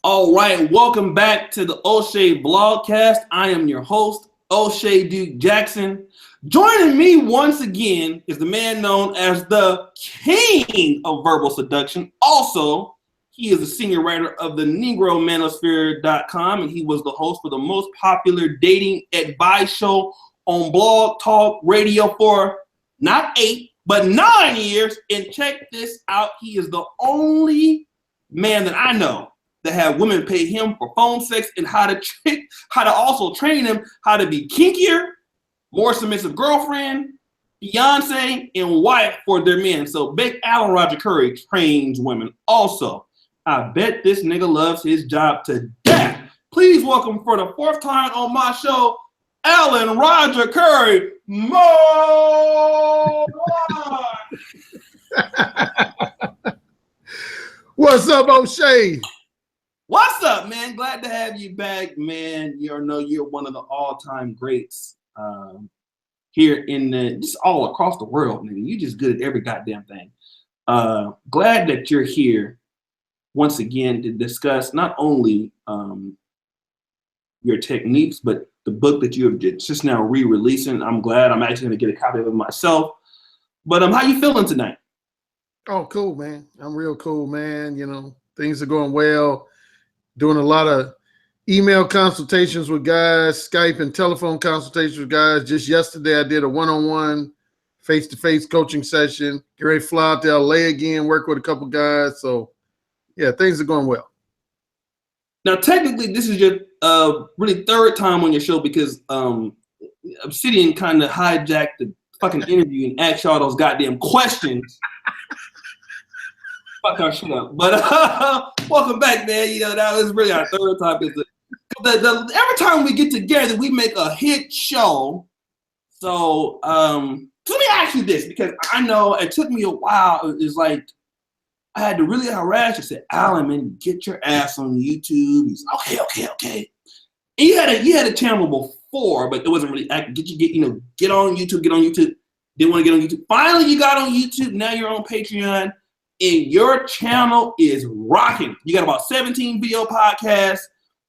All right, welcome back to the Oshay Vlog Cast. I am your host, Oshay Duke Jackson. Joining me once again is the man known as the king of verbal seduction. Also, he is a senior writer of the NegroManosphere.com, and he was the host for the most popular dating advice show on Blog Talk Radio for not 8, but 9 years. And check this out, he is the only man that I know that have women pay him for phone sex and how to also train him how to be kinkier, more submissive girlfriend, fiance, and wife for their men. So big Alan Roger Currie trains women. Also, I bet this nigga loves his job to death. Please welcome for the fourth time on my show, Alan Roger Currie. More. What's up, Oshay? What's up, man? Glad to have you back, man. You're one of the all-time greats here in just all across the world, man. You're just good at every goddamn thing. Glad that you're here once again to discuss not only your techniques, but the book that you have just now re-releasing. I'm glad. I'm actually going to get a copy of it myself. But how you feeling tonight? Oh, cool, man. I'm real cool, man. You know, things are going well. Doing a lot of email consultations with guys, Skype and telephone consultations with guys. Just yesterday, I did a one-on-one, face-to-face coaching session. Get ready to fly out to LA again, work with a couple guys. So, yeah, things are going well. Now, technically, this is your really third time on your show because Obsidian kind of hijacked the fucking interview and asked y'all those goddamn questions. Fuck our shit up. But welcome back, man. You know, that was really our third time. Every time we get together, we make a hit show. So let me ask you this, because I know it took me a while. It's like I had to really harass you. I said, Alan, man, get your ass on YouTube. He's okay. And you had a channel before, but it wasn't really active. Get on YouTube. Didn't want to get on YouTube. Finally, you got on YouTube. Now you're on Patreon. And your channel is rocking. You got about 17 video podcasts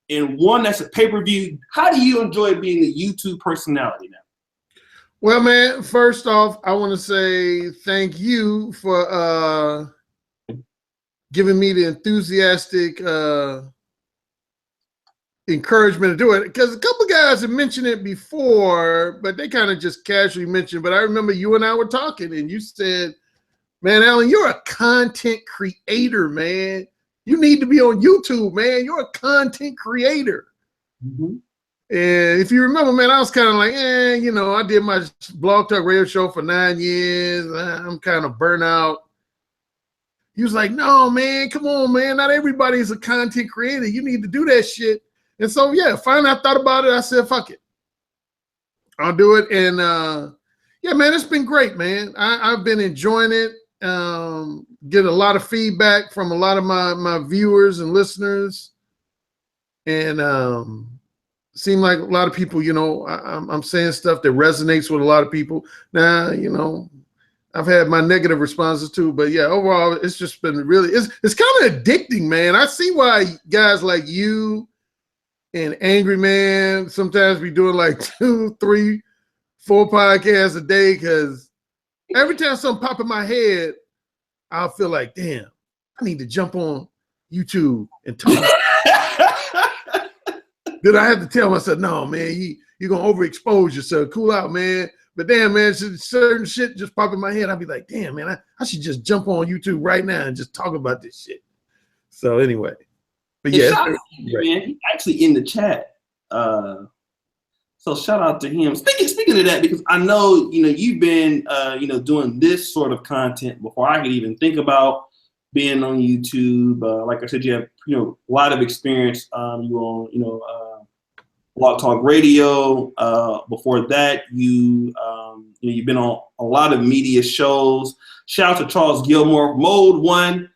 and one that's a pay-per-view. How do you enjoy being a YouTube personality now? Well, man, first off, I want to say thank you for giving me the enthusiastic encouragement to do it. Because a couple guys have mentioned it before, but they kind of just casually mentioned. But I remember you and I were talking, and you said, man, Alan, you're a content creator, man. You need to be on YouTube, man. You're a content creator. Mm-hmm. And if you remember, man, I was kind of like, I did my Blog Talk Radio show for 9 years. I'm kind of burnt out. He was like, no, man, come on, man. Not everybody's a content creator. You need to do that shit. And so, yeah, finally I thought about it. I said, fuck it. I'll do it. And, yeah, man, it's been great, man. I've been enjoying it. Get a lot of feedback from a lot of my viewers and listeners, and seem like a lot of people, I'm saying stuff that resonates with a lot of people. Now, I've had my negative responses too, but yeah, overall, it's just been it's kind of addicting, man. I see why guys like you and Angry Man sometimes be doing like 2, 3, 4 podcasts a day, because every time something pop in my head, I'll feel like, damn, I need to jump on YouTube and talk. Then I have to tell myself, no, man, you're going to overexpose yourself. Cool out, man. But damn, man, certain shit just pop in my head. I'll be like, damn, man, I should just jump on YouTube right now and just talk about this shit. So anyway. But yeah. Man, he's actually in the chat. So shout out to him. Speaking of that, because I know you've been doing this sort of content before I could even think about being on YouTube. Like I said, you have a lot of experience. You were on Blog Talk Radio. Before that, you've been on a lot of media shows. Shout out to Charles Gilmore, Mode 1.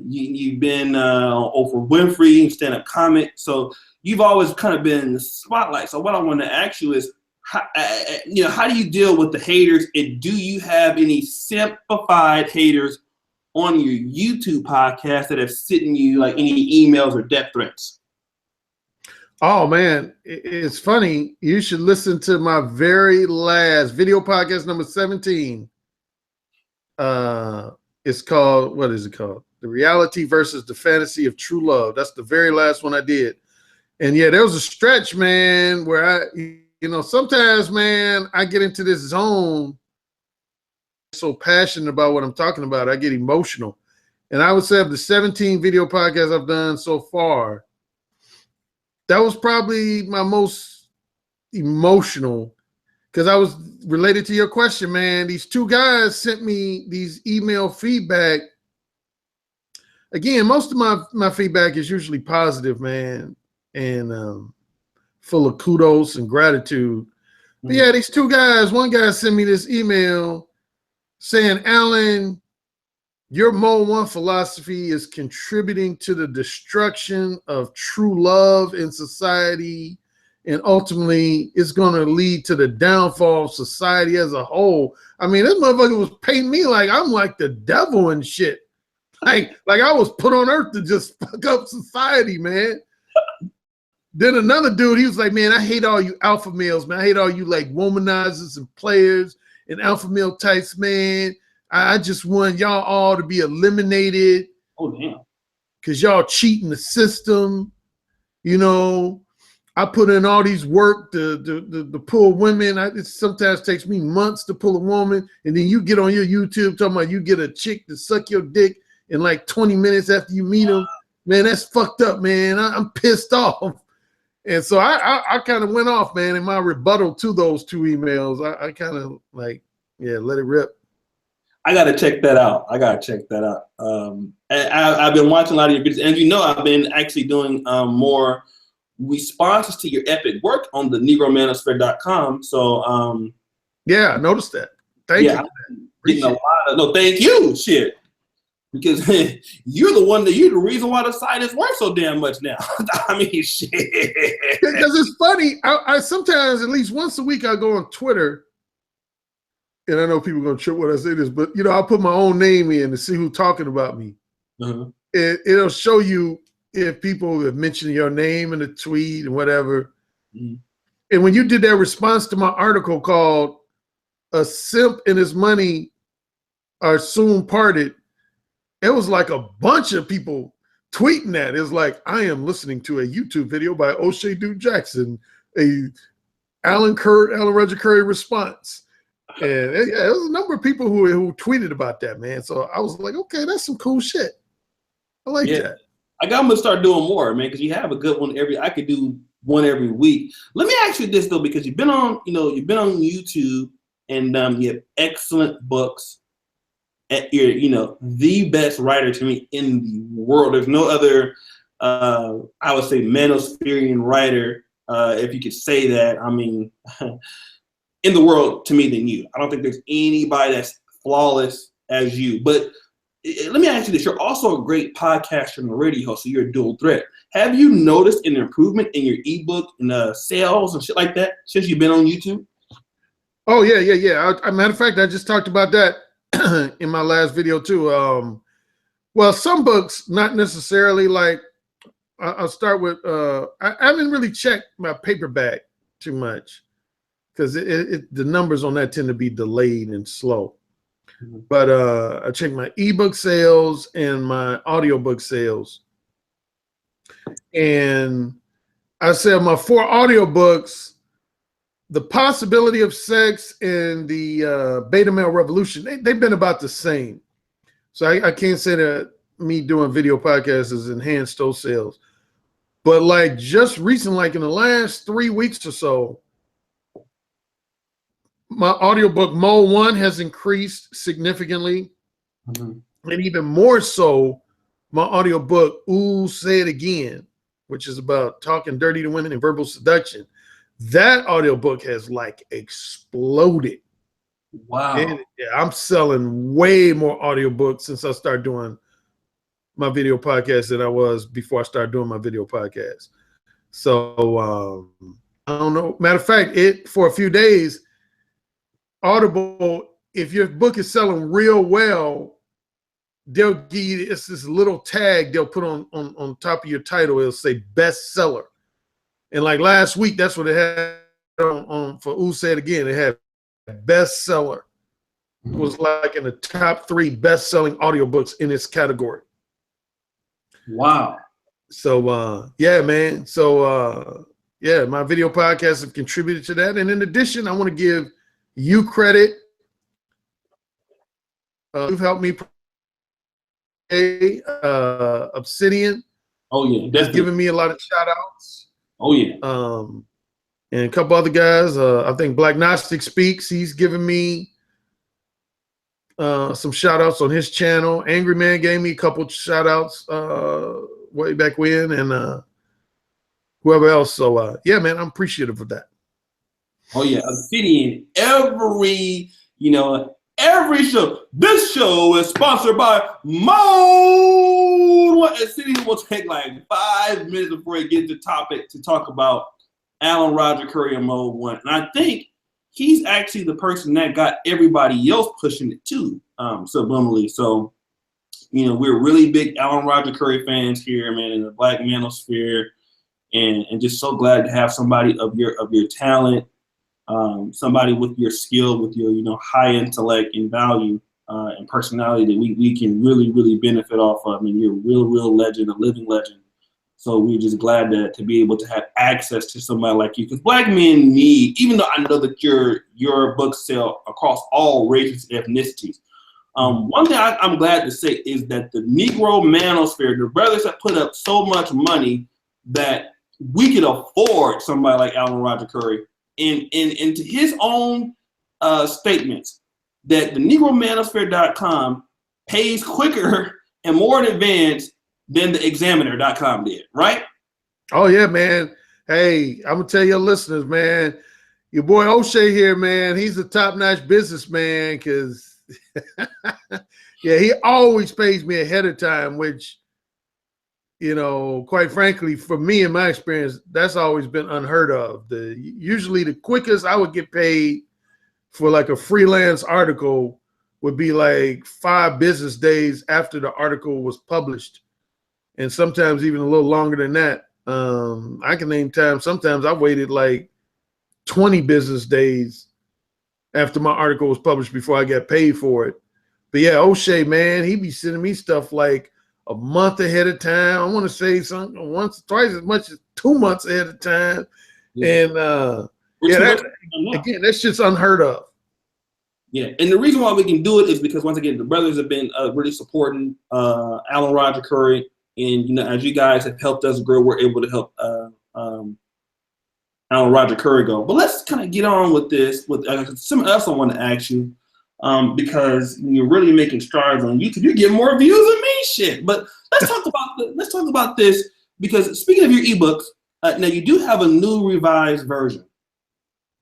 You've been on Oprah Winfrey, stand-up comic. So you've always kind of been in the spotlight. So what I want to ask you is, how do you deal with the haters? And do you have any simplified haters on your YouTube podcast that have sent you like any emails or death threats? Oh man, it's funny. You should listen to my very last video podcast, number 17. It's called, what is it called? The Reality versus the Fantasy of True Love. That's the very last one I did. And yeah, there was a stretch, man, where sometimes, man, I get into this zone, so passionate about what I'm talking about, I get emotional. And I would say of the 17 video podcasts I've done so far, that was probably my most emotional, because I was related to your question, man. These two guys sent me these email feedback. Again, most of my feedback is usually positive, man, and full of kudos and gratitude. But yeah, these two guys, one guy sent me this email saying, Alan, your Mode 1 philosophy is contributing to the destruction of true love in society, and ultimately it's going to lead to the downfall of society as a whole. I mean, this motherfucker was painting me like I'm like the devil and shit. Like I was put on earth to just fuck up society, man. Then another dude, he was like, man, I hate all you alpha males, man. I hate all you like womanizers and players and alpha male types, man. I just want y'all all to be eliminated. Oh, damn. Because y'all cheating the system. You know, I put in all these work to pull women. It sometimes takes me months to pull a woman. And then you get on your YouTube talking about you get a chick to suck your dick in like 20 minutes after you meet them. Man, that's fucked up, man. I'm pissed off. And so I kind of went off, man, in my rebuttal to those two emails. I kind of like, yeah, let it rip. I gotta check that out. I've been watching a lot of your videos, and I've been actually doing more responses to your epic work on the negromanosphere.com. So yeah, I noticed that. Thank you. Getting a lot of thank you, shit. Because you're the reason why the site is worth so damn much now. I mean, shit. Because it's funny. I sometimes, at least once a week, I go on Twitter. And I know people are going to trip when I say this, but, I'll put my own name in to see who's talking about me. Uh-huh. It'll show you if people have mentioned your name in a tweet and whatever. Mm-hmm. And when you did that response to my article called "A Simp and His Money Are Soon Parted," it was like a bunch of people tweeting that. It's like, I am listening to a YouTube video by Oshay Duke Jackson, a Alan Roger Currie response. And there was a number of people who tweeted about that, man. So I was like, okay, that's some cool shit. I like that. I'm gonna start doing more, man, because you have a good one I could do one every week. Let me ask you this though, because you've been on YouTube, and you have excellent books. You're, the best writer to me in the world. There's no other, I would say, manospherian writer, if you could say that. I mean, in the world to me than you. I don't think there's anybody that's flawless as you. But let me ask you this. You're also a great podcaster and a radio host, so you're a dual threat. Have you noticed an improvement in your ebook and sales and shit like that since you've been on YouTube? Oh, yeah. Matter of fact, I just talked about that in my last video too. Well, some books, not necessarily. Like, I'll start with, I haven't really checked my paperback too much, because the numbers on that tend to be delayed and slow. Mm-hmm. But I check my ebook sales and my audiobook sales. And I said my 4 audiobooks, The Possibility of Sex and the Beta Male Revolution, they've been about the same. So I can't say that me doing video podcasts has enhanced those sales. But like just recently, like in the last 3 weeks or so, my audiobook Mode 1 has increased significantly. Mm-hmm. And even more so, my audiobook Ooh, Say It Again, which is about talking dirty to women and verbal seduction. That audiobook has like exploded. Wow. And I'm selling way more audiobooks since I started doing my video podcast than I was before I started doing my video podcast. So I don't know. Matter of fact, for a few days, Audible, if your book is selling real well, they'll give you it's this little tag they'll put on top of your title. It'll say bestseller. And like last week, that's what it had on for Ooh Say It Again. It had bestseller. It was like in the top 3 best-selling audiobooks in its category. Wow. So yeah, man. So yeah, my video podcasts have contributed to that. And in addition, I want to give you credit. You've helped me. Obsidian. Oh yeah, that's giving me a lot of shout outs. Oh yeah. And a couple other guys. I think Black Gnostic Speaks. He's giving me some shout outs on his channel. Angry Man gave me a couple shout outs way back when, and whoever else. So yeah, man, I'm appreciative of that. Oh yeah, Obsidian. Every show. This show is sponsored by Mode 1. Obsidian will take like 5 minutes before it gets to topic to talk about Alan Roger Currie and Mode 1. And I think he's actually the person that got everybody else pushing it too, subliminally. So, we're really big Alan Roger Currie fans here, man, in the Black manosphere, and just so glad to have somebody of your talent, somebody with your skill, with your high intellect and value and personality that we can really, really benefit off of. I mean, you're a real legend, a living legend. So we're just glad to be able to have access to somebody like you, because Black men need, even though I know that your books sell across all races and ethnicities. One thing I'm glad to say is that the Negro manosphere, the brothers that put up so much money that we could afford somebody like Alan Roger Currie, and to his own statements, that the NegroManosphere.com pays quicker and more in advance than the Examiner.com did, right? Oh yeah, man. Hey, I'm gonna tell your listeners, man, your boy Oshay here, man, he's a top-notch businessman, because yeah, he always pays me ahead of time, which, quite frankly, for me, in my experience, that's always been unheard of. Usually the quickest I would get paid for like a freelance article would be like 5 business days after the article was published. And sometimes even a little longer than that. I can name times. Sometimes I waited like 20 business days after my article was published before I got paid for it. But yeah, Oshay, man, he be sending me stuff like a month ahead of time. I want to say something twice as much as 2 months ahead of time. Yeah. And again, that's just unheard of. Yeah, and the reason why we can do it is because, once again, the brothers have been really supporting Alan Roger Currie. And, as you guys have helped us grow, we're able to help Alan Roger Currie go. But let's kind of get on with this. With something else I want to ask you, because you're really making strides on YouTube. You're getting more views than me, shit. But let's talk about this, because speaking of your ebooks, now you do have a new revised version,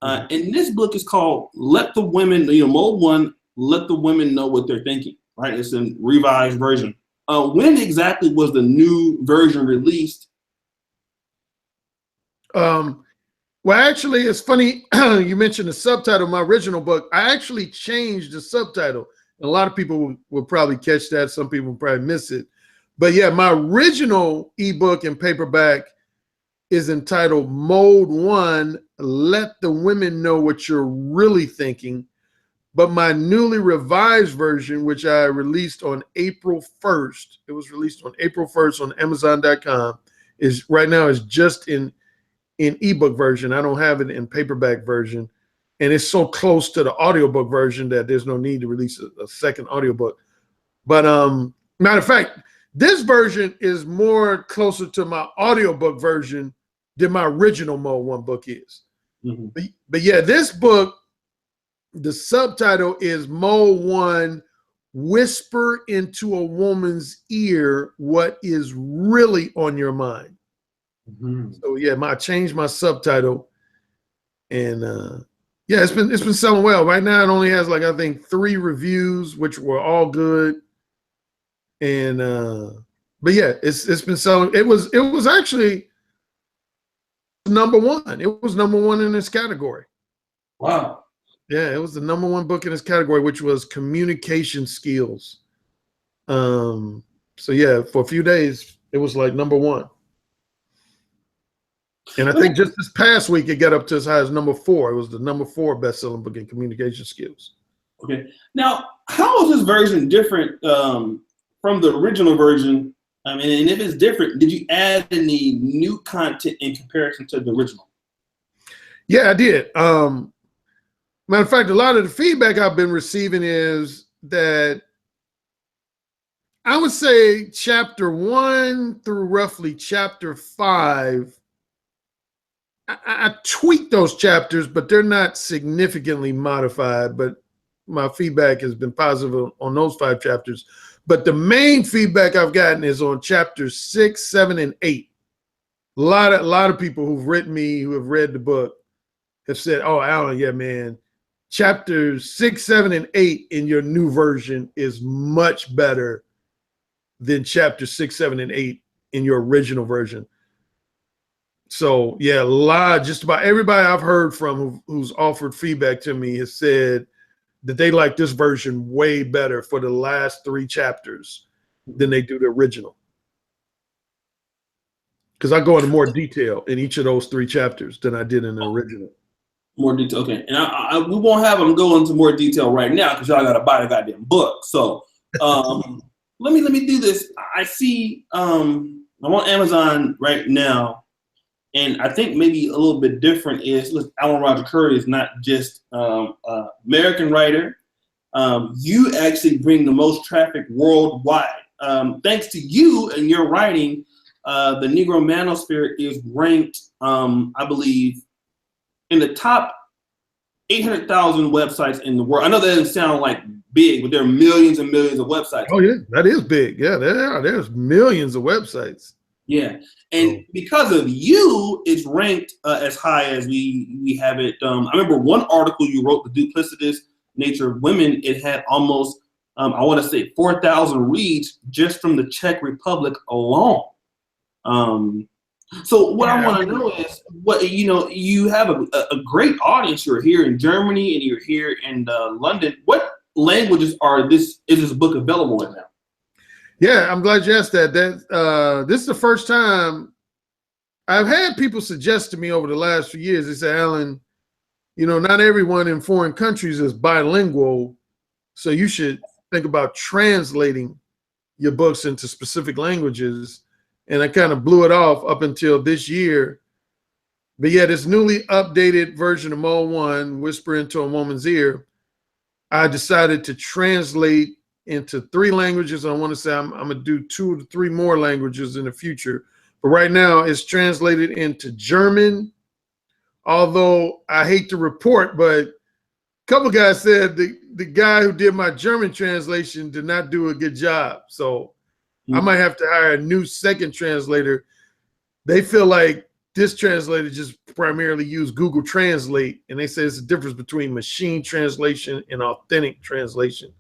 and this book is called "Let the Women," Mode 1. Let the women know what they're thinking. Right? It's a revised version. When exactly was the new version released? Well, actually, it's funny you mentioned the subtitle of my original book. I actually changed the subtitle. A lot of people will probably catch that. Some people will probably miss it. But yeah, my original ebook and paperback is entitled Mode 1, Let the Women Know What You're Really Thinking. But my newly revised version, which I released on April 1st, it was released on April 1st on Amazon.com, is right now is just in ebook version. I don't have it in paperback version. And it's so close to the audiobook version that there's no need to release a second audiobook. But matter of fact, this version is more closer to my audiobook version than my original Mode 1 book is. Mm-hmm. But yeah, this book, the subtitle is Mode 1, Whisper into a Woman's Ear What Is Really on Your Mind. Mm-hmm. So yeah, I changed my subtitle, and yeah, it's been selling well. Right now it only has like, I think, 3 reviews, which were all good. And but yeah, it's been selling. It was actually number 1. It was number 1 in this category. Wow. Yeah, it was the number 1 book in this category, which was communication skills. So yeah, for a few days it was like #1. And I think just this past week it got up to as high as #4. It was the #4 best-selling book in communication skills. Okay. Now, how is this version different from the original version? I mean, and if it's different, did you add any new content in comparison to the original? Yeah, I did. Matter of fact, a lot of the feedback I've been receiving is that I would say chapter 1 through roughly chapter 5, I tweaked those chapters, but they're not significantly modified. But my feedback has been positive on those 5 chapters. But the main feedback I've gotten is on chapters 6, 7, and 8. A lot of people who've written me, who have read the book, have said, "Oh, Alan, yeah, man, chapters 6, 7, and 8 in your new version is much better than chapter 6, 7, and 8 in your original version." So yeah, just about everybody I've heard from who's offered feedback to me has said that they like this version way better for the last 3 chapters than they do the original. Because I go into more detail in each of those 3 chapters than I did in the original. More detail, okay. And we won't have them go into more detail right now because y'all got to buy the goddamn book. So let me do this. I see I'm on Amazon right now, and I think maybe a little bit different is, look, Alan Roger Currie is not just American writer. You actually bring the most traffic worldwide. Thanks to you and your writing, the Negro Manosphere is ranked, I believe, in the top 800,000 websites in the world. I know that doesn't sound like big, but there are millions and millions of websites. Oh yeah, that is big. Yeah, there's millions of websites. Yeah, and because of you, it's ranked as high as we have it. I remember one article you wrote, "The Duplicitous Nature of Women." It had almost, I want to say, 4,000 reads just from the Czech Republic alone. So what I want to know is, what you have a great audience. You're here in Germany and you're here in London. What languages is this book available in now? Yeah, I'm glad you asked that. This is the first time I've had people suggest to me over the last few years. They say, "Alan, not everyone in foreign countries is bilingual, so you should think about translating your books into specific languages." And I kind of blew it off up until this year. But yeah, this newly updated version of Mode 1, Whisper into a Woman's Ear, I decided to translate into 3 languages. I want to say I'm going to do 2 to 3 more languages in the future. But right now it's translated into German, although I hate to report, but a couple guys said the guy who did my German translation did not do a good job. So I might have to hire a new second translator. They feel like this translator just primarily used Google Translate, and they say it's the difference between machine translation and authentic translation.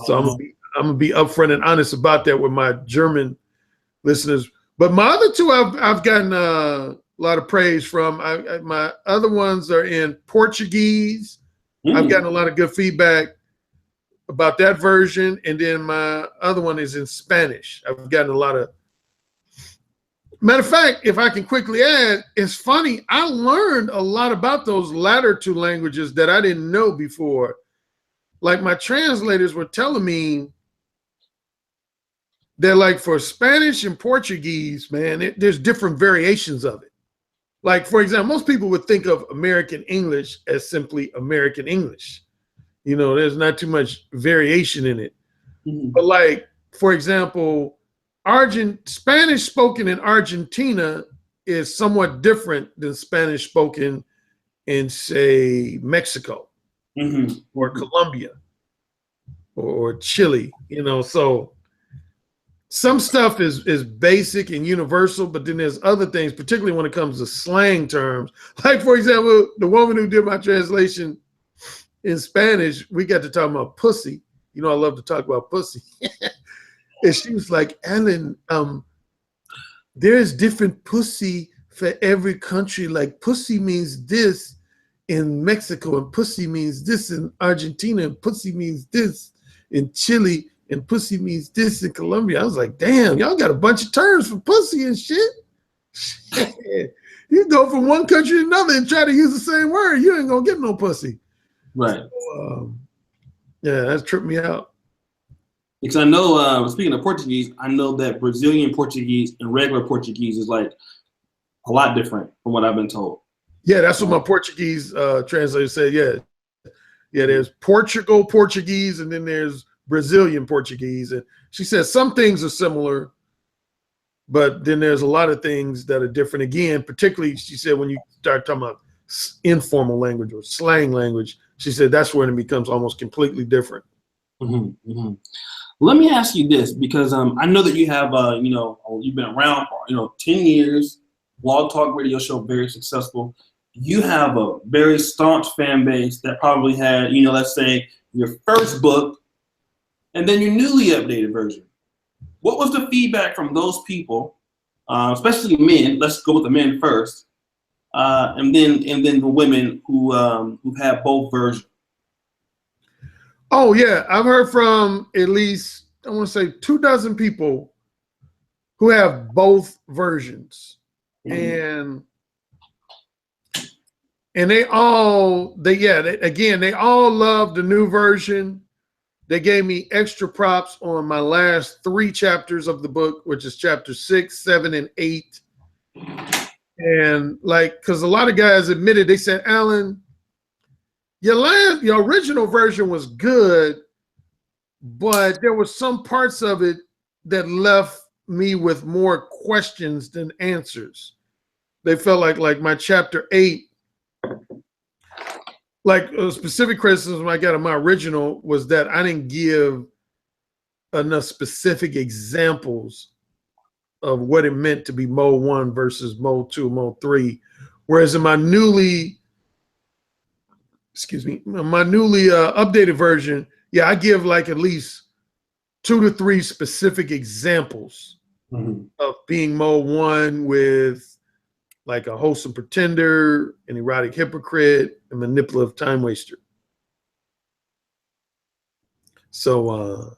So I'm gonna be upfront and honest about that with my German listeners. But my other 2, I've gotten a lot of praise from. My other ones are in Portuguese. I've gotten a lot of good feedback about that version, and then my other one is in Spanish. I've gotten a lot of. Matter of fact, if I can quickly add, it's funny, I learned a lot about those latter 2 languages that I didn't know before. Like, my translators were telling me that, like, for Spanish and Portuguese, man, there's different variations of it. Like, for example, most people would think of American English as simply American English. There's not too much variation in it. But like, for example, Spanish spoken in Argentina is somewhat different than Spanish spoken in, say, Mexico or Colombia or Chile. So some stuff is basic and universal, but then there's other things, particularly when it comes to slang terms. Like, for example, the woman who did my translation in Spanish, we got to talk about pussy. I love to talk about pussy. And she was like, "Alan, there's different pussy for every country. Like, pussy means this in Mexico, and pussy means this in Argentina, and pussy means this in Chile, and pussy means this in Colombia. I was like, damn, y'all got a bunch of terms for pussy and shit. You go from one country to another and try to use the same word, you ain't gonna get no pussy. Right. So, yeah, that tripped me out. Because I know, speaking of Portuguese, I know that Brazilian Portuguese and regular Portuguese is like a lot different from what I've been told. Yeah, that's what my Portuguese translator said. Yeah, there's Portugal Portuguese, and then there's Brazilian Portuguese. And she said some things are similar, but then there's a lot of things that are different. Again, particularly, she said when you start talking about informal language or slang language, she said that's when it becomes almost completely different. Mm-hmm, mm-hmm. Let me ask you this, because I know that you have, you've been around for, 10 years, Blog Talk Radio Show, very successful. You have a very staunch fan base that probably had, let's say your first book and then your newly updated version. What was the feedback from those people, especially men? Let's go with the men first, and then the women who have both versions. Oh yeah, I've heard from at least, I want to say 24 people who have both versions, and they all love the new version. They gave me extra props on my last 3 chapters of the book, which is chapter 6, 7, and 8. And because a lot of guys admitted, they said, Alan, your original version was good, but there were some parts of it that left me with more questions than answers. They felt like my chapter 8, a specific criticism I got of my original was that I didn't give enough specific examples of what it meant to be mode 1 versus mode 2, mode 3. Whereas in my newly updated version, I give at least 2 to 3 specific examples of being mode 1 with a wholesome pretender, an erotic hypocrite, a manipulative time waster. So,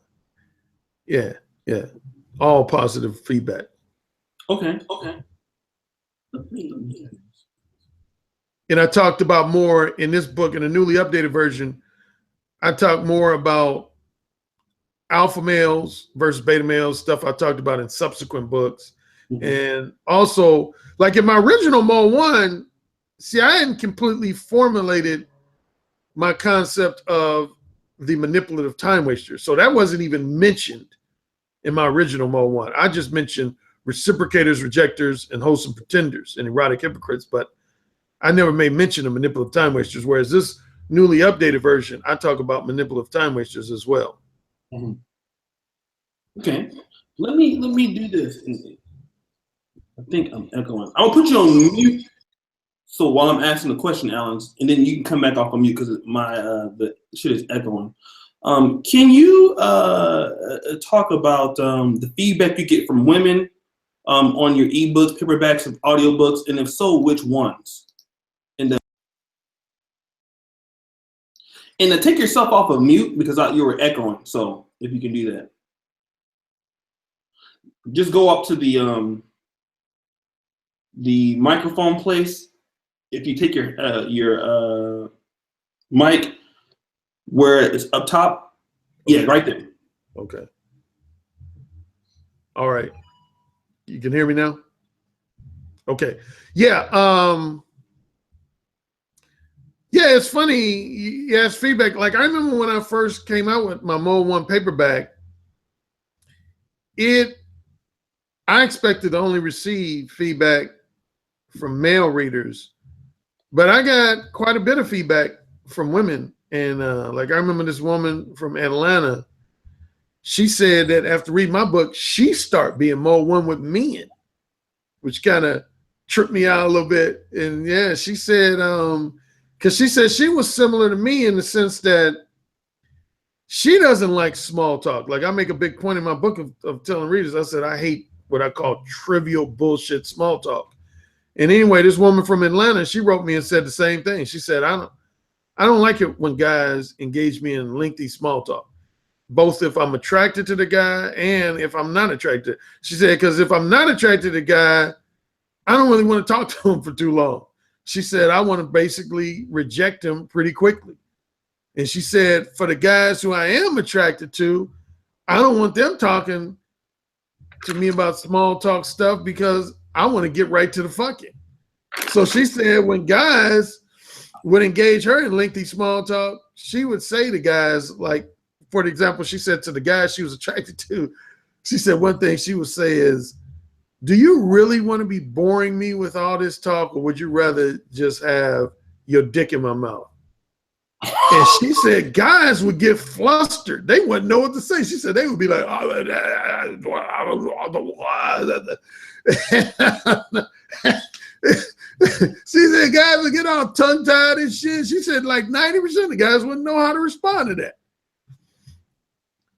all positive feedback. Okay. And I talked about more in this book, in a newly updated version. I talked more about alpha males versus beta males, stuff I talked about in subsequent books. And also, in my original Mode 1, I hadn't completely formulated my concept of the manipulative time waster. So that wasn't even mentioned in my original Mode 1. I just mentioned reciprocators, rejectors, and wholesome pretenders and erotic hypocrites, but I never made mention of manipulative time wasters, whereas this newly updated version, I talk about manipulative time wasters as well. Okay. Let me do this. I think I'm echoing. I'll put you on mute. So while I'm asking the question, Alan, and then you can come back off on mute because the shit is echoing. Can you talk about the feedback you get from women on your ebooks, paperbacks, and audiobooks, and if so, which ones? And to take yourself off of mute because you were echoing. So if you can do that, just go up to the microphone place. If you take your mic where it's up top, right there. Okay. All right. You can hear me now? Okay. It's funny. You asked feedback. I remember when I first came out with my Mode 1 paperback, I expected to only receive feedback from male readers, but I got quite a bit of feedback from women. And I remember this woman from Atlanta. She said that after reading my book, she started being Mode 1 with men, which kind of tripped me out a little bit. And she said, because she said she was similar to me in the sense that she doesn't like small talk. I make a big point in my book of telling readers, I said, I hate what I call trivial bullshit small talk. And anyway, this woman from Atlanta, she wrote me and said the same thing. She said, I don't like it when guys engage me in lengthy small talk. both if I'm attracted to the guy and if I'm not attracted. She said, because if I'm not attracted to the guy, I don't really want to talk to him for too long. She said, I want to basically reject him pretty quickly. And she said, for the guys who I am attracted to, I don't want them talking to me about small talk stuff because I want to get right to the fucking. So she said when guys would engage her in lengthy small talk, she would say to guys, like, for example, she said to the guy she was attracted to, she said one thing she would say is, do you really want to be boring me with all this talk, or would you rather just have your dick in my mouth? And she said guys would get flustered. They wouldn't know what to say. She said they would be like, she said guys would get all tongue-tied and shit. She said like 90% of the guys wouldn't know how to respond to that.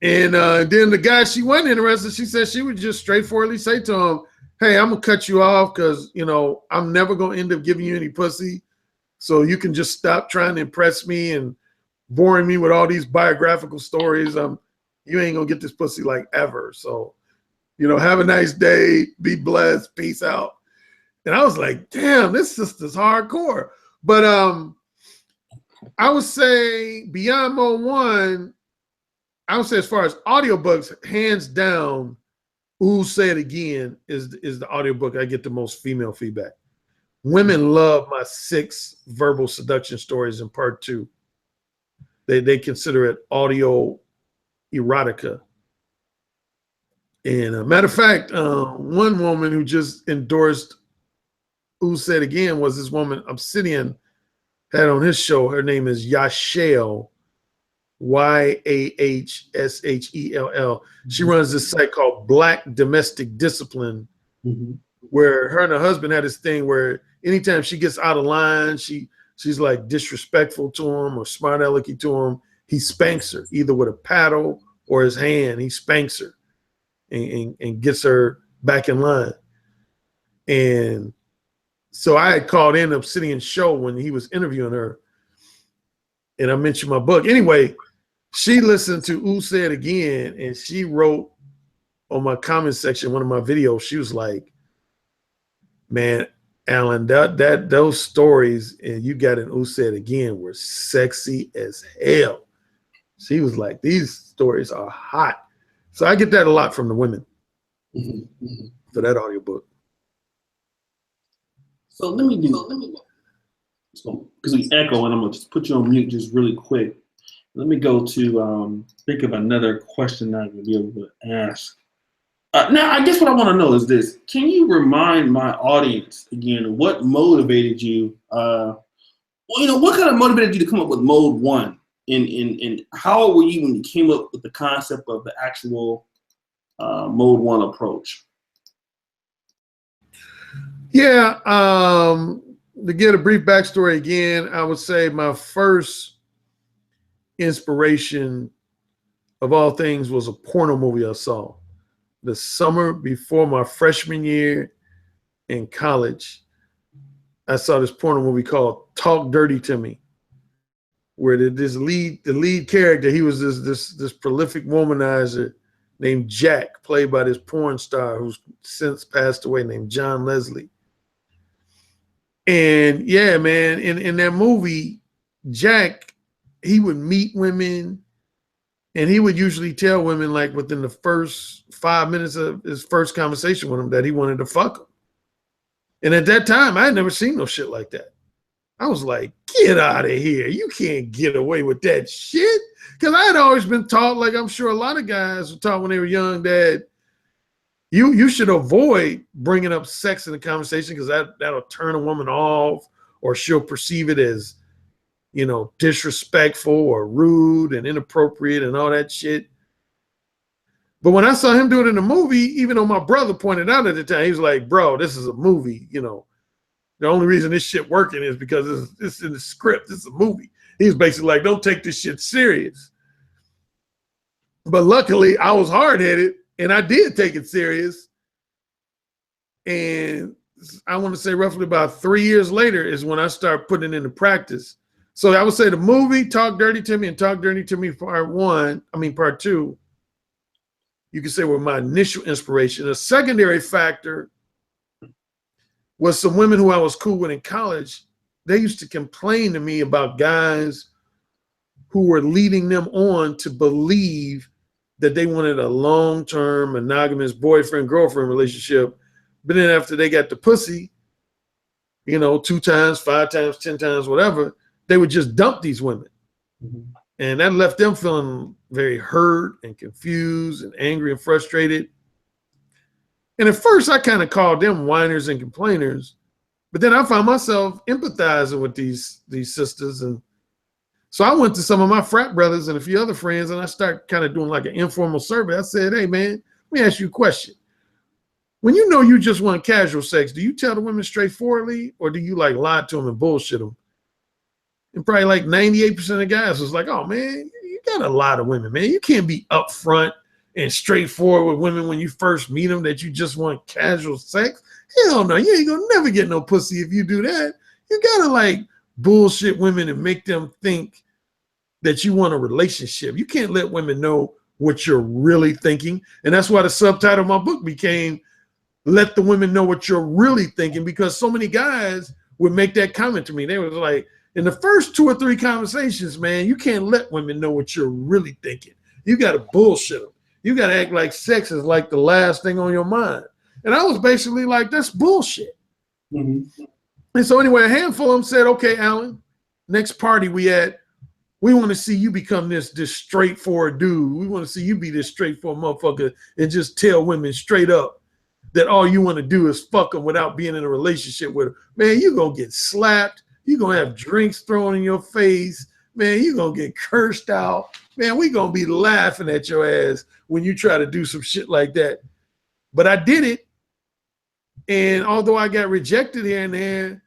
And then the guy she wasn't interested, she said she would just straightforwardly say to him, hey, I'm going to cut you off because, you know, I'm never going to end up giving you any pussy. So you can just stop trying to impress me and boring me with all these biographical stories. You ain't going to get this pussy like ever. So, you know, have a nice day. Be blessed. Peace out. And I was like, damn, this sister's hardcore. But I would say beyond Mode 1, I would say as far as audiobooks, hands down, Ooh, Say It Again is the audiobook I get the most female feedback. Women love my 6 verbal seduction stories in part 2. They consider it audio erotica. And matter of fact, one woman who just endorsed Ooh, Say It Again was this woman Obsidian had on his show. Her name is Yashel. Yahshell. She runs this site called Black Domestic Discipline, where her and her husband had this thing where anytime she gets out of line, she's like disrespectful to him or smart alecky to him, he spanks her either with a paddle or his hand. He spanks her and gets her back in line. And so I had called in Obsidian's show when he was interviewing her, and I mentioned my book. Anyway, she listened to Ooh, Say It Again, and she wrote on my comment section, one of my videos, she was like, man, Alan, those stories and you got in Ooh, Say It Again were sexy as hell. She was like, these stories are hot. So I get that a lot from the women for that audiobook. So let me because we echo, and I'm gonna just put you on mute just really quick. Let me go to think of another question I'm gonna be able to ask. Now, I guess what I want to know is this: can you remind my audience again what motivated you? Well, you know, what kind of motivated you to come up with Mode 1, and how old were you when you came up with the concept of the actual Mode 1 approach? Yeah, to get a brief backstory again, I would say my first inspiration of all things was a porno movie I saw the summer before my freshman year in college. I saw this porno movie called Talk Dirty to Me, where the lead character, he was this prolific womanizer named Jack, played by this porn star who's since passed away, named John Leslie. And yeah, man, in that movie, Jack, he would meet women, and he would usually tell women, like within the first 5 minutes of his first conversation with them, that he wanted to fuck them. And at that time, I had never seen no shit like that. I was like, get out of here. You can't get away with that shit. Because I had always been taught, like I'm sure a lot of guys were taught when they were young, that you should avoid bringing up sex in the conversation because that'll turn a woman off, or she'll perceive it as, you know, disrespectful or rude and inappropriate and all that shit. But when I saw him do it in the movie, even though my brother pointed out at the time, he was like, bro, this is a movie, you know. The only reason this shit working is because it's in the script. It's a movie. He was basically like, don't take this shit serious. But luckily, I was hard-headed, and I did take it serious. And I want to say roughly about 3 years later is when I started putting it into practice. So I would say the movie Talk Dirty to Me and Talk Dirty to Me part two, you could say were my initial inspiration. A secondary factor was some women who I was cool with in college. They used to complain to me about guys who were leading them on to believe that they wanted a long-term monogamous boyfriend-girlfriend relationship. But then after they got the pussy, 2 times, 5 times, 10 times, whatever, they would just dump these women. Mm-hmm. And that left them feeling very hurt and confused and angry and frustrated. And at first I kind of called them whiners and complainers, but then I found myself empathizing with these sisters. And so I went to some of my frat brothers and a few other friends, and I started kind of doing like an informal survey. I said, hey man, let me ask you a question. When you know you just want casual sex, do you tell the women straightforwardly, or do you like lie to them and bullshit them? And probably like 98% of the guys was like, oh man, you got a lot of women, man. You can't be upfront and straightforward with women when you first meet them that you just want casual sex. Hell no, you ain't gonna never get no pussy if you do that. You gotta like bullshit women and make them think that you want a relationship. You can't let women know what you're really thinking. And that's why the subtitle of my book became Let the Women Know What You're Really Thinking, because so many guys would make that comment to me. They was like, in the first 2 or 3 conversations, man, you can't let women know what you're really thinking. You got to bullshit them. You got to act like sex is like the last thing on your mind. And I was basically like, that's bullshit. Mm-hmm. And so anyway, a handful of them said, okay, Alan, next party we at, we want to see you become this straightforward dude. We want to see you be this straightforward motherfucker and just tell women straight up that all you want to do is fuck them without being in a relationship with them. Man, you're going to get slapped. You're going to have drinks thrown in your face. Man, you're going to get cursed out. Man, we're going to be laughing at your ass when you try to do some shit like that. But I did it. And although I got rejected here and there,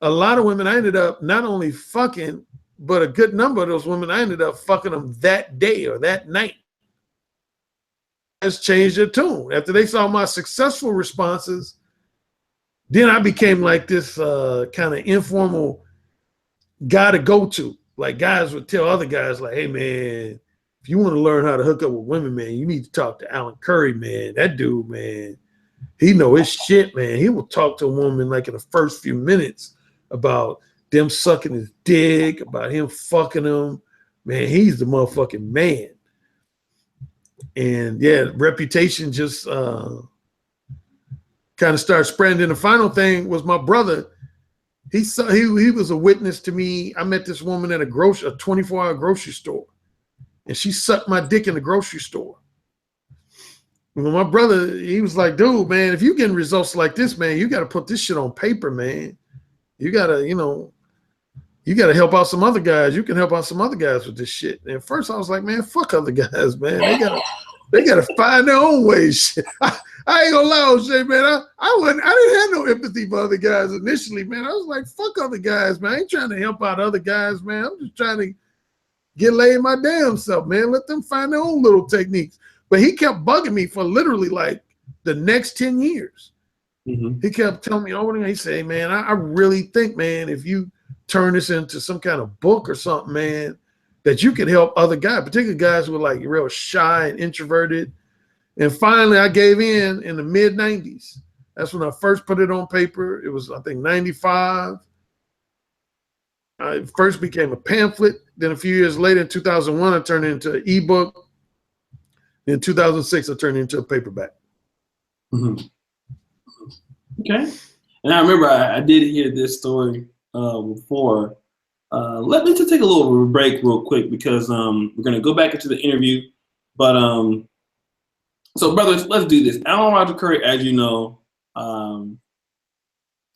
a lot of women I ended up not only fucking, but a good number of those women, I ended up fucking them that day or that night. Has changed their tune. After they saw my successful responses, then I became like this kind of informal guy to go to. Like guys would tell other guys like, hey man, if you want to learn how to hook up with women, man, you need to talk to Alan Currie, man. That dude, man, he know his shit, man. He will talk to a woman like in the first few minutes about them sucking his dick, about him fucking them. Man, he's the motherfucking man. And yeah, reputation just kind of started spreading. And the final thing was my brother. He was a witness to me. I met this woman at a 24-hour grocery store, and she sucked my dick in the grocery store. And my brother, he was like, dude, man, if you're getting results like this, man, you got to put this shit on paper, man. You got to, you got to help out some other guys. You can help out some other guys with this shit. And at first I was like, man, fuck other guys, man. They gotta find their own ways. I ain't gonna lie, Oshay, man. I didn't have no empathy for other guys initially, man. I was like, fuck other guys, man. I ain't trying to help out other guys, man. I'm just trying to get laid my damn self, man. Let them find their own little techniques. But he kept bugging me for literally like the next 10 years. Mm-hmm. He kept telling me over and he said, hey, man, I really think, man, if you turn this into some kind of book or something, man, that you could help other guys, particularly guys who were like real shy and introverted. And finally I gave in the mid 90s. That's when I first put it on paper. It was, I think, 95. I first became a pamphlet. Then a few years later, in 2001, I turned it into an ebook. In 2006, I turned it into a paperback. Mm-hmm. Okay. And I remember I did hear this story before. Let me just take a little break real quick because we're going to go back into the interview. But so, brothers, let's do this. Alan Roger Currie, as you know,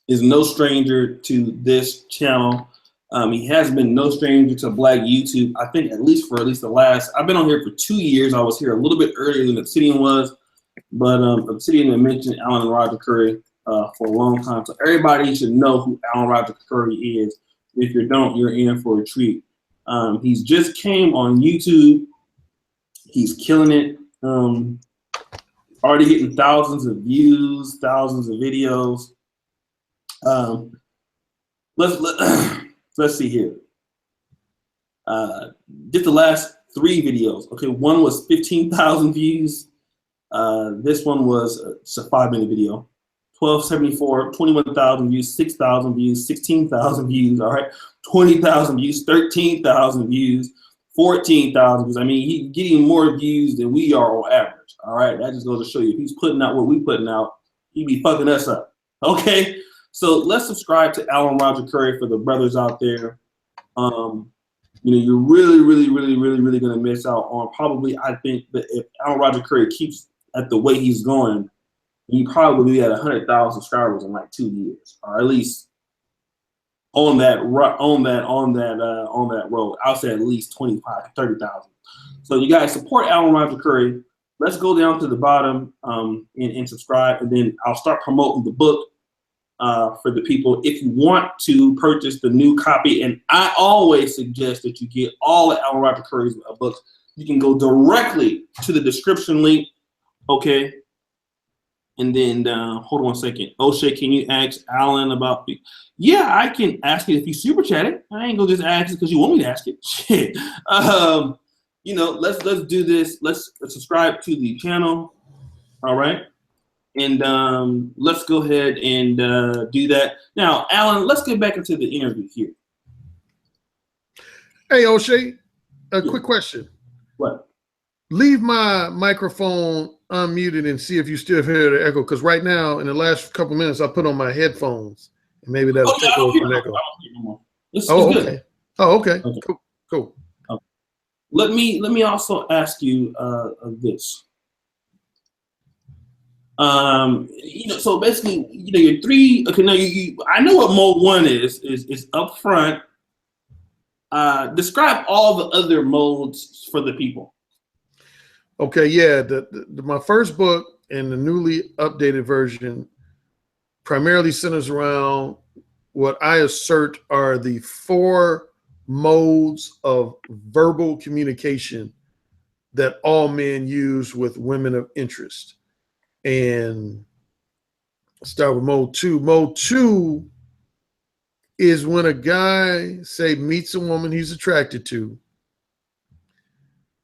is no stranger to this channel. He has been no stranger to Black YouTube. I think at least the last, I've been on here for 2 years. I was here a little bit earlier than Obsidian was, but Obsidian had mentioned Alan Roger Currie for a long time. So everybody should know who Alan Roger Currie is. If you don't, you're in for a treat. He's just came on YouTube. He's killing it. Already getting thousands of views, thousands of videos. Let's see here. Just the last 3 videos. Okay, one was 15,000 views. This one was it's a 5-minute video. 1274, 21,000 views, 6,000 views, 16,000 views. All right, 20,000 views, 13,000 views, 14,000 views. I mean, he's getting more views than we are on average. All right, that just goes to show you, if he's putting out what we putting out, he be fucking us up. Okay, so let's subscribe to Alan Roger Currie for the brothers out there. You know, you're really gonna miss out on probably. I think that if Alan Roger Currie keeps at the way he's going, he probably be at 100,000 subscribers in like 2 years, or at least on that road. I'll say at least 25 to 30,000. So you guys support Alan Roger Currie. Let's go down to the bottom and subscribe, and then I'll start promoting the book for the people. If you want to purchase the new copy, and I always suggest that you get all of Alan Roger Currie's books, you can go directly to the description link, okay? And then, hold on 1 second. Oshay, can you ask Alan about the, yeah, I can ask it if you super chat it. I ain't gonna just ask it because you want me to ask it. Shit. You know, let's do this. Let's subscribe to the channel. All right. And let's go ahead and do that. Now, Alan, let's get back into the interview here. Hey, Oshay, a quick question. What? Leave my microphone unmuted and see if you still hear the echo, because right now, in the last couple minutes, I put on my headphones, and maybe that'll take over from echo. It's okay. Good. Oh, okay. Cool. Okay. Let me also ask you this. You know, so basically, you know, your 3. Okay, now I know what mode 1 is up front. Describe all the other modes for the people. Okay, yeah. My first book and the newly updated version primarily centers around what I assert are the 4 modes of verbal communication that all men use with women of interest. And start with mode 2. Mode 2 is when a guy, say, meets a woman he's attracted to,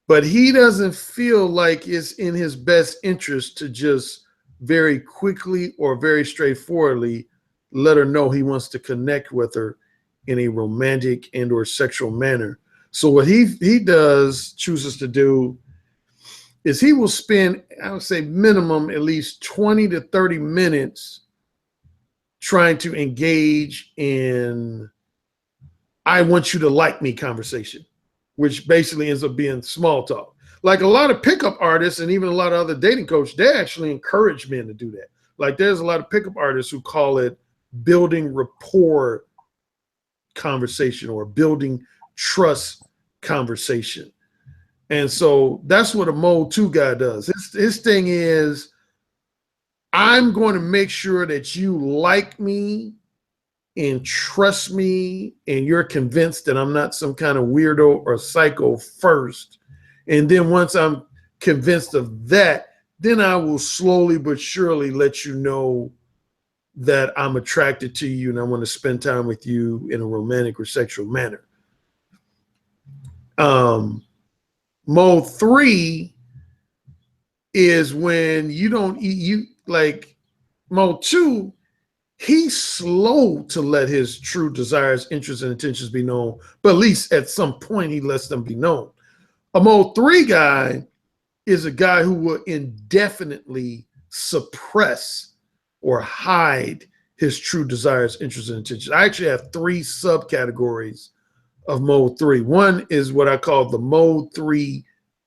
but he doesn't feel like it's in his best interest to just very quickly or very straightforwardly let her know he wants to connect with her in a romantic and or sexual manner. So what he chooses to do is he will spend, I would say, minimum at least 20 to 30 minutes trying to engage in I want you to like me conversation, which basically ends up being small talk. Like a lot of pickup artists and even a lot of other dating coaches, they actually encourage men to do that. Like there's a lot of pickup artists who call it building rapport conversation or building trust conversation. And so that's what a mode 2 guy does. His thing is, I'm going to make sure that you like me and trust me and you're convinced that I'm not some kind of weirdo or psycho first. And then once I'm convinced of that, then I will slowly but surely let you know that I'm attracted to you and I want to spend time with you in a romantic or sexual manner. Mode 3 is when you don't like mode 2, he's slow to let his true desires, interests, and intentions be known, but at least at some point he lets them be known. A mode 3 guy is a guy who will indefinitely suppress or hide his true desires, interests, and intentions. I actually have 3 subcategories of mode 3. One is what I call the mode 3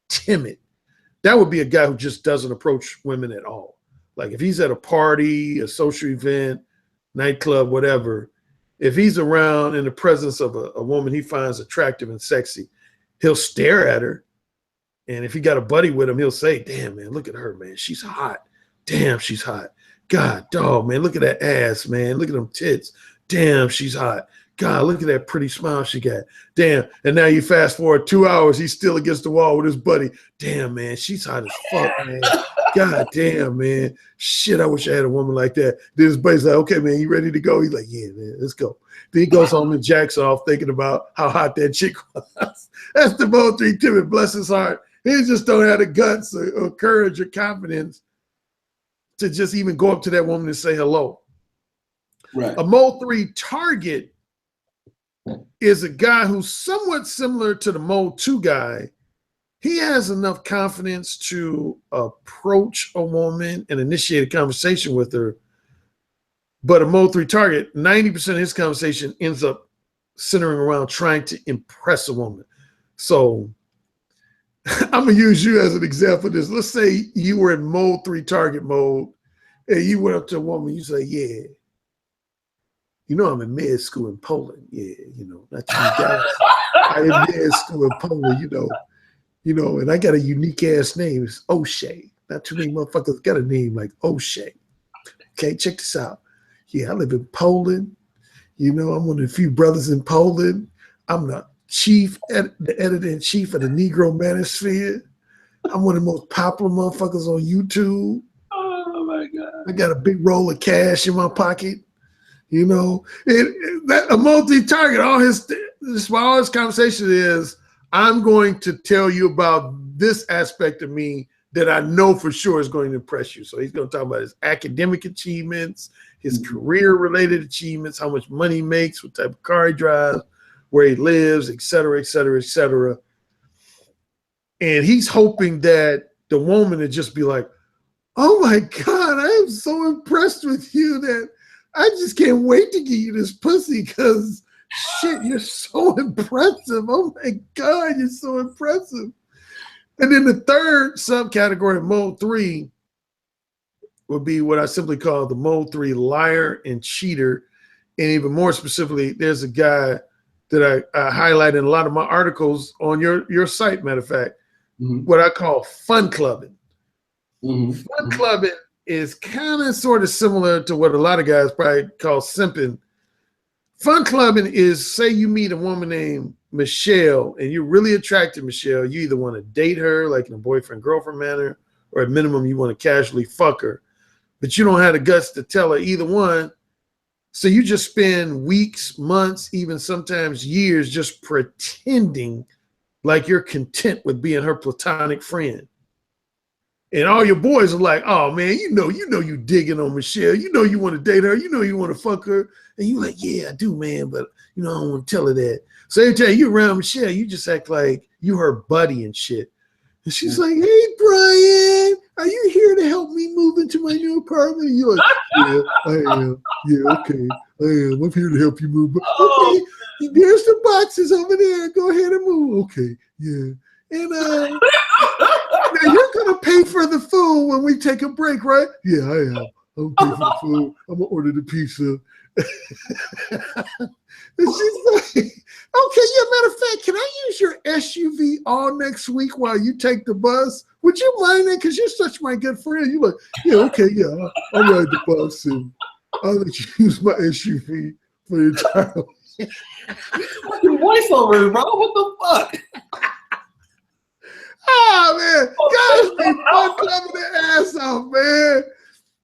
timid. That would be a guy who just doesn't approach women at all. Like if he's at a party, a social event, nightclub, whatever, if he's around in the presence of a woman he finds attractive and sexy, he'll stare at her. And if he got a buddy with him, he'll say, damn, man, look at her, man. She's hot. Damn, she's hot. God, dog, man, look at that ass, man. Look at them tits. Damn, she's hot. God, look at that pretty smile she got. Damn. And now you fast forward 2 hours, he's still against the wall with his buddy. Damn, man, she's hot as fuck, man. God damn, man. Shit, I wish I had a woman like that. Then his buddy's like, okay, man, you ready to go? He's like, yeah, man, let's go. Then he goes home and jacks off thinking about how hot that chick was. That's the Mode 3 timid, bless his heart. He just don't have the guts or courage or confidence to just even go up to that woman and say hello. Right. A Mode 3 target is a guy who's somewhat similar to the Mode 2 guy. He has enough confidence to approach a woman and initiate a conversation with her. But a Mode 3 target, 90% of his conversation ends up centering around trying to impress a woman. So I'm going to use you as an example of this. Let's say you were in Mode 3 target mode and you went up to a woman, you say, yeah, you know, I'm in med school in Poland. Yeah, you know, not too many guys. I in med school in Poland, you know, and I got a unique ass name. It's Oshay. Not too many motherfuckers got a name like Oshay. Okay, check this out. Yeah, I live in Poland. You know, I'm one of the few brothers in Poland. I'm the editor-in-chief of the Negro Manosphere. I'm one of the most popular motherfuckers on YouTube. Oh my God. I got a big roll of cash in my pocket. You know, a multi-target, all his conversation is, I'm going to tell you about this aspect of me that I know for sure is going to impress you. So he's going to talk about his academic achievements, his career-related achievements, how much money he makes, what type of car he drives, where he lives, et cetera, et cetera, et cetera. And he's hoping that the woman would just be like, oh my God, I am so impressed with you that I just can't wait to get you this pussy because shit, you're so impressive. Oh my God, you're so impressive. And then the third subcategory of Mode 3 would be what I simply call the Mode 3 liar and cheater. And even more specifically, there's a guy that I highlight in a lot of my articles on your site, matter of fact, what I call fun clubbing. Fun clubbing is kind of sort of similar to what a lot of guys probably call simping. Fun clubbing is, say you meet a woman named Michelle and you're really attracted to Michelle. You either want to date her like in a boyfriend-girlfriend manner, or at minimum you want to casually fuck her, but you don't have the guts to tell her either one. So you just spend weeks, months, even sometimes years just pretending like you're content with being her platonic friend. And all your boys are like, oh man, you know you digging on Michelle. You know you want to date her. You know you want to fuck her. And you like, yeah, I do, man, but I don't want to tell her that. So every time you around Michelle, you just act like you her buddy and shit. And she's like, hey, Brian, are you here to help me move into my new apartment? And you're like, yeah, I am. Yeah, okay, I am. I'm here to help you move. Okay, there's the boxes over there. Go ahead and move. Okay, yeah. And now you're gonna pay for the food when we take a break, right? Yeah, I am. I'm paying for the food. I'm gonna order the pizza. And she's like, okay, yeah, matter of fact, can I use your SUV all next week while you take the bus? Would you mind that? Because you're such my good friend. You're like, yeah, okay, yeah, I'll ride the bus and I'll let you use my SUV for the entire week. Your voiceover, bro. What the fuck? Oh man, guys be fun clubbing the ass off, man.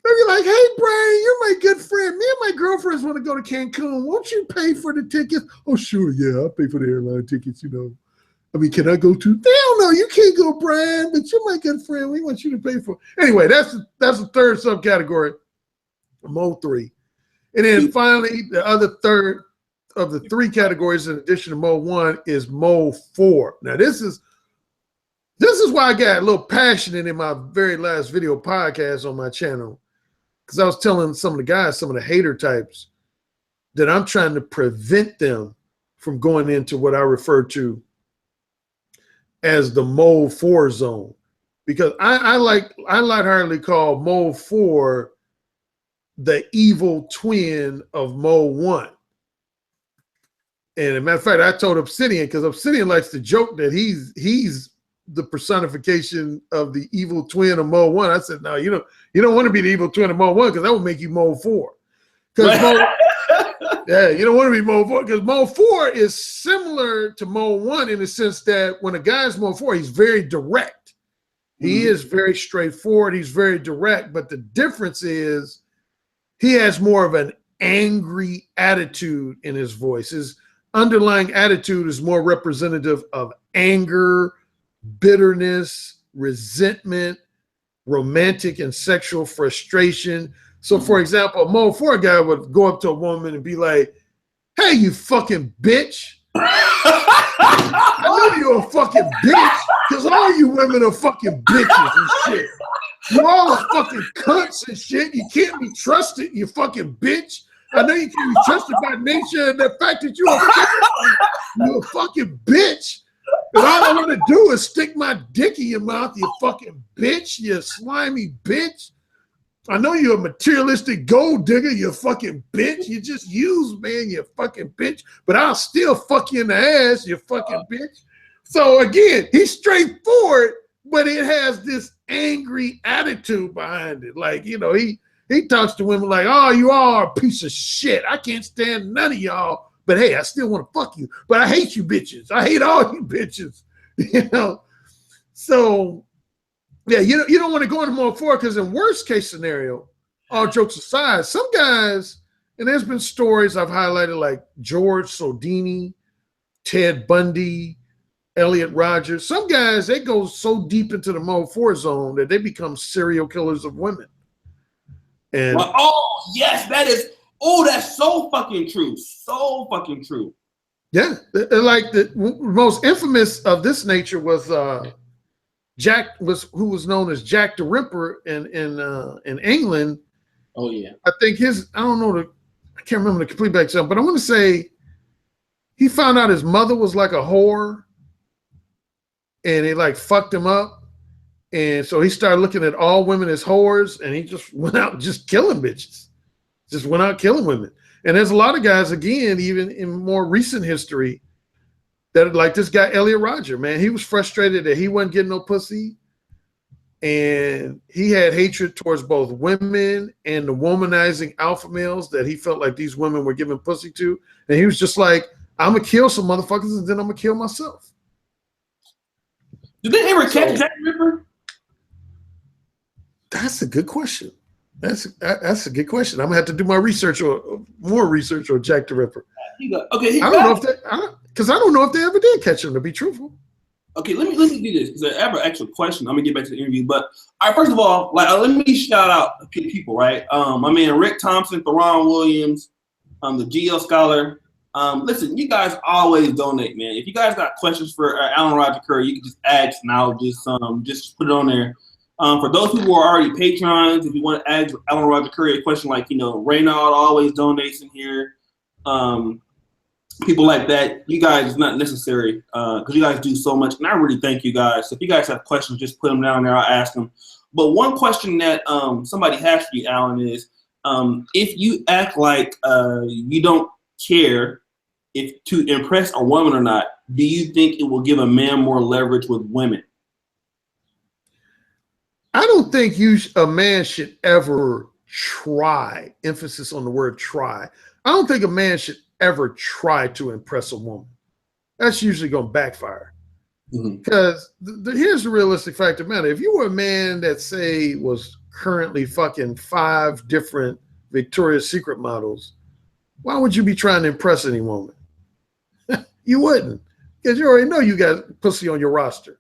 They be like, hey Brian, you're my good friend. Me and my girlfriends want to go to Cancun. Won't you pay for the tickets? Oh sure, yeah, I'll pay for the airline tickets, I mean, can I go too? Hell no, you can't go, Brian, but you're my good friend. We want you to pay for it. Anyway, that's the third subcategory, Mode 3. And then finally, the other third of the three categories in addition to Mode 1 is Mode 4. Now this is why I got a little passionate in my very last video podcast on my channel, because I was telling some of the guys, some of the hater types, that I'm trying to prevent them from going into what I refer to as the Mode 4 zone, because I lightheartedly call Mode 4 the evil twin of Mode 1. And as a matter of fact, I told Obsidian, because Obsidian likes to joke that he's the personification of the evil twin of Mode 1. I said, no, you don't want to be the evil twin of Mode 1, because that would make you Mode 4. Because Yeah, you don't want to be mode 4 because mode 4 is similar to mode 1 in the sense that when a guy's mode 4, he's very direct. He is very straightforward. He's very direct. But the difference is he has more of an angry attitude in his voice. His underlying attitude is more representative of anger, bitterness, resentment, romantic and sexual frustration. So, for example, a mode 4 guy would go up to a woman and be like, "Hey, you fucking bitch. I know you're a fucking bitch because all you women are fucking bitches and shit. You all are fucking cunts and shit. You can't be trusted, you fucking bitch. I know you can't be trusted by nature and the fact that you're a fucking bitch. And all I want to do is stick my dick in your mouth, you fucking bitch, you slimy bitch. I know you're a materialistic gold digger, you fucking bitch. You just use, man, you fucking bitch. But I'll still fuck you in the ass, you fucking bitch." So again, he's straightforward, but it has this angry attitude behind it. Like, you know, he talks to women like, "Oh, you all are a piece of shit. I can't stand none of y'all. But hey, I still want to fuck you. But I hate you bitches. I hate all you bitches." You know? So yeah, you don't want to go into mode 4 because in worst case scenario, all jokes aside, some guys, and there's been stories I've highlighted like George Sodini, Ted Bundy, Elliot Rogers. Some guys, they go so deep into the mode 4 zone that they become serial killers of women. And well, oh, yes, that's so fucking true. So fucking true. Yeah, like the most infamous of this nature was who was known as Jack the Ripper in England. Oh yeah, I think I can't remember the complete background, but I want to say he found out his mother was like a whore, and it like fucked him up, and so he started looking at all women as whores, and he just went out just killing bitches, just went out killing women. And there's a lot of guys, again, even in more recent history, that like this guy, Elliot Roger, man, he was frustrated that he wasn't getting no pussy. And he had hatred towards both women and the womanizing alpha males that he felt like these women were giving pussy to. And he was just like, "I'm going to kill some motherfuckers and then I'm going to kill myself." Did they ever catch Jack the Ripper? That's a good question. That's a good question. I'm gonna have to do my research or more research on Jack the Ripper. Okay, I don't know if they ever did catch him, to be truthful. Okay, let me do this because I have an actual question. I'm gonna get back to the interview, but all right, first of all, like let me shout out a few people, right? My man Rick Thompson, Theron Williams, the GL Scholar. Listen, you guys always donate, man. If you guys got questions for Alan Roger Currie, you can just ask, and I'll just put it on there. For those people who are already patrons, if you want to ask Alan Roger Currie a question like, Reynald always donates in here, people like that, you guys, it's not necessary because you guys do so much, and I really thank you guys. So if you guys have questions, just put them down there, I'll ask them. But one question that somebody has for you, Alan, is if you act like you don't care if to impress a woman or not, do you think it will give a man more leverage with women? I don't think a man should ever try, emphasis on the word try. I don't think a man should ever try to impress a woman. That's usually going to backfire. Because here's the realistic fact of the matter. If you were a man that, say, was currently fucking 5 different Victoria's Secret models, why would you be trying to impress any woman? You wouldn't, because you already know you got pussy on your roster.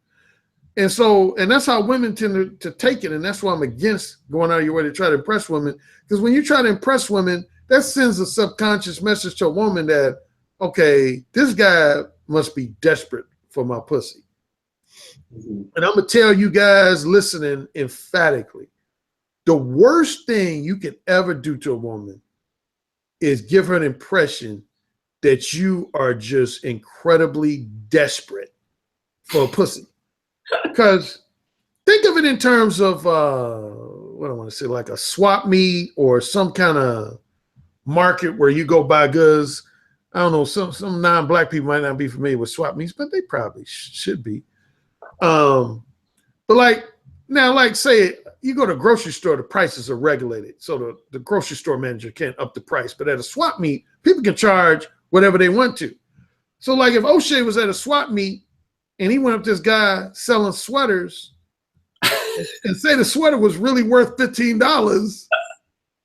And that's how women tend to take it. And that's why I'm against going out of your way to try to impress women. Because when you try to impress women, that sends a subconscious message to a woman that, okay, this guy must be desperate for my pussy. And I'm going to tell you guys listening emphatically, the worst thing you can ever do to a woman is give her an impression that you are just incredibly desperate for a pussy. Because think of it in terms of what I want to say, like a swap meet or some kind of market where you go buy goods. I don't know, some non-black people might not be familiar with swap meets, but they probably should be. But like now, like say you go to a grocery store, the prices are regulated. So the grocery store manager can't up the price. But at a swap meet, people can charge whatever they want to. So like if Oshay was at a swap meet and he went up to this guy selling sweaters and say the sweater was really worth $15,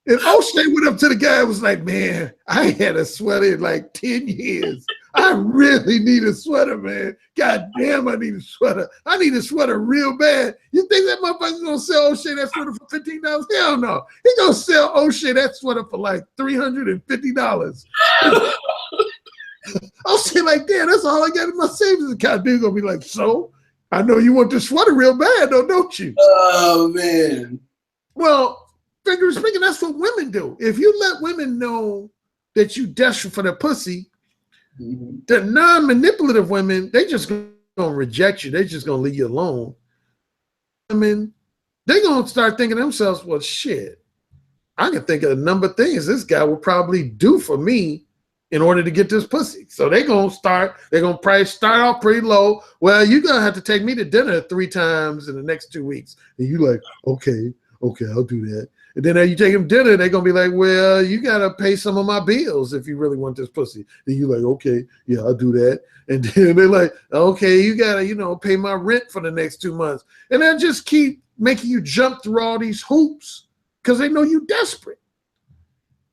and Oshay went up to the guy and was like, man, I ain't had a sweater in like 10 years. I really need a sweater, man. God damn, I need a sweater. I need a sweater real bad. You think that motherfucker's gonna sell Oshay that sweater for $15? Hell no. He gonna sell Oshay that sweater for like $350. Oshay like, damn, that's all I got in my savings account. Dude gonna be like, so? I know you want the sweater real bad, though, don't you? Oh, man. Well, figuratively speaking, that's what women do. If you let women know that you desperate for their pussy, the non-manipulative women, they just gonna reject you. They just gonna leave you alone. I mean, they're gonna start thinking to themselves, well, shit, I can think of a number of things this guy will probably do for me in order to get this pussy. So they're gonna probably start off pretty low. Well, you're gonna have to take me to dinner 3 times in the next 2 weeks. And you like, okay, I'll do that. And then you take them dinner, they're gonna be like, well, you gotta pay some of my bills if you really want this pussy. And you like, okay, yeah, I'll do that. And then they're like, okay, you gotta, pay my rent for the next 2 months. And they'll just keep making you jump through all these hoops because they know you're desperate.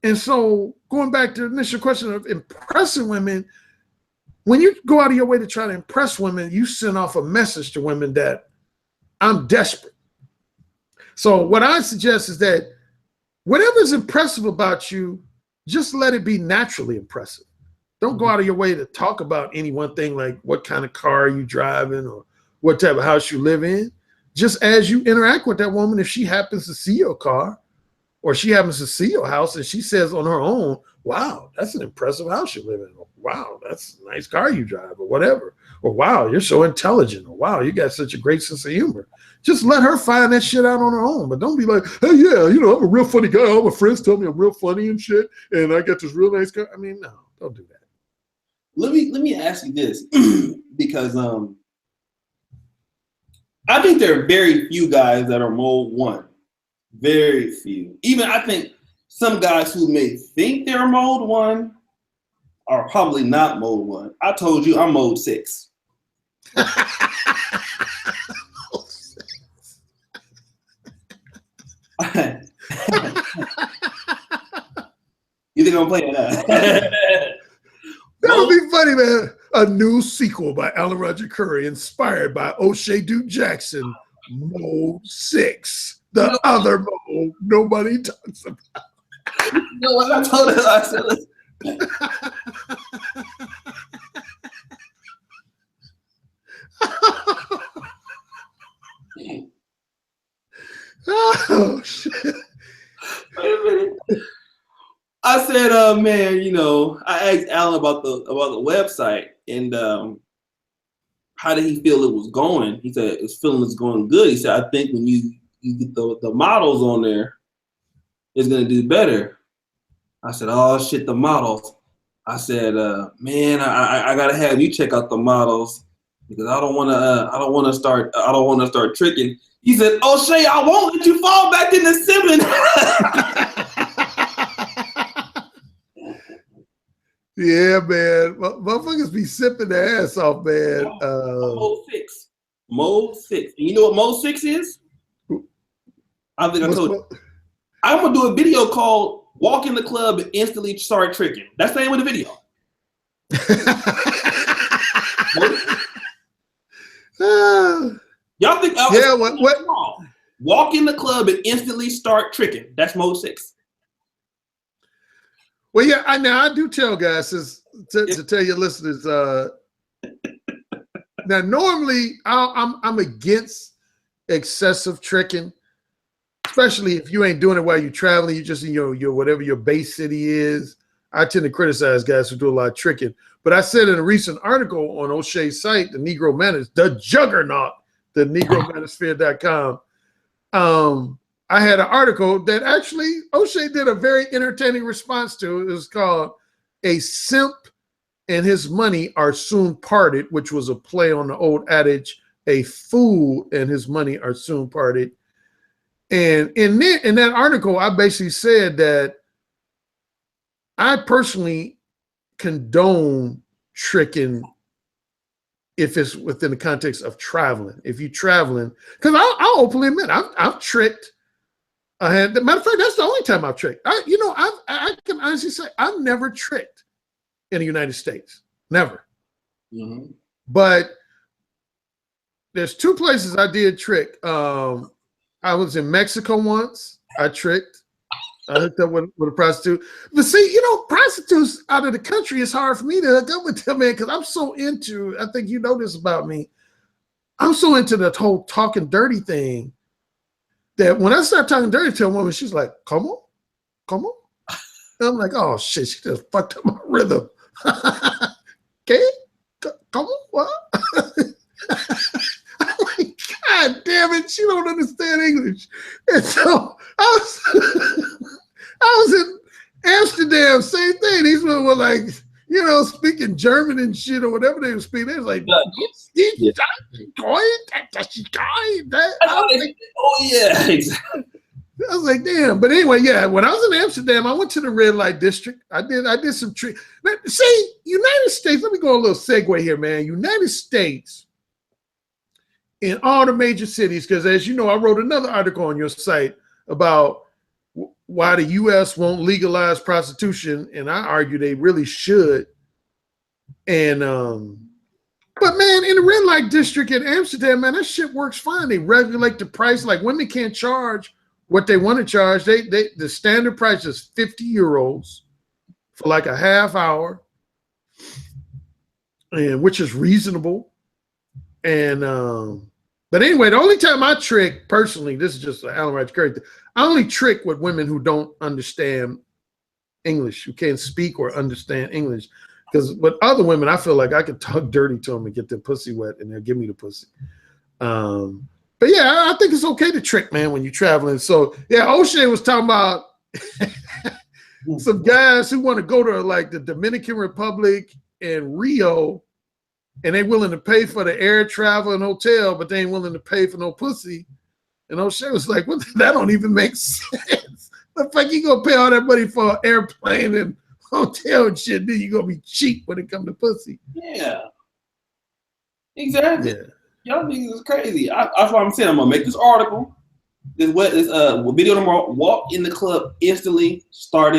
And so going back to the initial question of impressing women, when you go out of your way to try to impress women, you send off a message to women that I'm desperate. So what I suggest is that whatever's impressive about you, just let it be naturally impressive. Don't go out of your way to talk about any one thing like what kind of car you driving or what type of house you live in. Just as you interact with that woman, if she happens to see your car or she happens to see your house and she says on her own, wow, that's an impressive house you live in. Or, wow, that's a nice car you drive or whatever. Or wow, you're so intelligent. Or wow, you got such a great sense of humor. Just let her find that shit out on her own. But don't be like, hey, yeah, I'm a real funny guy. All my friends tell me I'm real funny and shit. And I got this real nice car. I mean, no, don't do that. Let me ask you this, because I think there are very few guys that are mode 1. Very few. Even I think some guys who may think they're mode 1 are probably not mode 1. I told you I'm mode 6. You think I'm playing that? That would be funny, man. A new sequel by Alan Roger Currie, inspired by Oshay Duke Jackson, Mode 6. The other mode nobody talks about. You know what I told her? I said, listen. Oh, shit. Wait a minute. I said, man, I asked Alan about the website and how did he feel it was going? He said his feeling is going good. He said, I think when you get the models on there, it's gonna do better. I said, oh shit, the models. I said, man, I gotta have you check out the models because I don't wanna start tricking. He said, Oshay, I won't let you fall back into simming. Yeah, man. Motherfuckers be sipping their ass off, man. Mode 6. Mode 6. You know what mode 6 is? I think I told you. I'm going to do a video called Walk in the Club and Instantly Start Tricking. That's the name of the video. Y'all think... yeah, what? Walk in the club and instantly start tricking. That's mode 6. Well, yeah, I do tell guys to tell your listeners. Now, normally I'm against excessive tricking, especially if you ain't doing it while you're traveling. You just in your whatever your base city is. I tend to criticize guys who do a lot of tricking. But I said in a recent article on Oshay's site, the Negro Manosphere, the juggernaut, the negromanosphere.com. I had an article that actually Oshay did a very entertaining response to. It was called "A Simp and His Money Are Soon Parted," which was a play on the old adage, "A fool and his money are soon parted." And in that article, I basically said that I personally condone tricking if it's within the context of traveling. If you're traveling, because I'll openly admit I've tricked. Matter of fact, that's the only time I've tricked. I can honestly say I've never tricked in the United States, never. Mm-hmm. But there's two places I did trick. I was in Mexico once. I tricked. I hooked up with a prostitute. But see, prostitutes out of the country, it's hard for me to hook up with them, man, because I'm so into, I think you know this about me, I'm so into the whole talking dirty thing that when I start talking dirty to a woman, she's like, come on. And I'm like, oh, shit, she just fucked up my rhythm. Okay? Come on, what? I'm like, God damn it, she don't understand English. And so I was in Amsterdam, same thing. These women were like, speaking German and shit or whatever they were speaking. They was like, oh yeah, exactly. I was like, damn. But anyway, yeah, when I was in Amsterdam, I went to the red light district. I did some trick. See, United States, let me go a little segue here, man. United States, in all the major cities, because as you know, I wrote another article on your site about why the U.S. won't legalize prostitution, and I argue they really should. And but man, in the red light district in Amsterdam, man, that shit works fine. They regulate the price. Like women can't charge what they want to charge. The standard price is 50 euros for like a half hour, and which is reasonable. And but anyway, the only time I trick personally, this is just an Alan Roger Currie thing, I only trick with women who don't understand English, who can't speak or understand English. Because with other women, I feel like I could talk dirty to them and get their pussy wet, and they'll give me the pussy. But yeah, I think it's okay to trick, man, when you're traveling. So yeah, Oshay was talking about some guys who want to go to like the Dominican Republic and Rio, and they willing to pay for the air travel and hotel, but they ain't willing to pay for no pussy. And Oshay was like, "What? That don't even make sense. The fuck you gonna pay all that money for an airplane and hotel and shit? Then you gonna be cheap when it comes to pussy?" Yeah, exactly. Yeah. Y'all niggas is crazy. That's why I'm saying I'm gonna make this article. This video tomorrow. Walk in the club instantly. Start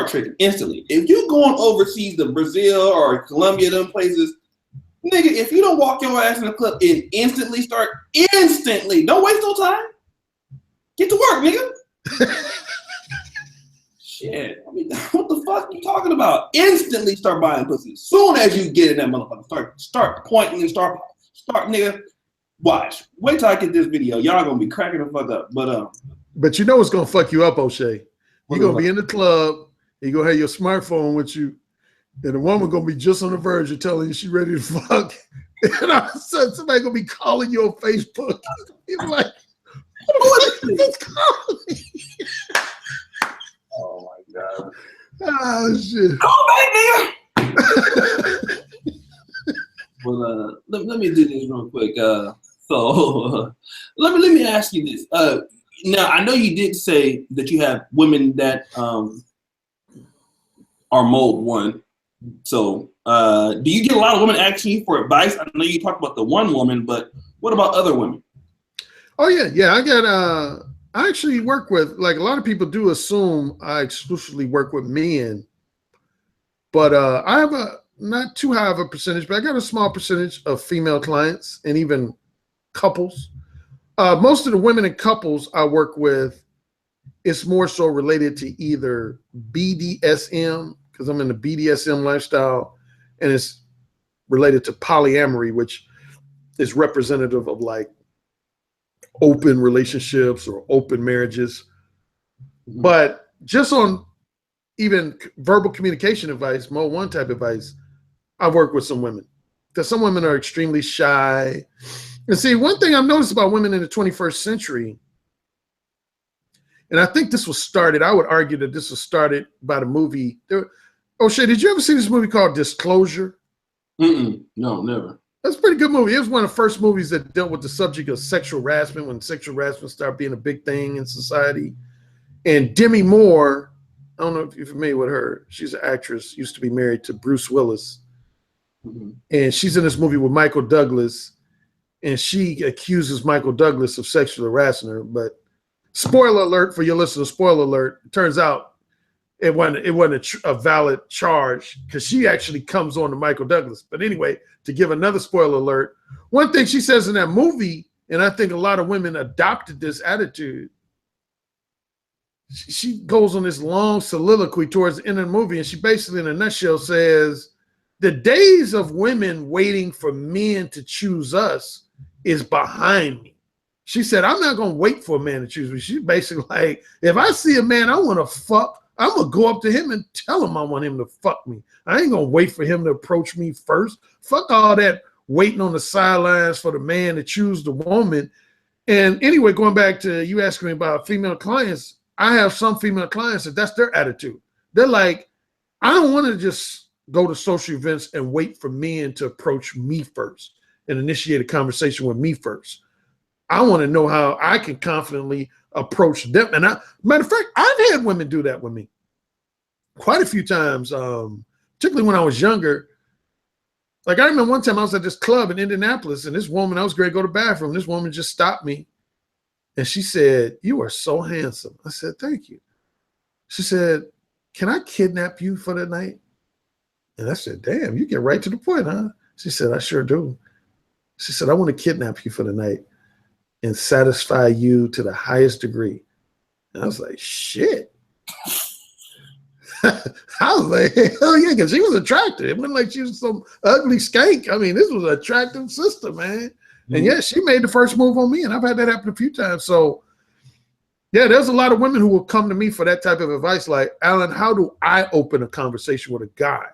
tricking instantly. If you going overseas to Brazil or Colombia, them places, nigga, if you don't walk your ass in the club and instantly start instantly, don't waste no time. Get to work, nigga. Shit. I mean, what the fuck are you talking about? Instantly start buying pussy. Soon as you get in that motherfucker, start pointing and start, nigga. Watch. Wait till I get this video. Y'all gonna be cracking the fuck up. But you know what's gonna fuck you up, Oshay. You're gonna be in the club, and you're gonna have your smartphone with you, and the woman gonna be just on the verge of telling you she ready to fuck. And all of a sudden somebody gonna be calling you on Facebook. You're like, what is calling me? Oh my god. Oh shit. Come back, nigga. Well, let me do this real quick. So let me ask you this. Now I know you did say that you have women that are mode 1. So do you get a lot of women asking you for advice? I know you talked about the one woman, but what about other women? Oh yeah. I actually work with, like, a lot of people do assume I exclusively work with men, but I have not too high of a percentage, but I got a small percentage of female clients and even couples. Most of the women and couples I work with, it's more so related to either BDSM, because I'm in the BDSM lifestyle, and it's related to polyamory, which is representative of like open relationships or open marriages. Mm-hmm. But just on even verbal communication advice, mode 1 type advice, I've worked with some women, because some women are extremely shy. And see, one thing I've noticed about women in the 21st century, and I think this was started, I would argue that this was started by the movie. Oshay, did you ever see this movie called Disclosure? No, never. That's a pretty good movie. It was one of the first movies that dealt with the subject of sexual harassment when sexual harassment started being a big thing in society. And Demi Moore, I don't know if you're familiar with her. She's an actress, used to be married to Bruce Willis. Mm-hmm. And she's in this movie with Michael Douglas. And she accuses Michael Douglas of sexually harassing her. But spoiler alert for your listeners, spoiler alert, it turns out it wasn't a valid charge because she actually comes on to Michael Douglas. But anyway, to give another spoiler alert, one thing she says in that movie, and I think a lot of women adopted this attitude, she goes on this long soliloquy towards the end of the movie, and she basically, in a nutshell, says, the days of women waiting for men to choose us is behind me. She said, I'm not going to wait for a man to choose me. She's basically like, if I see a man I want to fuck, I'm going to go up to him and tell him I want him to fuck me. I ain't going to wait for him to approach me first. Fuck all that waiting on the sidelines for the man to choose the woman. And anyway, going back to you asking me about female clients, I have some female clients that's their attitude. They're like, I don't want to just go to social events and wait for men to approach me first and initiate a conversation with me first. I want to know how I can confidently approach them. And matter of fact, I've had women do that with me quite a few times, particularly when I was younger. Like I remember one time I was at this club in Indianapolis, and this woman, I was going to go to the bathroom. This woman just stopped me, and she said, "You are so handsome." I said, "Thank you." She said, "Can I kidnap you for the night?" And I said, "Damn, you get right to the point, huh?" She said, "I sure do." She said, "I want to kidnap you for the night and satisfy you to the highest degree." And I was like, shit. I was like, hell yeah, because she was attractive. It wasn't like she was some ugly skank. I mean, this was an attractive sister, man. Mm-hmm. And yeah, she made the first move on me, and I've had that happen a few times. So yeah, there's a lot of women who will come to me for that type of advice, like, Alan, how do I open a conversation with a guy?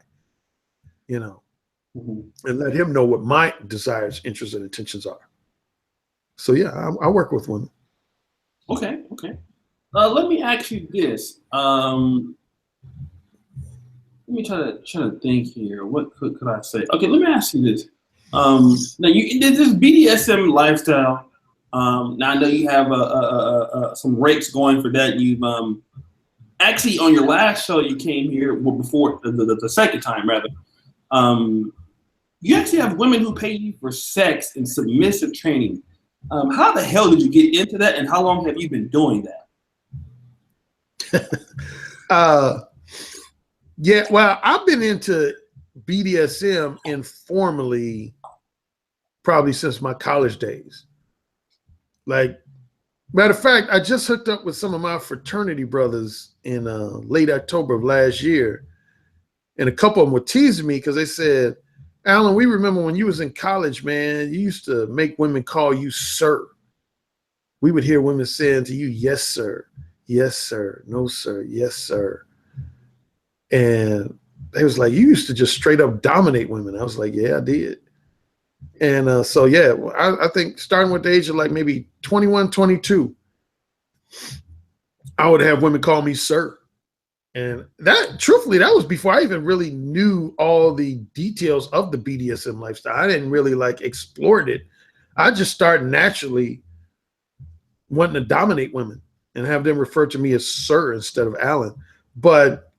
You know, mm-hmm. and let him know what my desires, interests, and intentions are. So yeah, I work with women. Okay. Let me ask you this. Let me try to think here. What could I say? Okay, let me ask you this. Now there's this BDSM lifestyle. Now I know you have some rates going for that. You've actually on your last show you came here before the second time rather. You actually have women who pay you for sex and submissive training. How the hell did you get into that, and how long have you been doing that? Yeah, well, I've been into BDSM informally probably since my college days. Like, matter of fact, I just hooked up with some of my fraternity brothers in late October of last year, and a couple of them were teasing me because they said, Alan, we remember when you was in college, man, you used to make women call you sir. We would hear women saying to you, yes, sir. Yes, sir. No, sir. Yes, sir. And they was like, you used to just straight up dominate women. I was like, yeah, I did. And so, yeah, I think starting with the age of like maybe 21, 22, I would have women call me sir. And that, truthfully, that was before I even really knew all the details of the BDSM lifestyle. I didn't really like explored it. I just started naturally wanting to dominate women and have them refer to me as sir instead of Alan. But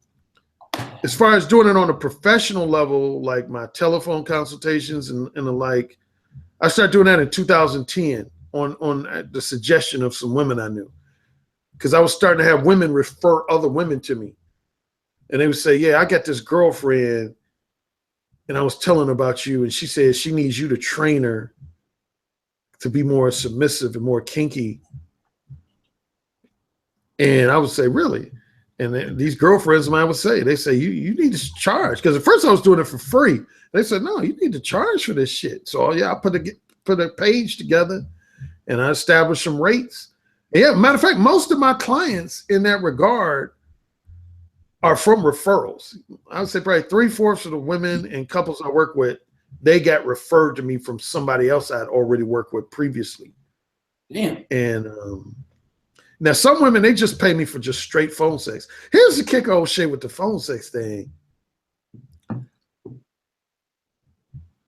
as far as doing it on a professional level, like my telephone consultations and the like, I started doing that in 2010 on the suggestion of some women I knew. Because I was starting to have women refer other women to me. And they would say, yeah, I got this girlfriend and I was telling her about you. And she said she needs you to train her to be more submissive and more kinky. And I would say, really? And then these girlfriends of mine would say, they say, you need to charge. Because at first I was doing it for free. They said, no, you need to charge for this shit. So yeah, I put a page together and I established some rates. And yeah, matter of fact, most of my clients in that regard are from referrals. I would say probably 3/4 of the women and couples I work with, they got referred to me from somebody else I'd already worked with previously. Damn. And now some women, they just pay me for just straight phone sex. Here's the kicker, Oshay, with the phone sex thing.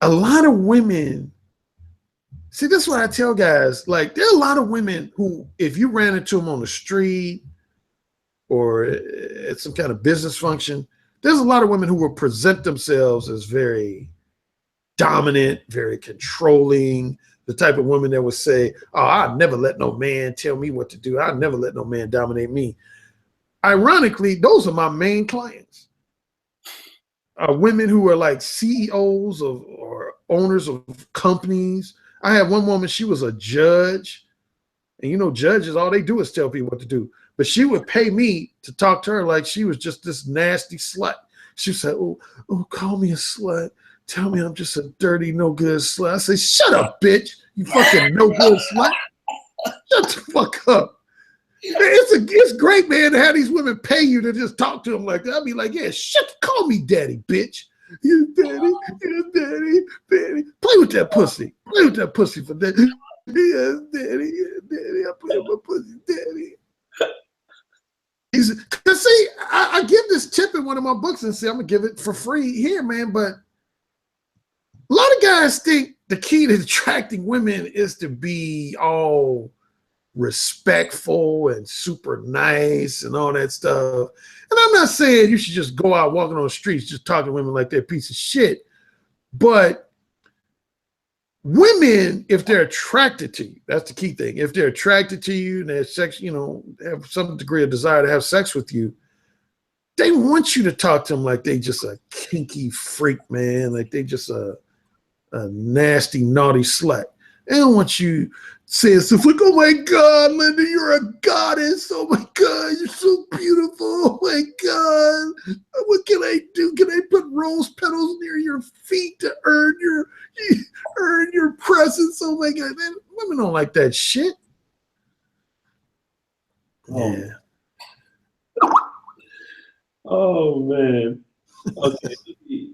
a lot of women, see, this is what I tell guys. Like, there are a lot of women who, if you ran into them on the street or at some kind of business function, there's a lot of women who will present themselves as very dominant, very controlling, the type of women that would say, oh, I'll never let no man tell me what to do. I'll never let no man dominate me. Ironically, those are my main clients. Women who are like CEOs of or owners of companies. I had one woman, she was a judge. And you know, judges, all they do is tell people what to do. But she would pay me to talk to her like she was just this nasty slut. She said, oh, call me a slut. Tell me I'm just a dirty, no good slut. I say, shut up, bitch. You fucking no good slut. Shut the fuck up. It's great, man, to have these women pay you to just talk to them like that. I'd be like, yeah, call me daddy, bitch. You daddy. Play with that pussy. Play with that pussy for daddy. Yes, daddy. I play with my pussy, daddy. Cause see, I give this tip in one of my books and say I'm gonna give it for free here, man. But a lot of guys think the key to attracting women is to be all respectful and super nice and all that stuff. And I'm not saying you should just go out walking on the streets just talking to women like they're a piece of shit. But women, if they're attracted to you, that's the key thing. If they're attracted to you and they have sex, you know, have some degree of desire to have sex with you, they want you to talk to them like they just a kinky freak, man. Like they just a nasty, naughty slut. They don't want you saying stuff like, oh my God, Linda, you're a goddess. Oh my God, you're so beautiful. Oh my God. What can I do? Can I put rose petals near your feet to earn your presence? Oh my God. Man, women don't like that shit. Yeah. Oh man. Okay.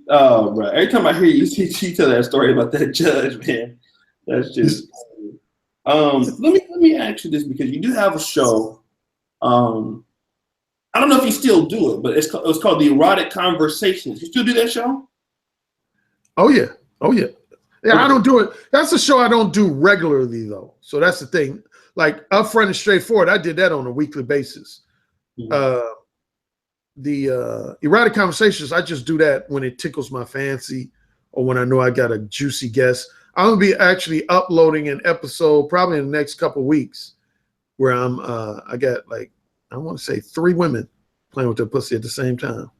Oh, bro. Every time I hear you tell that story about that judge, man, that's just. Let me ask you this, because you do have a show. I don't know if you still do it, but it's called The Erotic Conversations. You still do that show? Oh yeah. Yeah, okay. I don't do it. That's a show I don't do regularly though. So that's the thing. Like upfront and straightforward, I did that on a weekly basis. Mm-hmm. The Erotic Conversations, I just do that when it tickles my fancy or when I know I got a juicy guest. I'm gonna be actually uploading an episode probably in the next couple of weeks where I got like, I want to say 3 women playing with their pussy at the same time.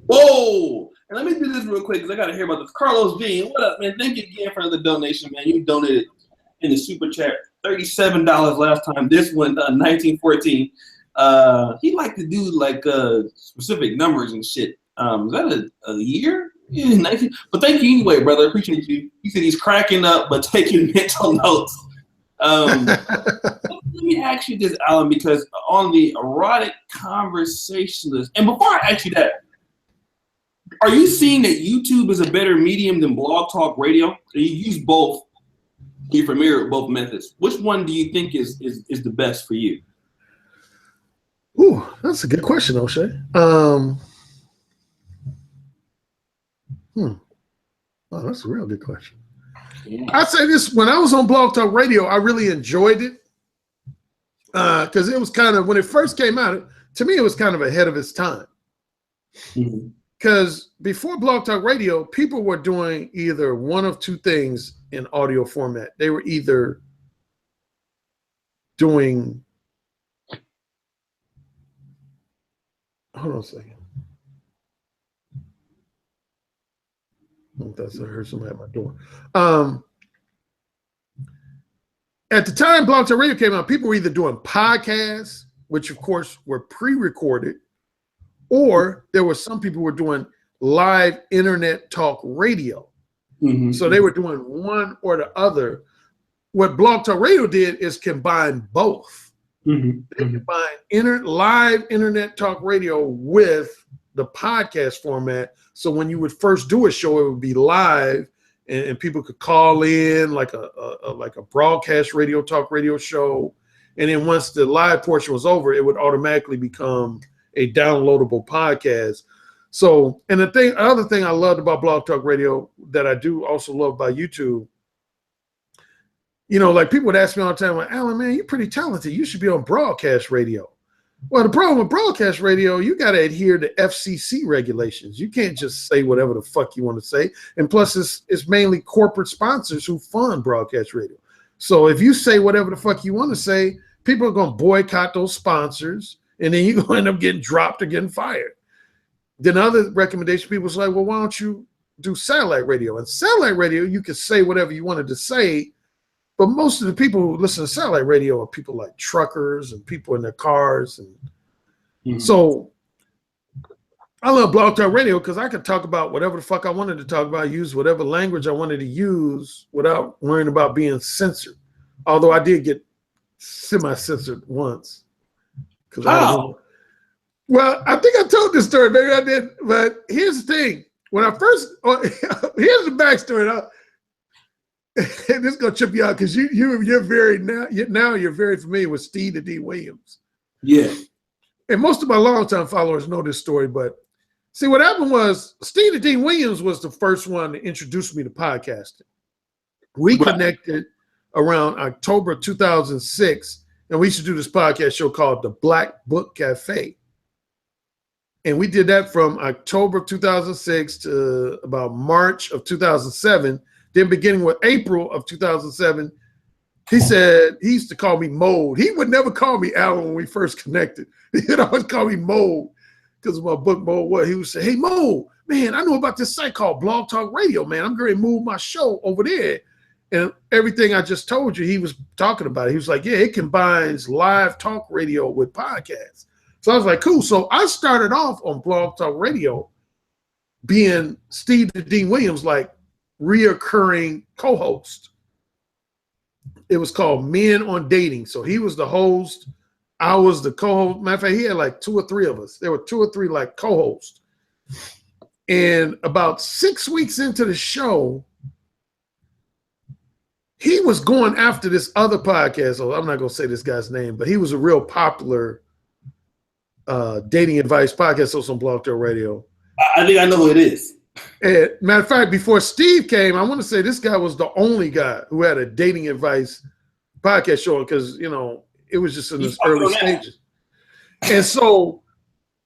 Whoa! And let me do this real quick because I gotta hear about this. Carlos Jean, what up, man? Thank you again for the donation, man. You donated in the super chat $37 last time. This one, 1914. He like to do like specific numbers and shit. Is that a year? Yeah, 19. But thank you anyway, brother. Appreciate you. He said he's cracking up but taking mental notes. Let me ask you this, Alan, because on the Erotic Conversation list, and before I ask you that, are you seeing that YouTube is a better medium than Blog Talk Radio? You use both. You're familiar with both methods. Which one do you think is the best for you? Ooh, that's a good question, Oshay. Oh, that's a real good question. Yeah. I'd say this, when I was on Blog Talk Radio, I really enjoyed it because it was kind of, when it first came out, to me, it was kind of ahead of its time. Because before Blog Talk Radio, people were doing either one of 2 things in audio format. They were either doing, hold on a second. I heard somebody at my door. At the time Blog Talk Radio came out, people were either doing podcasts, which of course were pre-recorded, or there were some people who were doing live internet talk radio. Mm-hmm. So they were doing one or the other. What Blog Talk Radio did is combine both. Mm-hmm. They combined live internet talk radio with the podcast format. So when you would first do a show, it would be live and people could call in like a broadcast radio talk radio show. And then once the live portion was over, it would automatically become a downloadable podcast. So, and other thing I loved about Blog Talk Radio that I do also love about YouTube, you know, like people would ask me all the time, like, Alan, man, you're pretty talented. You should be on broadcast radio. Well, the problem with broadcast radio, you got to adhere to FCC regulations. You can't just say whatever the fuck you want to say. And plus, it's mainly corporate sponsors who fund broadcast radio. So if you say whatever the fuck you want to say, people are going to boycott those sponsors, and then you're going to end up getting dropped or getting fired. Then other recommendation, people was like, well, why don't you do satellite radio? And satellite radio, you can say whatever you wanted to say, but most of the people who listen to satellite radio are people like truckers and people in their cars. And so I love Blog Talk Radio because I could talk about whatever the fuck I wanted to talk about, use whatever language I wanted to use without worrying about being censored. Although I did get semi-censored once. Well, I think I told this story, maybe I did, but here's the thing. When I first, here's the backstory. This is gonna trip you out because you're very you're very familiar with Steve the D. Williams. Yeah. And most of my longtime followers know this story, but see what happened was Steve the D. Williams was the first one to introduce me to podcasting. We connected around October 2006, and we used to do this podcast show called The Black Book Cafe. And we did that from October of 2006 to about March of 2007. Then beginning with April of 2007, he said, he used to call me Mold. He would never call me Alan when we first connected. He'd always call me Mold because of my book, Mold What. He would say, hey, Mold, man, I know about this site called Blog Talk Radio, man. I'm going to move my show over there. And everything I just told you, he was talking about it. He was like, yeah, it combines live talk radio with podcasts. So I was like, cool. So I started off on Blog Talk Radio being Steve the Dean Williams, like reoccurring co-host. It was called Men on Dating. So he was the host. I was the co-host. Matter of fact, he had like 2 or 3 of us. There were 2 or 3 like co-hosts. And about 6 weeks into the show, he was going after this other podcast. So I'm not going to say this guy's name, but he was a real popular dating advice podcast host on Blog Talk Radio. I think I know who it is. And matter of fact, before Steve came, I want to say this guy was the only guy who had a dating advice podcast show because, you know, it was just in its early stages. And so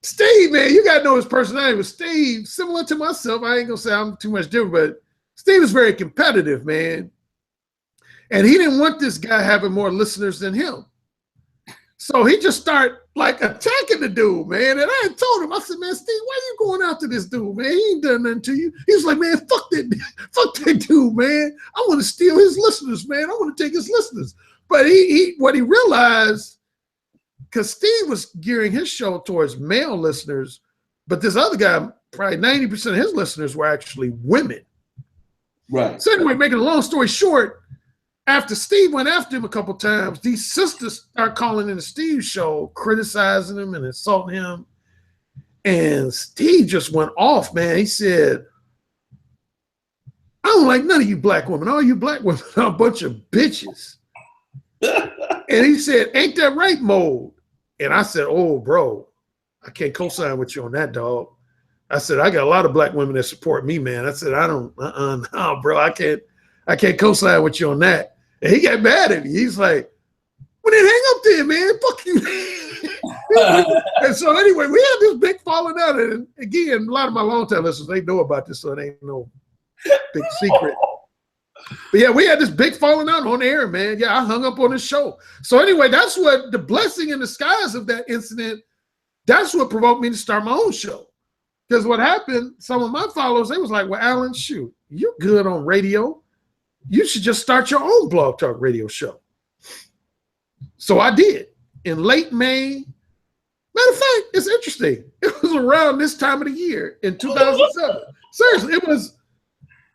Steve, man, you got to know his personality. But Steve, similar to myself, I ain't going to say I'm too much different, but Steve is very competitive, man. And he didn't want this guy having more listeners than him. So he just started like attacking the dude, man. And I had told him, I said, man, Steve, why are you going after this dude, man? He ain't done nothing to you. He was like, man, fuck that dude, man. I want to steal his listeners, man. I want to take his listeners. But what he realized, because Steve was gearing his show towards male listeners, but this other guy, probably 90% of his listeners were actually women. Right. So anyway, making a long story short, after Steve went after him a couple times, these sisters start calling in the Steve show, criticizing him and insulting him. And Steve just went off, man. He said, I don't like none of you black women. All you black women are a bunch of bitches. And he said, ain't that right, Mold? And I said, oh, bro, I can't co-sign with you on that, dog. I said, I got a lot of black women that support me, man. I said, I don't, no, bro, I can't co-sign with you on that. And he got mad at me. He's like, well, then hang up there, man. Fuck you. And so anyway, we had this big falling out. And again, a lot of my longtime listeners, they know about this, so it ain't no big secret. But yeah, we had this big falling out on air, man. Yeah, I hung up on the show. So anyway, that's what the blessing in disguise of that incident, that's what provoked me to start my own show. Because what happened, some of my followers, they was like, well, Alan, shoot, you're good on radio. You should just start your own Blog Talk Radio show. So I did. In late May, matter of fact, it's interesting. It was around this time of the year in 2007. Seriously, it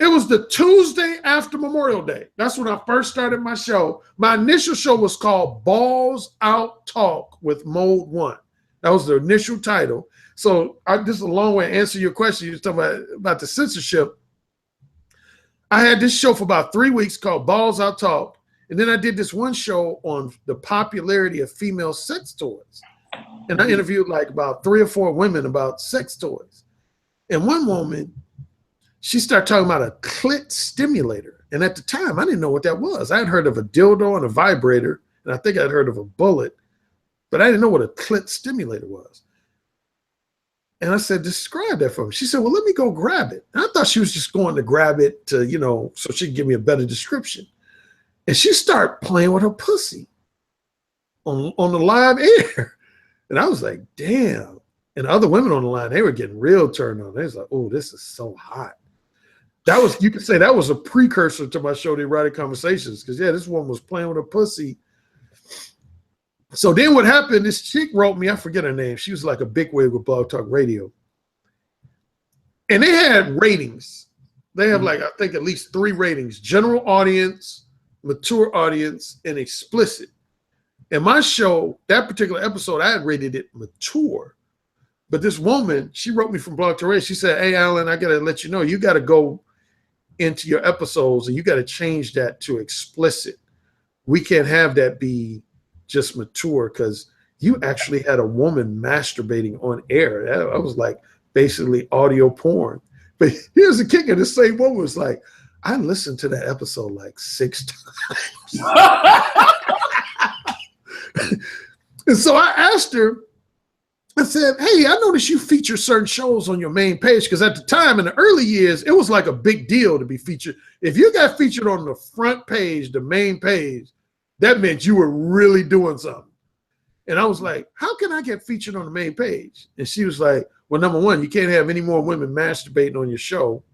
was the Tuesday after Memorial Day. That's when I first started my show. My initial show was called Balls Out Talk with Mode 1. That was the initial title. So this is a long way to answer your question. You're talking about the censorship. I had this show for about 3 weeks called Balls Out Talk. And then I did this one show on the popularity of female sex toys. And I interviewed like about 3 or 4 women about sex toys. And one woman, she started talking about a clit stimulator. And at the time, I didn't know what that was. I had heard of a dildo and a vibrator, and I think I'd heard of a bullet, but I didn't know what a clit stimulator was. And I said, describe that for me. She said, well, let me go grab it. And I thought she was just going to grab it to, so she could give me a better description. And she started playing with her pussy on the live air. And I was like, damn. And other women on the line, they were getting real turned on. They was like, oh, this is so hot. That was, you could say that was a precursor to my show, The Erotic Conversations. Because, yeah, this woman was playing with her pussy. So then what happened, this chick wrote me, I forget her name. She was like a bigwig with Blog Talk Radio. And they had ratings. They have like, I think at least 3 ratings: general audience, mature audience, and explicit. And my show, that particular episode, I had rated it mature. But this woman, she wrote me from Blog Talk Radio. She said, hey, Alan, I got to let you know, you got to go into your episodes and you got to change that to explicit. We can't have that be just mature, because you actually had a woman masturbating on air. I was like basically audio porn. But here's the kicker: the same woman was like, I listened to that episode like 6 times. And so I asked her, I said, hey, I noticed you feature certain shows on your main page, because at the time in the early years, it was like a big deal to be featured. If you got featured on the front page, the main page, that meant you were really doing something. And I was like, how can I get featured on the main page? And she was like, well, number one, you can't have any more women masturbating on your show.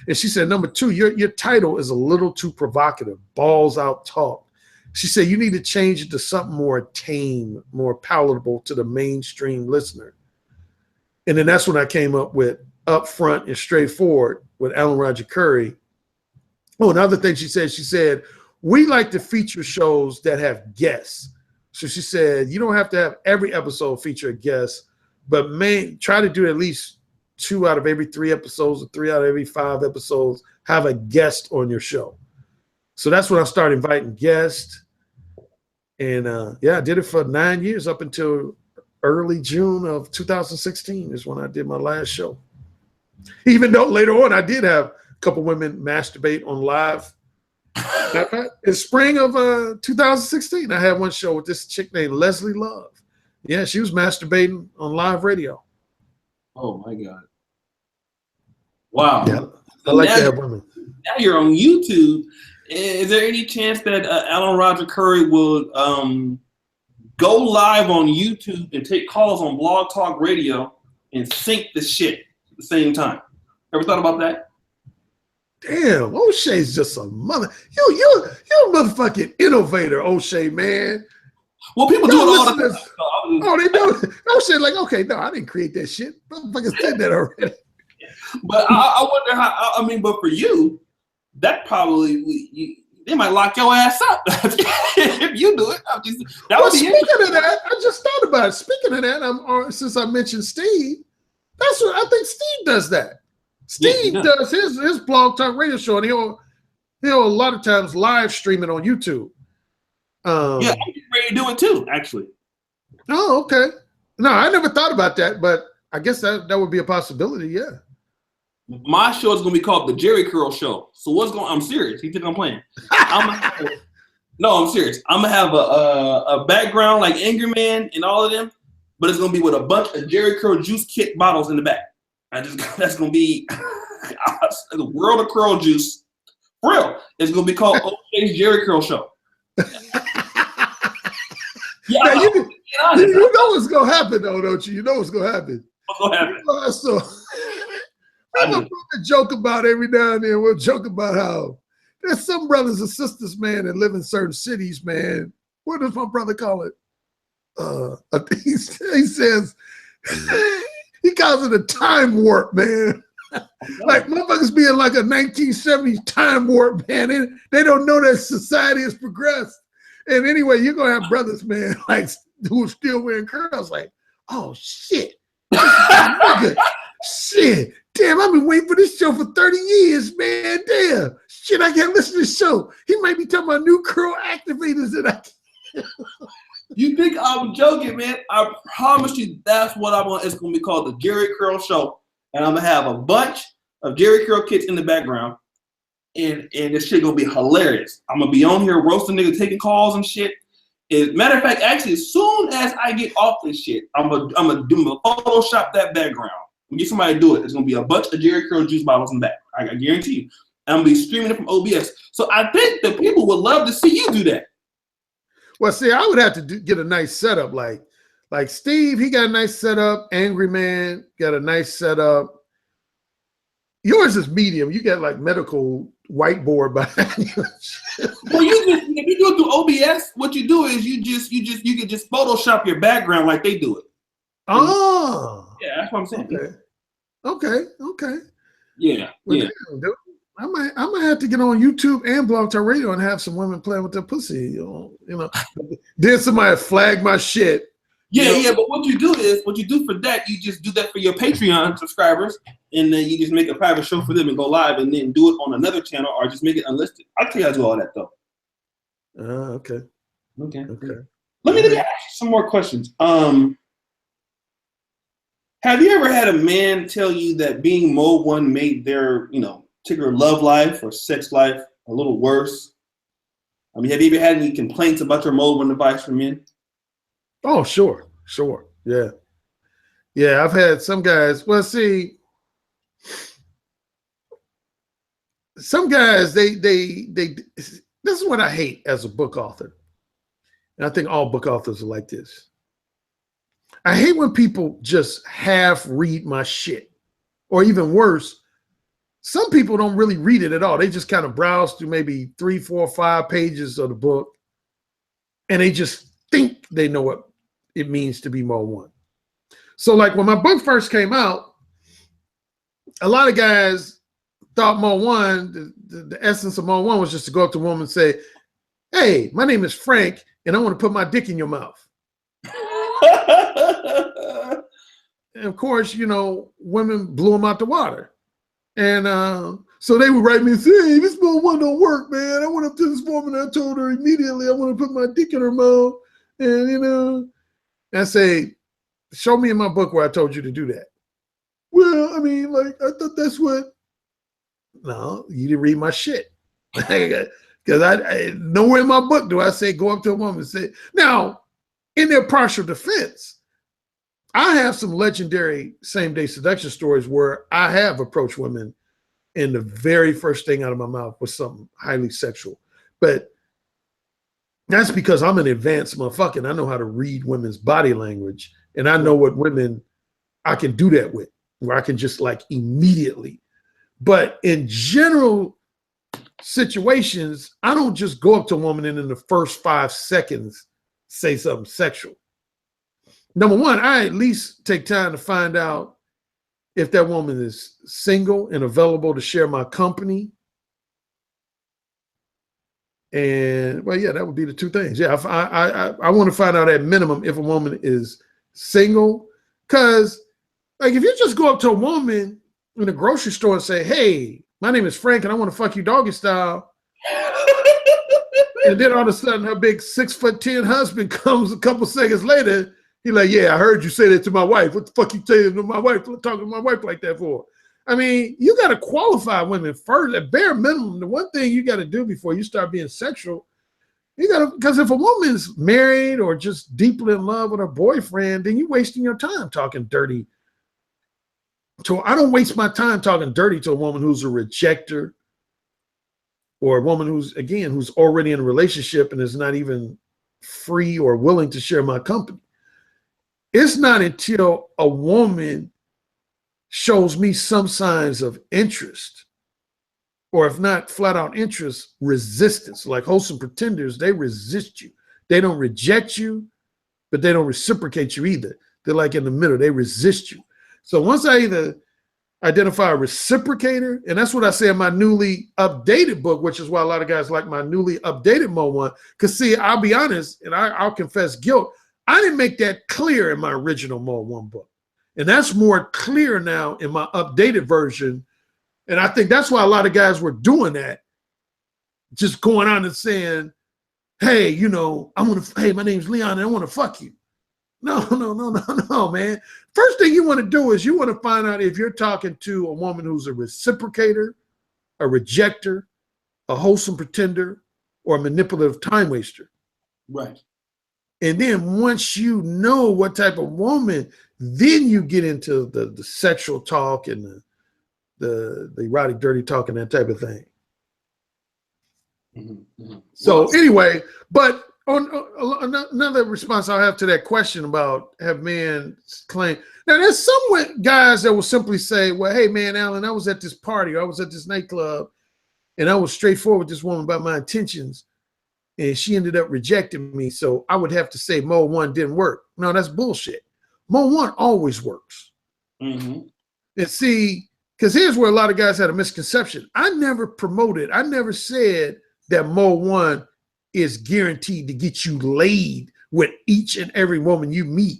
And she said, number two, your title is a little too provocative, balls out talk. She said, you need to change it to something more tame, more palatable to the mainstream listener. And then that's when I came up with Upfront and Straightforward with Alan Roger Currie. Oh, another thing she said, we like to feature shows that have guests. So she said, you don't have to have every episode feature a guest, but try to do at least 2 out of every 3 episodes or 3 out of every 5 episodes, have a guest on your show. So that's when I started inviting guests. And I did it for 9 years up until early June of 2016 is when I did my last show. Even though later on I did have a couple women masturbate on live. In spring of 2016, I had one show with this chick named Leslie Love. Yeah, she was masturbating on live radio. Oh my God. Wow. Yeah, I like to have women. Now you're on YouTube. Is there any chance that Alan Roger Currie will go live on YouTube and take calls on Blog Talk Radio and sync the shit at the same time? Ever thought about that? Damn, Oshay's just a mother. You're a motherfucking innovator, Oshay, man. Well, people do it all the time. Oh, they do. Oshay, like, okay, no, I didn't create that shit. Motherfuckers did that already. But I wonder how. But for you, that probably they might lock your ass up if you do it. Speaking of that, I just thought about it. Speaking of that, since I mentioned Steve, that's what I think Steve does that. Steve does his Blog Talk Radio show, and he'll a lot of times live stream it on YouTube. I'm getting ready to do it too, actually. Oh, okay. No, I never thought about that, but I guess that would be a possibility. Yeah. My show is gonna be called the Jerry Curl Show. So I'm serious. You think I'm playing? No, I'm serious. I'm gonna have a background like Angry Man and all of them, but it's gonna be with a bunch of Jerry Curl juice kit bottles in the back. That's gonna be the world of curl juice. For real. It's gonna be called Oshay's Jerry Curl Show. Yeah, now, you know what's gonna happen though, don't you? You know what's gonna happen. What's gonna happen? So we'll joke about every now and then. We'll joke about how there's some brothers and sisters, man, that live in certain cities, man. What does my brother call it? I think he says he calls it a time warp, man. Like motherfuckers being like a 1970s time warp, man. They don't know that society has progressed. And anyway, you're gonna have brothers, man, like who are still wearing curls. Like, oh shit, shit, damn! I've been waiting for this show for 30 years, man. Damn, shit, I can't listen to this show. He might be talking about new curl activators that I. You think I'm joking, man? I promise you, that's what I want. It's gonna be called the Jerry Curl Show. and I'm gonna have a bunch of Jerry Curl kits in the background, and this shit gonna be hilarious. I'm gonna be on here roasting niggas, taking calls and shit. As matter of fact, actually, as soon as I get off this shit, I'm gonna Photoshop that background. Get somebody to do it. It's gonna be a bunch of Jerry Curl juice bottles in the back. I guarantee you. I'm gonna be streaming it from OBS. So I think the people would love to see you do that. Well, see, I would have to get a nice setup. Like Steve, he got a nice setup. Angry Man got a nice setup. Yours is medium. You got like medical whiteboard behind you. Well, if you do it through OBS, what you do is you can just Photoshop your background like they do it. Oh, yeah, that's what I'm saying. Okay. Yeah, well, damn, dude. I might have to get on YouTube and Blog Talk Radio and have some women playing with their pussy. You know. Then somebody flag my shit. Yeah. But what you do for that, you just do that for your Patreon subscribers, and then you just make a private show for them and go live, and then do it on another channel, or just make it unlisted. I'll tell you how to do all that though. Okay. Let me ask you some more questions. Have you ever had a man tell you that being Mode 1 made their, particular love life or sex life a little worse? I mean, have you ever had any complaints about your Mode 1 device from men? Oh, sure. Yeah, I've had some guys. Well, see, some guys, they this is what I hate as a book author. And I think all book authors are like this. I hate when people just half read my shit, or even worse, some people don't really read it at all. They just kind of browse through maybe 3, 4, 5 pages of the book, and they just think they know what it means to be Mode 1. So like when my book first came out, a lot of guys thought Mode 1, the essence of Mode 1 was just to go up to a woman and say, "Hey, my name is Frank, and I want to put my dick in your mouth." And of course, women blew them out the water. And so they would write me and say, "Hey, this Mode 1 don't work, man. I went up to this woman and I told her immediately I want to put my dick in her mouth." And, I say, "Show me in my book where I told you to do that." "Well, I mean, like, I thought that's what." No, you didn't read my shit. Because I nowhere in my book do I say go up to a woman and say. Now, in their partial defense, I have some legendary same-day seduction stories where I have approached women and the very first thing out of my mouth was something highly sexual. But that's because I'm an advanced motherfucker and I know how to read women's body language, and I know what women I can do that with, where I can just like immediately. But in general situations, I don't just go up to a woman and in the first 5 seconds say something sexual. Number one, I at least take time to find out if that woman is single and available to share my company. And well, yeah, that would be the 2 things. Yeah, I want to find out at minimum if a woman is single, because like if you just go up to a woman in a grocery store and say, "Hey, my name is Frank and I want to fuck you doggy style," and then all of a sudden her big 6'10" husband comes a couple seconds later, he's like, "Yeah, I heard you say that to my wife. What the fuck you saying to my wife? Talking to my wife like that for?" I mean, you got to qualify women first. At bare minimum, the one thing you got to do before you start being sexual, you got to, because if a woman's married or just deeply in love with her boyfriend, then you're wasting your time talking dirty. So I don't waste my time talking dirty to a woman who's a rejecter, or a woman who's already in a relationship and is not even free or willing to share my company. It's not until a woman shows me some signs of interest, or if not flat out interest, resistance. Like wholesome pretenders, they resist you. They don't reject you, but they don't reciprocate you either. They're like in the middle, they resist you. So once I either identify a reciprocator, and that's what I say in my newly updated book, which is why a lot of guys like my newly updated Mode 1. Because see, I'll be honest, and I'll confess guilt, I didn't make that clear in my original Mode 1 book. And that's more clear now in my updated version. And I think that's why a lot of guys were doing that. Just going on and saying, "Hey, hey, my name's Leon and I want to fuck you." No, man. First thing you want to do is you want to find out if you're talking to a woman who's a reciprocator, a rejecter, a wholesome pretender, or a manipulative time waster. Right. And then once you know what type of woman, then you get into the sexual talk and the erotic, dirty talk and that type of thing. So anyway, but on another response I'll have to that question about have men claim. Now there's some guys that will simply say, well, hey man, Alan, I was at this party or I was at this nightclub and I was straightforward with this woman about my intentions and she ended up rejecting me. So I would have to say Mode 1 didn't work. No, that's bullshit. Mode 1 always works. And see, because here's where a lot of guys had a misconception. I never said that Mode 1 is guaranteed to get you laid with each and every woman you meet.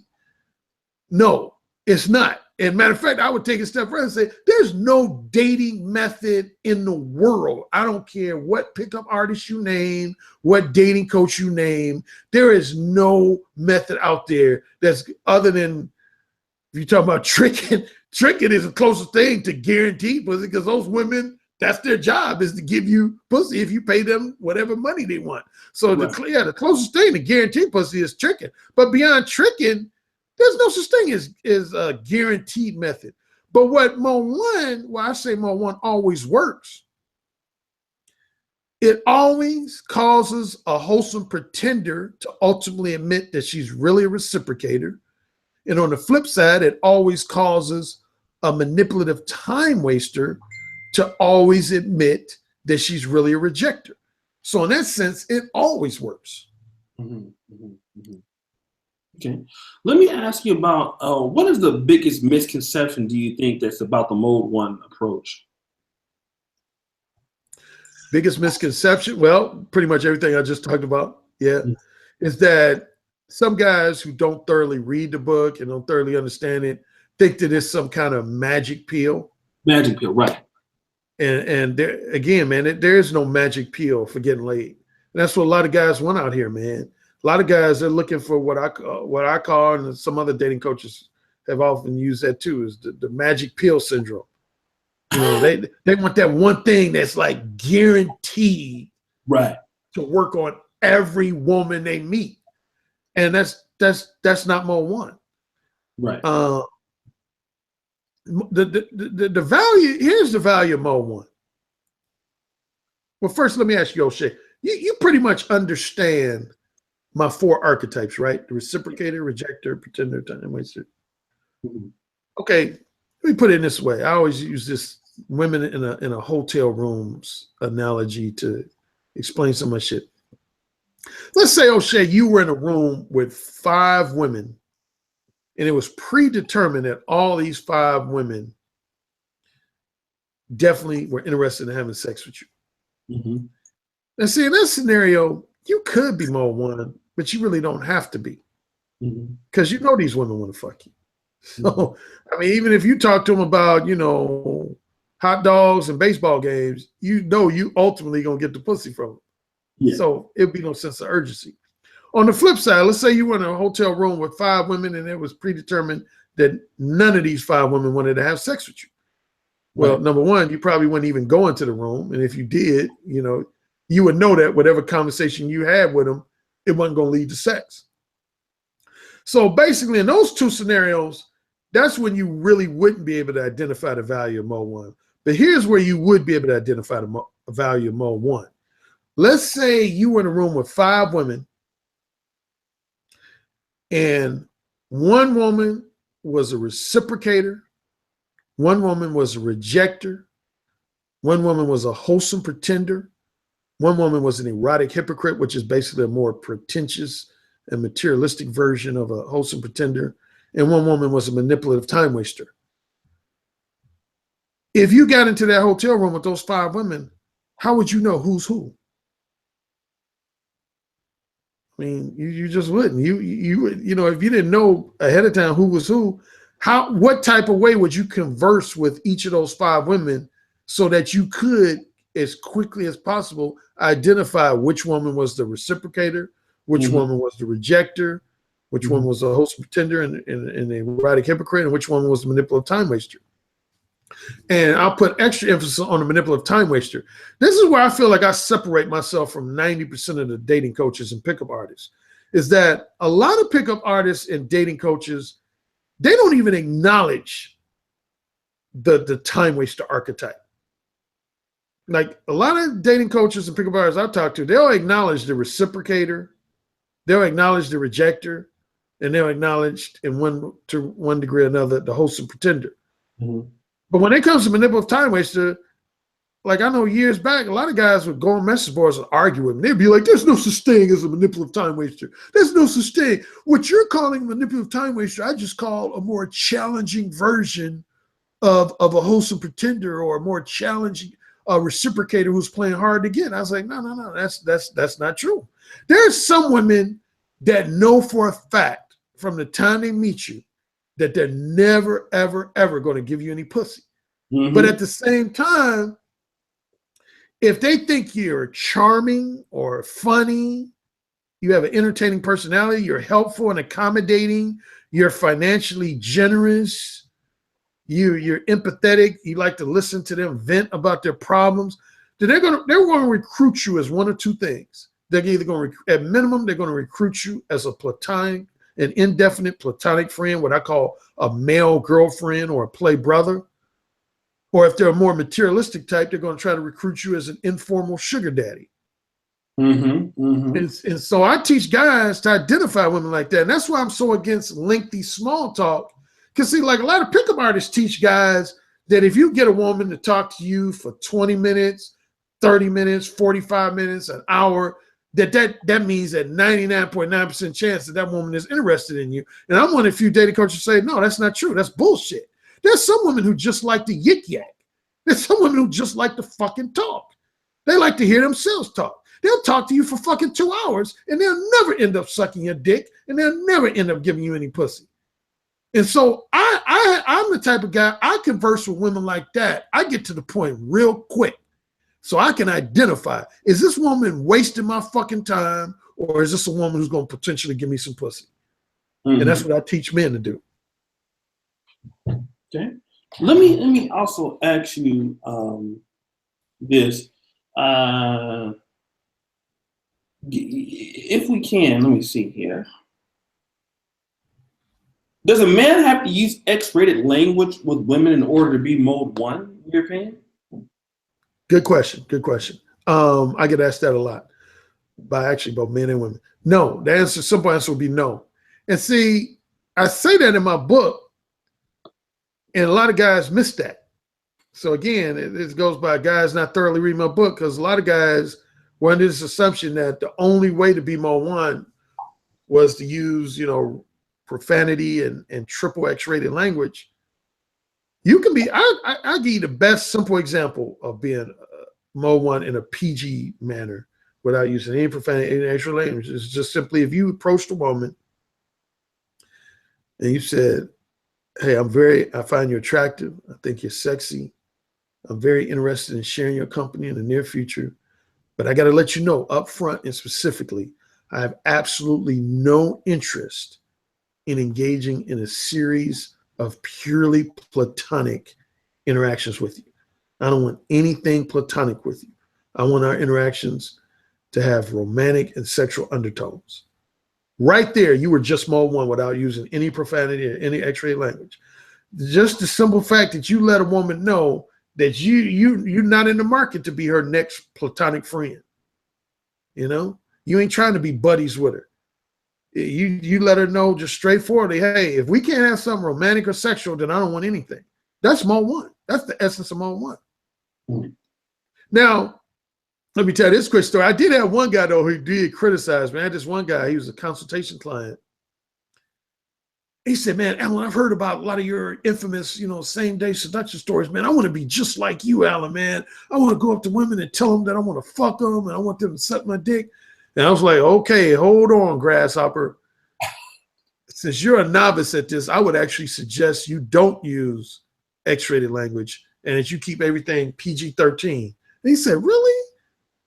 No, it's not. And matter of fact, I would take a step further and say, there's no dating method in the world. I don't care what pickup artist you name, what dating coach you name. There is no method out there that's other than, if you're talking about tricking is the closest thing to guaranteed pussy because those women, that's their job is to give you pussy if you pay them whatever money they want. So the closest thing to guaranteed pussy is tricking. But beyond tricking, there's no such thing as a guaranteed method. But what Mode 1, I say Mode 1 always works. It always causes a wholesome pretender to ultimately admit that she's really a reciprocator. And on the flip side, it always causes a manipulative time waster to always admit that she's really a rejecter. So in that sense, it always works. Okay. Let me ask you about what is the biggest misconception do you think that's about the Mode 1 approach? Biggest misconception? Well, pretty much everything I just talked about. Yeah. Is that some guys who don't thoroughly read the book and don't thoroughly understand it think that it's some kind of magic pill. Magic pill, right. And there, again, man, there is no magic pill for getting laid. And that's what a lot of guys want out here, man. A lot of guys are looking for what I call, and some other dating coaches have often used that too, is the magic pill syndrome. You know, they want that one thing that's like guaranteed to work on every woman they meet. And that's not Mode 1. Right. The value, here's the value of Mode 1. Well, first, let me ask you, Oshay, you pretty much understand my 4 archetypes, right? The reciprocator, rejector, pretender, time waster. Okay, let me put it in this way. I always use this women in a hotel rooms analogy to explain some of my shit. Let's say, Oshay, you were in a room with 5 women, and it was predetermined that all these 5 women definitely were interested in having sex with you. Now, see, in that scenario, you could be Mode 1, but you really don't have to be, because you know these women want to fuck you. So, I mean, even if you talk to them about, you know, hot dogs and baseball games, you know you ultimately gonna get the pussy from them. So it'd be no sense of urgency. On the flip side, let's say you were in a hotel room with 5 women and it was predetermined that none of these 5 women wanted to have sex with you. Well, number one, you probably wouldn't even go into the room. And if you did, you know, you would know that whatever conversation you had with them, it wasn't going to lead to sex. So basically in those 2 scenarios, that's when you really wouldn't be able to identify the value of Mode 1. But here's where you would be able to identify the value of Mode 1. Let's say you were in a room with 5 women and 1 woman was a reciprocator, 1 woman was a rejecter, 1 woman was a wholesome pretender, 1 woman was an erotic hypocrite, which is basically a more pretentious and materialistic version of a wholesome pretender, and 1 woman was a manipulative time waster. If you got into that hotel room with those 5 women, how would you know who's who? I mean, you just wouldn't. You know, if you didn't know ahead of time who was who, what type of way would you converse with each of those 5 women so that you could, as quickly as possible, identify which woman was the reciprocator, which woman was the rejecter, which one was a wholesome pretender and a erotic hypocrite, and which one was the manipulative time waster. And I'll put extra emphasis on the manipulative time waster. This is where I feel like I separate myself from 90% of the dating coaches and pickup artists, is that a lot of pickup artists and dating coaches, they don't even acknowledge the time waster archetype. Like a lot of dating coaches and pickup artists I've talked to, they'll acknowledge the reciprocator, they'll acknowledge the rejector, and they'll acknowledge to one degree or another the wholesome pretender. But when it comes to manipulative time waster, like I know years back, a lot of guys would go on message boards and argue with me. They'd be like, there's no such thing as a manipulative time waster. There's no such thing. What you're calling a manipulative time waster, I just call a more challenging version of a wholesome pretender, or a more challenging reciprocator who's playing hard to get. I was like, no, that's not true. There's some women that know for a fact from the time they meet you that they're never, ever, ever going to give you any pussy. But at the same time, if they think you're charming or funny, you have an entertaining personality, you're helpful and accommodating, you're financially generous, you're empathetic, you like to listen to them vent about their problems, then they're going to recruit you as one of two things. They're either going to, at minimum, they're going to recruit you as a platonic, an indefinite platonic friend, what I call a male girlfriend or a play brother. Or if they're a more materialistic type, they're going to try to recruit you as an informal sugar daddy. And so I teach guys to identify women like that. And that's why I'm so against lengthy small talk. Because see, like a lot of pickup artists teach guys that if you get a woman to talk to you for 20 minutes, 30 minutes, 45 minutes, an hour, that means that 99.9% chance that woman is interested in you. And I'm one of the few dating coaches who say, no, that's not true. That's bullshit. There's some women who just like to yik yak. There's some women who just like to fucking talk. They like to hear themselves talk. They'll talk to you for fucking 2 hours and they'll never end up sucking your dick and they'll never end up giving you any pussy. And so I'm the type of guy, I converse with women like that. I get to the point real quick. So I can identify, is this woman wasting my fucking time, or is this a woman who's going to potentially give me some pussy? And that's what I teach men to do. Okay. Let me also ask you this. If we can, let me see here. Does a man have to use X-rated language with women in order to be mode 1, in your opinion? Good question. I get asked that a lot by actually both men and women. No, simple answer would be no. And see, I say that in my book, and a lot of guys miss that. So again, it goes by guys not thoroughly reading my book, because a lot of guys were under this assumption that the only way to be mode 1 was to use, profanity and triple X-rated language. You can be, I'll give you the best simple example of being mode 1 in a PG manner without using any profanity, any extra language. It's just simply if you approached a woman and you said, hey, I find you attractive. I think you're sexy. I'm very interested in sharing your company in the near future. But I got to let you know up front and specifically, I have absolutely no interest in engaging in a series of purely platonic interactions with you. I don't want anything platonic with you. I want our interactions to have romantic and sexual undertones. Right there, you were just mode 1 without using any profanity or any X-rated language. Just the simple fact that you let a woman know that you're not in the market to be her next platonic friend. You ain't trying to be buddies with her. You let her know just straightforwardly, hey, if we can't have something romantic or sexual, then I don't want anything. That's mode 1. That's the essence of mode 1. Now, let me tell you this quick story. I did have one guy, though, who did criticize me. I had this one guy, he was a consultation client. He said, man, Alan, I've heard about a lot of your infamous, same-day seduction stories, man. I want to be just like you, Alan, man. I want to go up to women and tell them that I want to fuck them and I want them to suck my dick. And I was like, okay, hold on, grasshopper. Since you're a novice at this, I would actually suggest you don't use X-rated language and that you keep everything PG-13. And he said, really?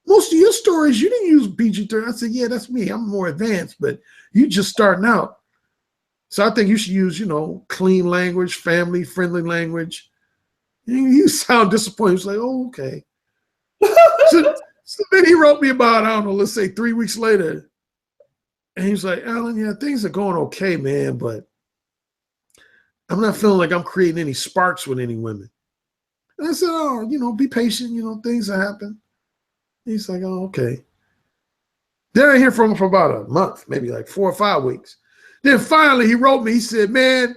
Most of your stories, you didn't use PG-13. I said, yeah, that's me. I'm more advanced, but you just starting out. So I think you should use, clean language, family-friendly language. You sound disappointed. He's like, oh, okay. So then he wrote me about, I don't know, let's say 3 weeks later. And he was like, Alan, yeah, things are going okay, man, but I'm not feeling like I'm creating any sparks with any women. And I said, oh, be patient, things will happen. He's like, oh, okay. Then I hear from him for about a month, maybe like 4 or 5 weeks. Then finally he wrote me, he said, man,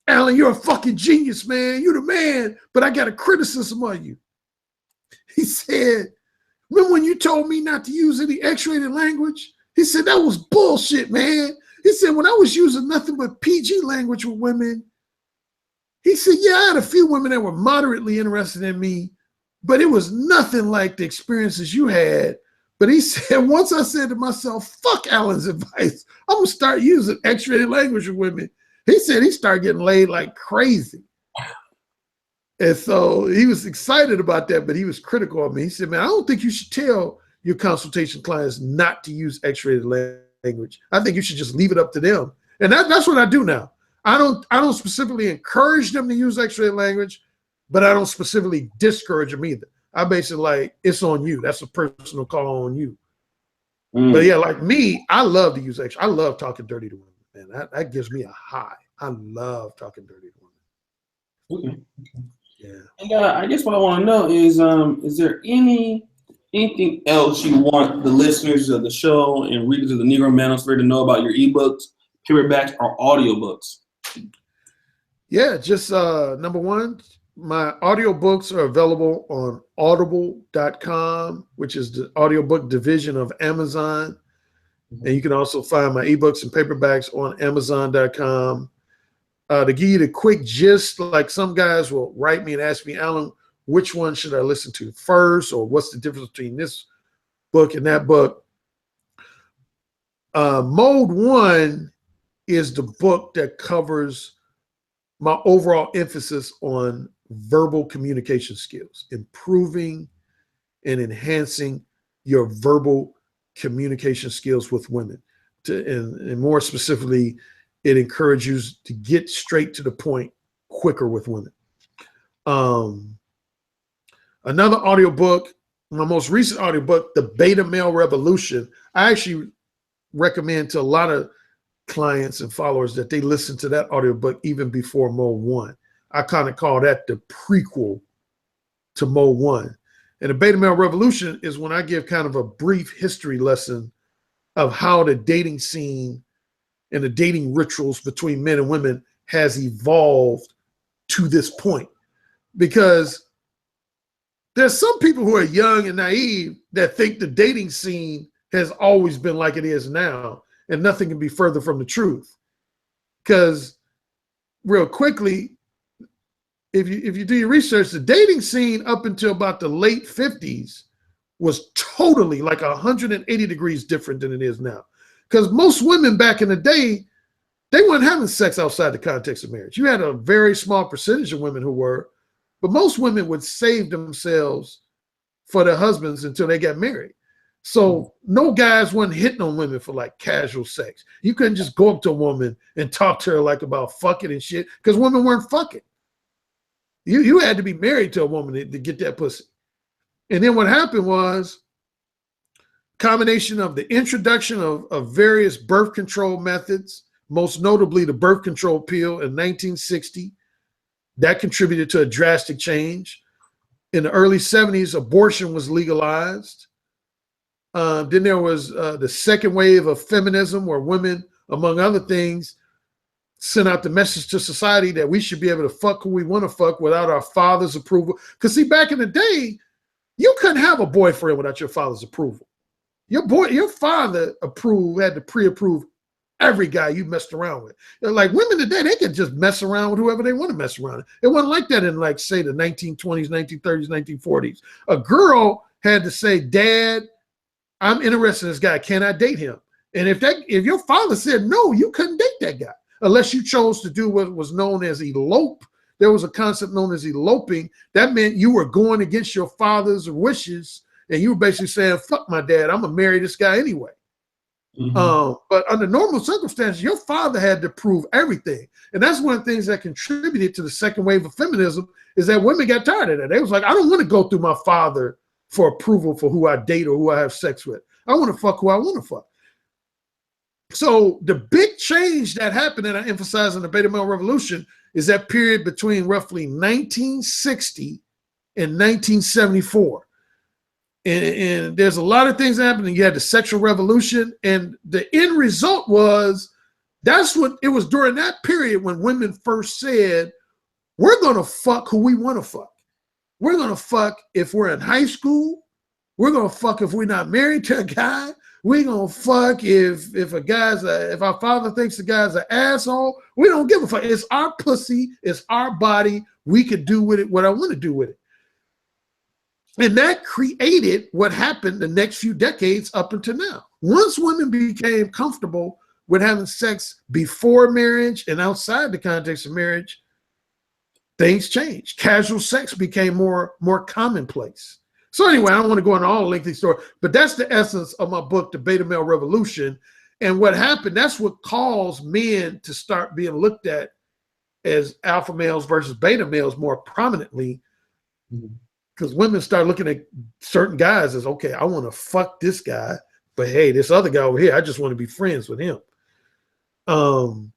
Alan, you're a fucking genius, man. You're the man, but I got a criticism of you. He said, remember when you told me not to use any X-rated language? He said, that was bullshit, man. He said, when I was using nothing but PG language with women, he said, yeah, I had a few women that were moderately interested in me, but it was nothing like the experiences you had. But he said, once I said to myself, fuck Alan's advice, I'm going to start using X-rated language with women. He said he started getting laid like crazy. And so he was excited about that, but he was critical of me. He said, man, I don't think you should tell your consultation clients not to use X-rated language. I think you should just leave it up to them. And that's what I do now. I don't specifically encourage them to use X-rated language, but I don't specifically discourage them either. I basically like, it's on you. That's a personal call on you. But yeah, like me, I love to use X. I love talking dirty to women, man. That gives me a high. I love talking dirty to women. Okay. Yeah. And, I guess what I want to know is there anything else you want the listeners of the show and readers of the Negro Manosphere to know about your ebooks, paperbacks, or audiobooks? Yeah, just number one, my audiobooks are available on audible.com, which is the audiobook division of Amazon. And you can also find my ebooks and paperbacks on amazon.com. To give you the quick gist, like some guys will write me and ask me, Alan, which one should I listen to first? Or what's the difference between this book and that book? Mode 1 is the book that covers my overall emphasis on verbal communication skills, improving and enhancing your verbal communication skills with women. And more specifically, it encourages you to get straight to the point quicker with women. Another audiobook, my most recent audiobook, The Beta Male Revolution, I actually recommend to a lot of clients and followers that they listen to that audiobook even before Mode 1. I kind of call that the prequel to Mode 1. And the Beta Male Revolution is when I give kind of a brief history lesson of how the dating scene and the dating rituals between men and women has evolved to this point. Because there's some people who are young and naive that think the dating scene has always been like it is now, and nothing can be further from the truth. Because real quickly, if you do your research, the dating scene up until about the late 50s was totally like 180 degrees different than it is now. Because most women back in the day, they weren't having sex outside the context of marriage. You had a very small percentage of women who were, but most women would save themselves for their husbands until they got married. So no guys weren't hitting on women for like casual sex. You couldn't just go up to a woman and talk to her like about fucking and shit, because women weren't fucking. You had to be married to a woman to get that pussy. And then what happened was combination of the introduction of various birth control methods, most notably the birth control pill in 1960. That contributed to a drastic change. In the early 70s, abortion was legalized. Then there was the second wave of feminism, where women, among other things, sent out the message to society that we should be able to fuck who we want to fuck without our father's approval. Because see, back in the day, you couldn't have a boyfriend without your father's approval. Your father had to pre-approve every guy you messed around with. Like women today, they can just mess around with whoever they want to mess around with. It wasn't like that in, like, say, the 1920s, 1930s, 1940s. A girl had to say, Dad, I'm interested in this guy. Can I date him? And if your father said no, you couldn't date that guy unless you chose to do what was known as elope. There was a concept known as eloping. That meant you were going against your father's wishes, and you were basically saying, fuck my dad, I'm going to marry this guy anyway. But under normal circumstances, your father had to prove everything. And that's one of the things that contributed to the second wave of feminism is that women got tired of that. They was like, I don't want to go through my father for approval for who I date or who I have sex with. I want to fuck who I want to fuck. So the big change that happened, and I emphasize in the beta male revolution, is that period between roughly 1960 and 1974. And there's a lot of things happening. You had the sexual revolution, and the end result was that's what it was during that period when women first said, we're going to fuck who we want to fuck. We're going to fuck if we're in high school. We're going to fuck if we're not married to a guy. We're going to fuck if our father thinks the guy's an asshole. We don't give a fuck. It's our pussy. It's our body. We could do with it what I want to do with it. And that created what happened the next few decades up until now. Once women became comfortable with having sex before marriage and outside the context of marriage, things changed. Casual sex became more commonplace. So anyway, I don't want to go into all the lengthy story, but that's the essence of my book, The Beta Male Revolution. And what happened, that's what caused men to start being looked at as alpha males versus beta males more prominently. Because women start looking at certain guys as, okay, I want to fuck this guy, but hey, this other guy over here, I just want to be friends with him. Then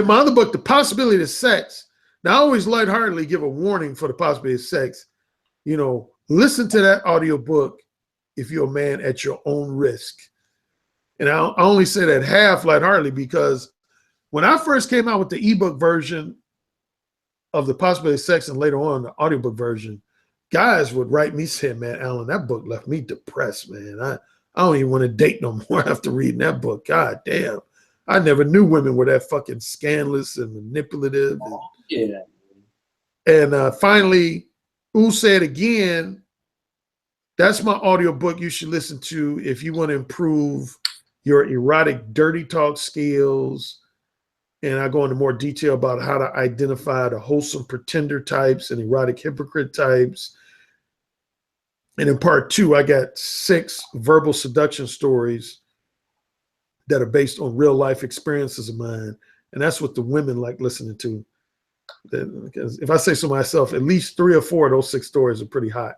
my other book, The Possibility of Sex. Now, I always lightheartedly give a warning for the possibility of sex. You know, listen to that audio book if you're a man at your own risk. And I only say that half lightheartedly because when I first came out with the ebook version of The Possibility of Sex and later on the audiobook version, guys would write me saying, man, Alan, that book left me depressed, man. I don't even want to date no more after reading that book. God damn. I never knew women were that fucking scandalous and manipulative. And finally, said again, that's my audio book you should listen to if you want to improve your erotic dirty talk skills. And I go into more detail about how to identify the wholesome pretender types and erotic hypocrite types. And in part 2, I got 6 verbal seduction stories that are based on real life experiences of mine. And that's what the women like listening to. Because if I say so myself, at least 3 or 4 of those 6 stories are pretty hot.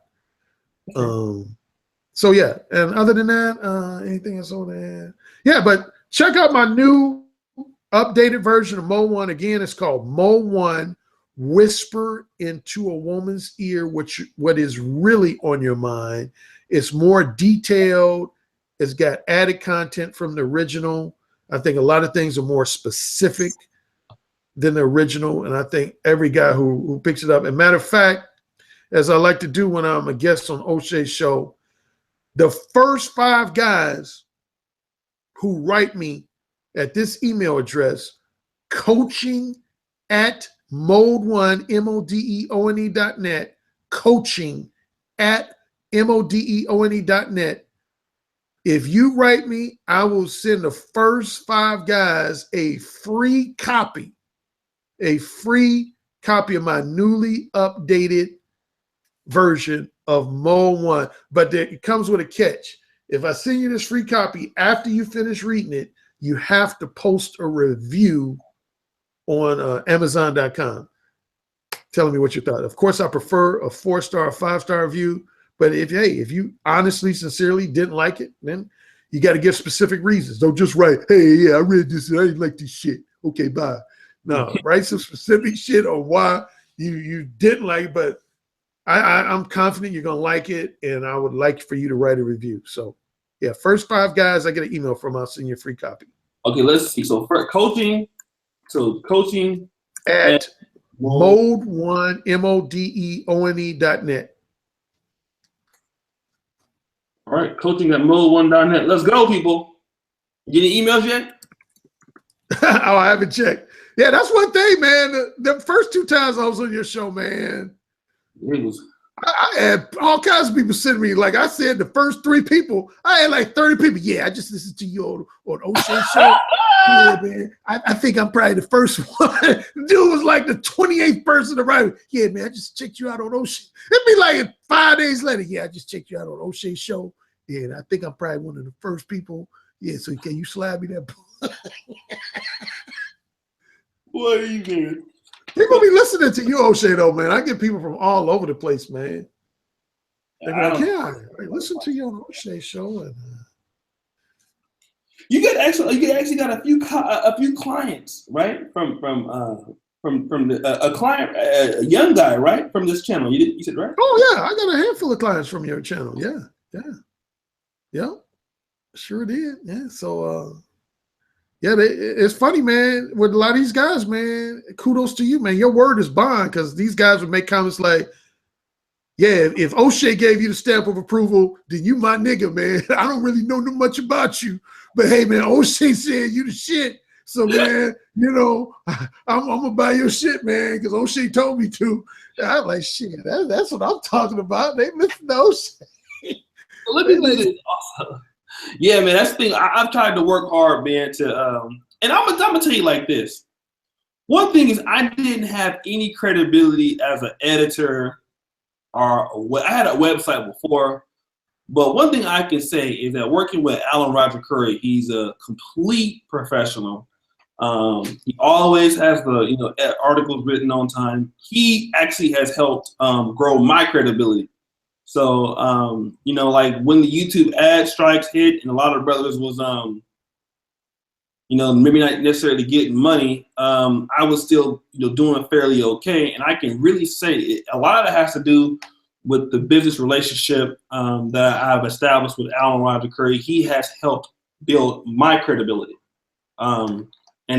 So yeah, and other than that, anything else on that? Yeah, but check out my new updated version of Mo 1. Again, it's called Mo 1, Whisper into a Woman's Ear what is really on your mind. It's more detailed. It's got added content from the original. I think a lot of things are more specific than the original. And I think every guy who picks it up, and matter of fact, as I like to do when I'm a guest on Oshay's show, the first 5 guys who write me at this email address, coaching@mode1, MODEONE.net, coaching@MODEONE.net. If you write me, I will send the first 5 guys a free copy of my newly updated version of Mo 1. But it comes with a catch. If I send you this free copy after you finish reading it, you have to post a review on Amazon.com telling me what you thought. Of course, I prefer a 4-star or 5-star review. But if you honestly, sincerely didn't like it, then you got to give specific reasons. Don't just write, hey, yeah, I read this and I didn't like this shit. Okay, bye. No, write some specific shit on why you didn't like it. But I'm confident you're going to like it, and I would like for you to write a review. So, yeah, first 5 guys I get an email from, I'll send you a free copy. Okay, let's see. So, for coaching at mode1, MODEONE.net. All right, coaching@mode1.net. Let's go, people. You get any emails yet? Oh, I haven't checked. Yeah, that's one thing, man. The first 2 times I was on your show, man, I had all kinds of people sending me, like I said, the first 3 people, I had like 30 people. Yeah, I just listened to you on Oshay show. Yeah, man. I think I'm probably the first one. Dude was like the 28th person to write. Yeah, man, I just checked you out on Oshay. It'd be like 5 days later. Yeah, I just checked you out on Oshay show. Yeah, and I think I'm probably one of the first people Yeah, so can you slap me that? What are you doing? People be listening to you, Oshay, though, man. I get people from all over the place, man. They be like, yeah, I listen to you on Oshay show. And, you actually got a few clients, right? From a client, a young guy, right? From this channel. You said, right? oh yeah, I got a handful of clients from your channel. Yeah. Sure did. Yeah. So yeah, it's funny, man. With a lot of these guys, man, kudos to you, man. Your word is bond, because these guys would make comments like, yeah, if Oshay gave you the stamp of approval, then you my nigga, man. I don't really know much about you, but hey, man, Oshay said you the shit. So, man, you know, I'm gonna buy your shit, man, because Oshay told me to. And I'm like, shit, that's what I'm talking about. They listen to Oshay. Let me do this also. Yeah, man, that's the thing. I've tried to work hard, man, to and I'm gonna tell you like this. One thing is I didn't have any credibility as an editor, or I had a website before, but one thing I can say is that working with Alan Roger Currie, he's a complete professional. He always has the articles written on time. He actually has helped grow my credibility. So like when the YouTube ad strikes hit, and a lot of brothers was maybe not necessarily getting money, I was still doing fairly okay. And I can really say a lot of it has to do with the business relationship that I've established with Alan Roger Currie. He has helped build my credibility. And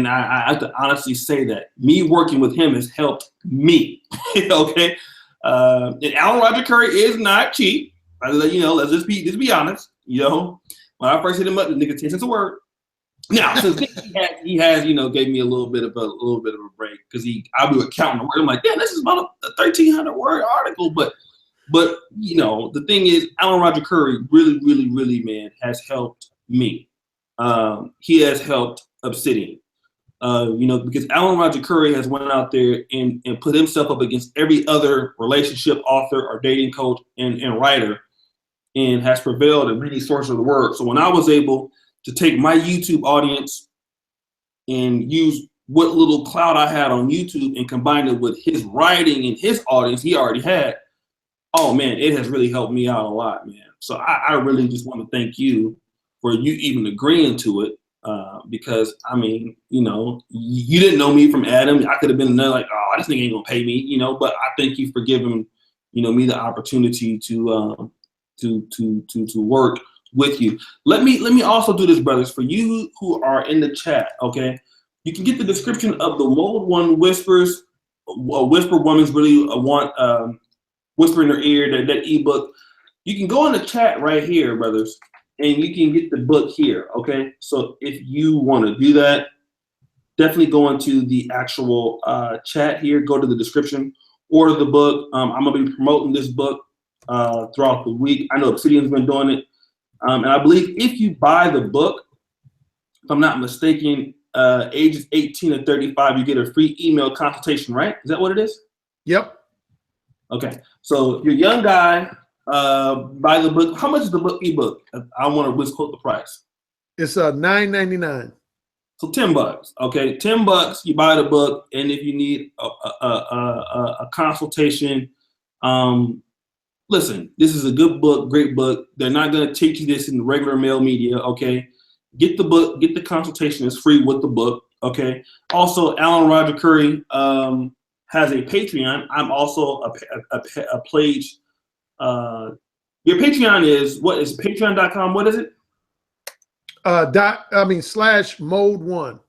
I have to honestly say that me working with him has helped me. Okay. And Alan Roger Currie is not cheap. Let's just be honest. When I first hit him up, the nigga 10 cents a word. Now, since he has gave me a little bit of a break, because I'll be counting the word. I'm like, damn, this is about a 1,300 word article. But the thing is, Alan Roger Currie really, really, really, man, has helped me. He has helped Obsidian. Because Alan Roger Currie has went out there and put himself up against every other relationship author or dating coach and writer, and has prevailed in many sources of the word. So when I was able to take my YouTube audience and use what little clout I had on YouTube and combine it with his writing and his audience he already had, oh man, it has really helped me out a lot, man. So I really just want to thank you for you even agreeing to it. Because I mean, you didn't know me from Adam. I could have been another like, oh, this nigga ain't gonna pay me, but I thank you for giving, me the opportunity to work with you. Let me also do this, brothers, for you who are in the chat. Okay, you can get the description of the Mode One Whispers. Whisper Woman's really want whisper in her ear, that ebook. You can go in the chat right here, brothers, and you can get the book here, okay? So if you want to do that, definitely go into the actual chat here, go to the description, order the book. I'm going to be promoting this book throughout the week. I know Obsidian's been doing it. And I believe if you buy the book, if I'm not mistaken, ages 18 to 35, you get a free email consultation, right? Is that what it is? Yep. Okay. So if you're a young guy, buy the book. How much is the book ebook? I want to misquote the price. It's $9.99. So $10. Okay, $10. You buy the book, and if you need a consultation, listen. This is a good book, great book. They're not going to teach you this in the regular mail media. Okay, get the book, get the consultation. It's free with the book. Okay. Also, Alan Roger Currie has a Patreon. I'm also a page. Your Patreon is what is patreon.com? What is it? /mode1.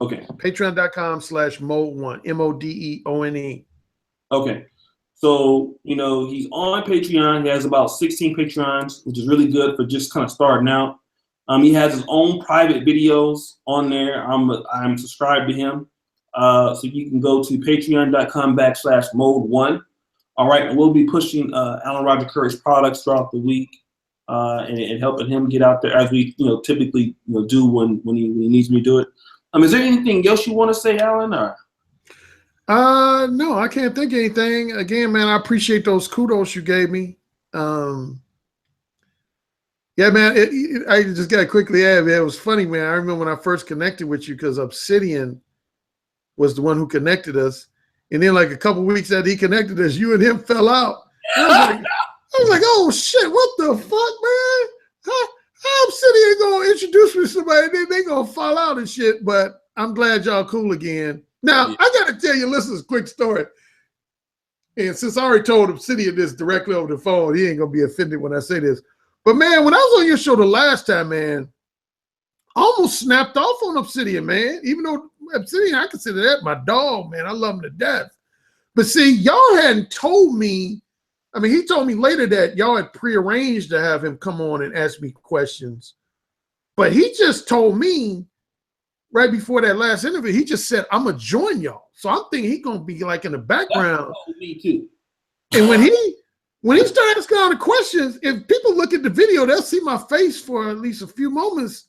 Okay. Patreon.com/mode1. MODEONE. Okay. So, he's on Patreon. He has about 16 Patreons, which is really good for just kind of starting out. He has his own private videos on there. I'm subscribed to him. So you can go to patreon.com/mode1. All right, and we'll be pushing Alan Roger Currie's products throughout the week, and helping him get out there as we, typically, do when he needs me to do it. Is there anything else you want to say, Alan? Or? No, I can't think of anything. Again, man, I appreciate those kudos you gave me. Yeah, man. I just got to quickly add, man. It was funny, man. I remember when I first connected with you because Obsidian was the one who connected us, and then like a couple weeks after he connected us, you and him fell out. And I was like, oh shit, what the fuck, man? How Obsidian gonna introduce me to somebody, and then they gonna fall out and shit? But I'm glad y'all cool again. Now I gotta tell you, listeners, a quick story. And since I already told Obsidian this directly over the phone, he ain't gonna be offended when I say this. But man, when I was on your show the last time, man, I almost snapped off on Obsidian, man. Even though Obsidian, I consider that my dog, man. I love him to death. But see, y'all hadn't told me. I mean, he told me later that y'all had prearranged to have him come on and ask me questions. But he just told me right before that last interview, he just said, I'm gonna join y'all. So I'm thinking he's gonna be like in the background. Me too. And when he started asking all the questions, if people look at the video, they'll see my face for at least a few moments.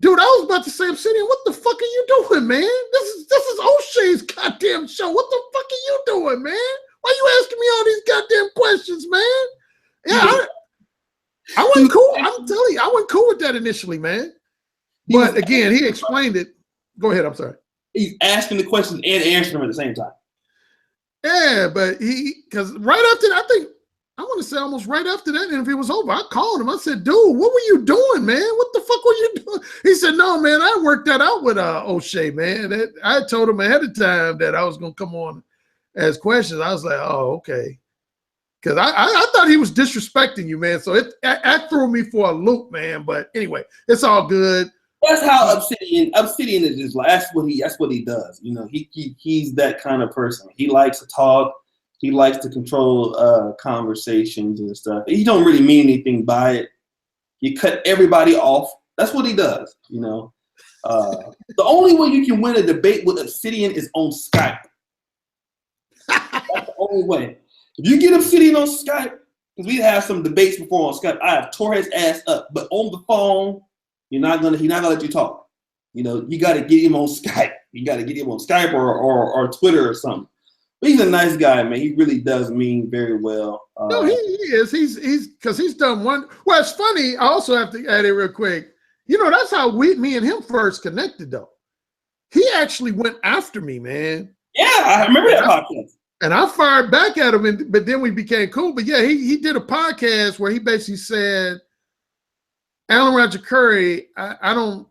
Dude, I was about to say, Obsidian, what the fuck are you doing, man? This is Oshay's goddamn show. What the fuck are you doing, man? Why you asking me all these goddamn questions, man? Yeah, I wasn't cool. I'm telling you, I wasn't cool with that initially, man. But again, he explained it. Go ahead, I'm sorry. He's asking the questions and answering them at the same time. Yeah, but because right after that, I think, I want to say almost right after that interview was over, I called him. I said, dude, what were you doing, man? What the fuck were you doing? He said, no, man, I worked that out with Oshay, man. I told him ahead of time that I was going to come on as questions. I was like, oh, okay. Because I thought he was disrespecting you, man. So that threw me for a loop, man. But anyway, it's all good. That's how Obsidian is just like, that's what he does. You know, he's that kind of person. He likes to talk. He likes to control conversations and stuff. He don't really mean anything by it. He cut everybody off. That's what he does, you know. The only way you can win a debate with Obsidian is on Skype. That's the only way. If you get Obsidian on Skype, because we had some debates before on Skype, I have tore his ass up. But on the phone, he's not gonna let you talk. You know, you got to get him on Skype. You got to get him on Skype or Twitter or something. But he's a nice guy, man. He really does mean very well. No, he is. He's because he's done one. Well, it's funny. I also have to add it real quick. You know, that's how me and him first connected, though. He actually went after me, man. Yeah, I remember that podcast. And I fired back at him, but then we became cool. But yeah, he did a podcast where he basically said, Alan Roger Currie,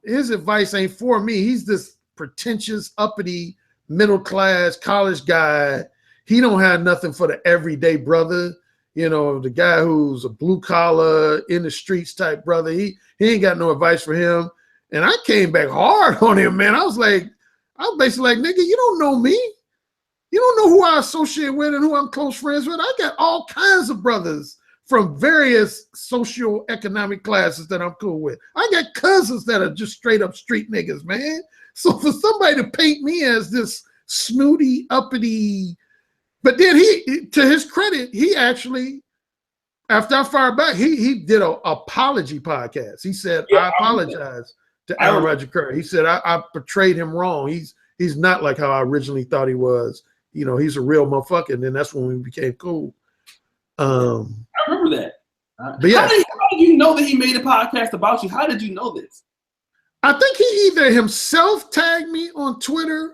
his advice ain't for me. He's this pretentious, uppity, middle-class college guy. He don't have nothing for the everyday brother. You know, the guy who's a blue-collar, in the streets type brother. He ain't got no advice for him. And I came back hard on him, man. I was basically like, nigga, you don't know me. You don't know who I associate with and who I'm close friends with. I got all kinds of brothers from various socio-economic classes that I'm cool with. I got cousins that are just straight up street niggas, man. So for somebody to paint me as this snooty, uppity, but then he, to his credit, he actually, after I fired back, he did an apology podcast. He said, I apologize to Alan Roger Currie. He said, I portrayed him wrong. He's not like how I originally thought he was. You know, he's a real motherfucker. And then that's when we became cool. I remember that. But yeah, how did you know that he made a podcast about you? How did you know this? I think he either himself tagged me on Twitter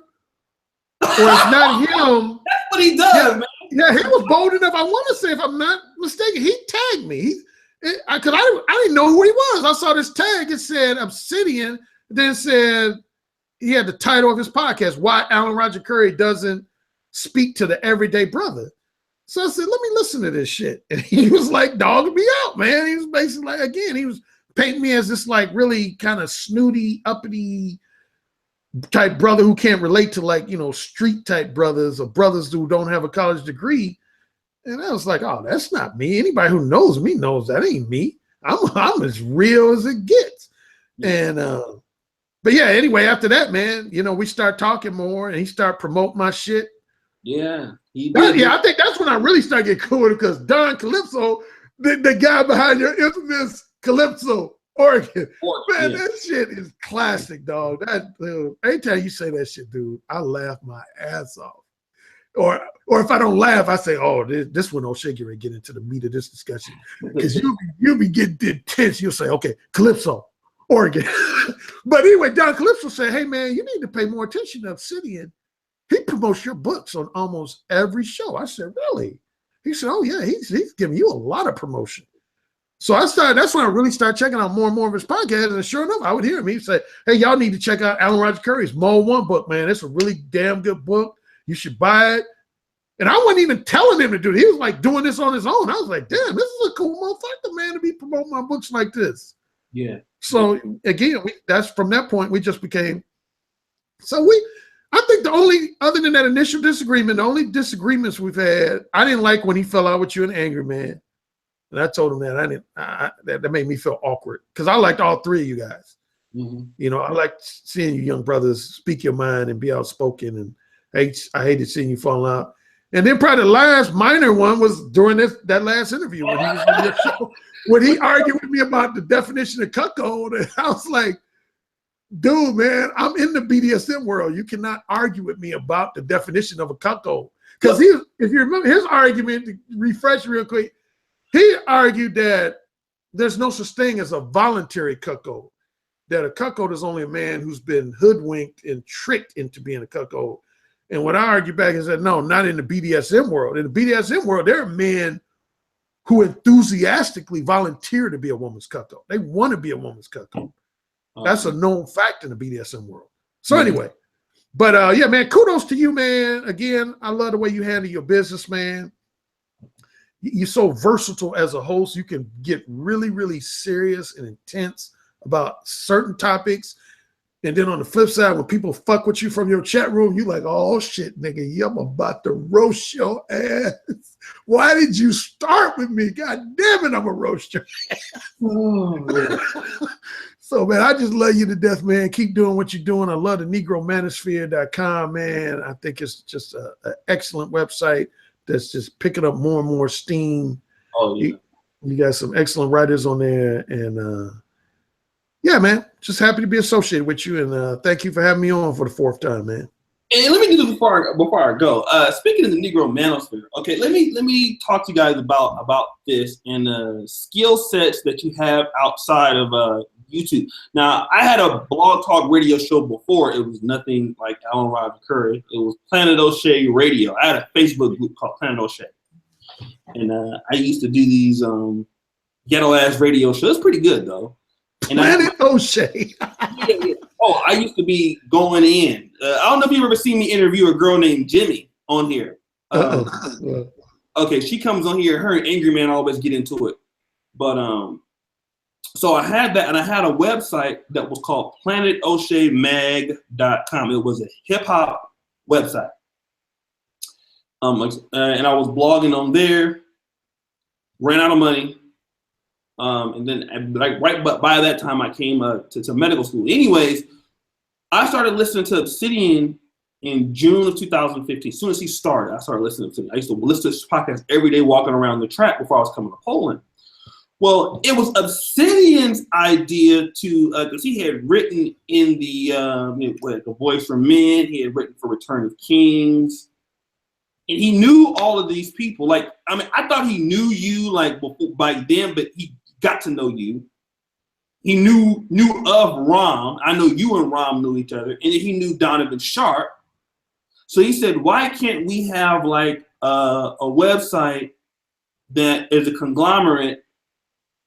or it's not him. That's what he does, man. Yeah, he was bold enough. I want to say, if I'm not mistaken, he tagged me. Because I didn't know who he was. I saw this tag. It said Obsidian. Then said he had the title of his podcast, Why Alan Roger Currie Doesn't Speak to the Everyday Brother. So I said, let me listen to this shit. And he was like dogging me out, man. He was basically like, again, he was painting me as this like really kind of snooty, uppity type brother who can't relate to like, you know, street type brothers or brothers who don't have a college degree. And I was like, oh, that's not me. Anybody who knows me knows that ain't me. I'm as real as it gets. And but yeah, anyway, after that, man, you know, we start talking more and he started promoting my shit. Yeah. I think that's when I really started getting cool because Don Calypso, the guy behind your infamous Calypso Oregon. Man, that shit is classic, dog. That anytime you say that shit, dude, I laugh my ass off. or if I don't laugh, I say, "Oh, this one Oshay ready to get into the meat of this discussion," because you'll be getting intense. You'll say, "Okay, Calypso, Oregon." But anyway, Don Calypso said, "Hey man, you need to pay more attention to Obsidian. He promotes your books on almost every show." I said, "Really?" He said, "Oh yeah, he's giving you a lot of promotion." So that's when I really started checking out more and more of his podcasts. And sure enough, I would hear him. He'd say, "Hey, y'all need to check out Alan Roger Currie's Mole 1 book, man. It's a really damn good book. You should buy it." And I wasn't even telling him to do it. He was like doing this on his own. I was like, damn, this is a cool motherfucker, man, to be promoting my books like this. Yeah. So again, that's from that point, we just became, I think the only, other than that initial disagreement, the only disagreements we've had, I didn't like when he fell out with you and Angry Man. And I told him that that made me feel awkward because I liked all three of you guys. Mm-hmm. You know, I liked seeing you young brothers speak your mind and be outspoken, and I hated seeing you fall out. And then probably the last minor one was during that last interview when he was on your show, when he argued with me about the definition of cuckold. And I was like, dude, man, I'm in the BDSM world. You cannot argue with me about the definition of a cuckold. Because if you remember his argument, to refresh real quick, he argued that there's no such thing as a voluntary cuckold, that a cuckold is only a man who's been hoodwinked and tricked into being a cuckold. And when I argued back and said, no, not in the BDSM world. In the BDSM world, there are men who enthusiastically volunteer to be a woman's cuckold. They want to be a woman's cuckold. That's a known fact in the BDSM world. So anyway, but yeah, man, kudos to you, man. Again, I love the way you handle your business, man. You're so versatile as a host. You can get really, really serious and intense about certain topics. And then on the flip side, when people fuck with you from your chat room, you like, oh shit, nigga, I'm about to roast your ass. Why did you start with me? God damn it, I'm a roast your ass. Oh, so, man, I just love you to death, man. Keep doing what you're doing. I love the negromanosphere.com, man. I think it's just an excellent website that's just picking up more and more steam. Oh, yeah. You got some excellent writers on there. And, yeah, man, just happy to be associated with you, and thank you for having me on for the fourth time, man. And let me do this before I go. Speaking of the Negro Manosphere, okay, let me talk to you guys about this and the skill sets that you have outside of YouTube. Now, I had a blog talk radio show before. It was nothing like Alan Roger Currie. It was Planet Oshay Radio. I had a Facebook group called Planet Oshay, and I used to do these ghetto ass radio shows. It's pretty good though. And Planet Oshay. Yeah. Oh, I used to be going in. I don't know if you've ever seen me interview a girl named Jimmy on here. Okay, she comes on here. Her and Angry Man always get into it. But so I had that, and I had a website that was called planetoshaymag.com. It was a hip hop website. And I was blogging on there. Ran out of money. And then right by that time I came to medical school. Anyways, I started listening to Obsidian in June of 2015. As soon as he started, I started listening to him. I used to listen to his podcast every day walking around the track before I was coming to Poland. Well, it was Obsidian's idea to, because he had written in the Voice for Men, he had written for Return of Kings. And he knew all of these people. Like, I mean, I thought he knew you like before, by then, but he got to know you. He knew of Rom. I know you and Rom knew each other, and then he knew Donovan Sharp. So he said, "Why can't we have like a website that is a conglomerate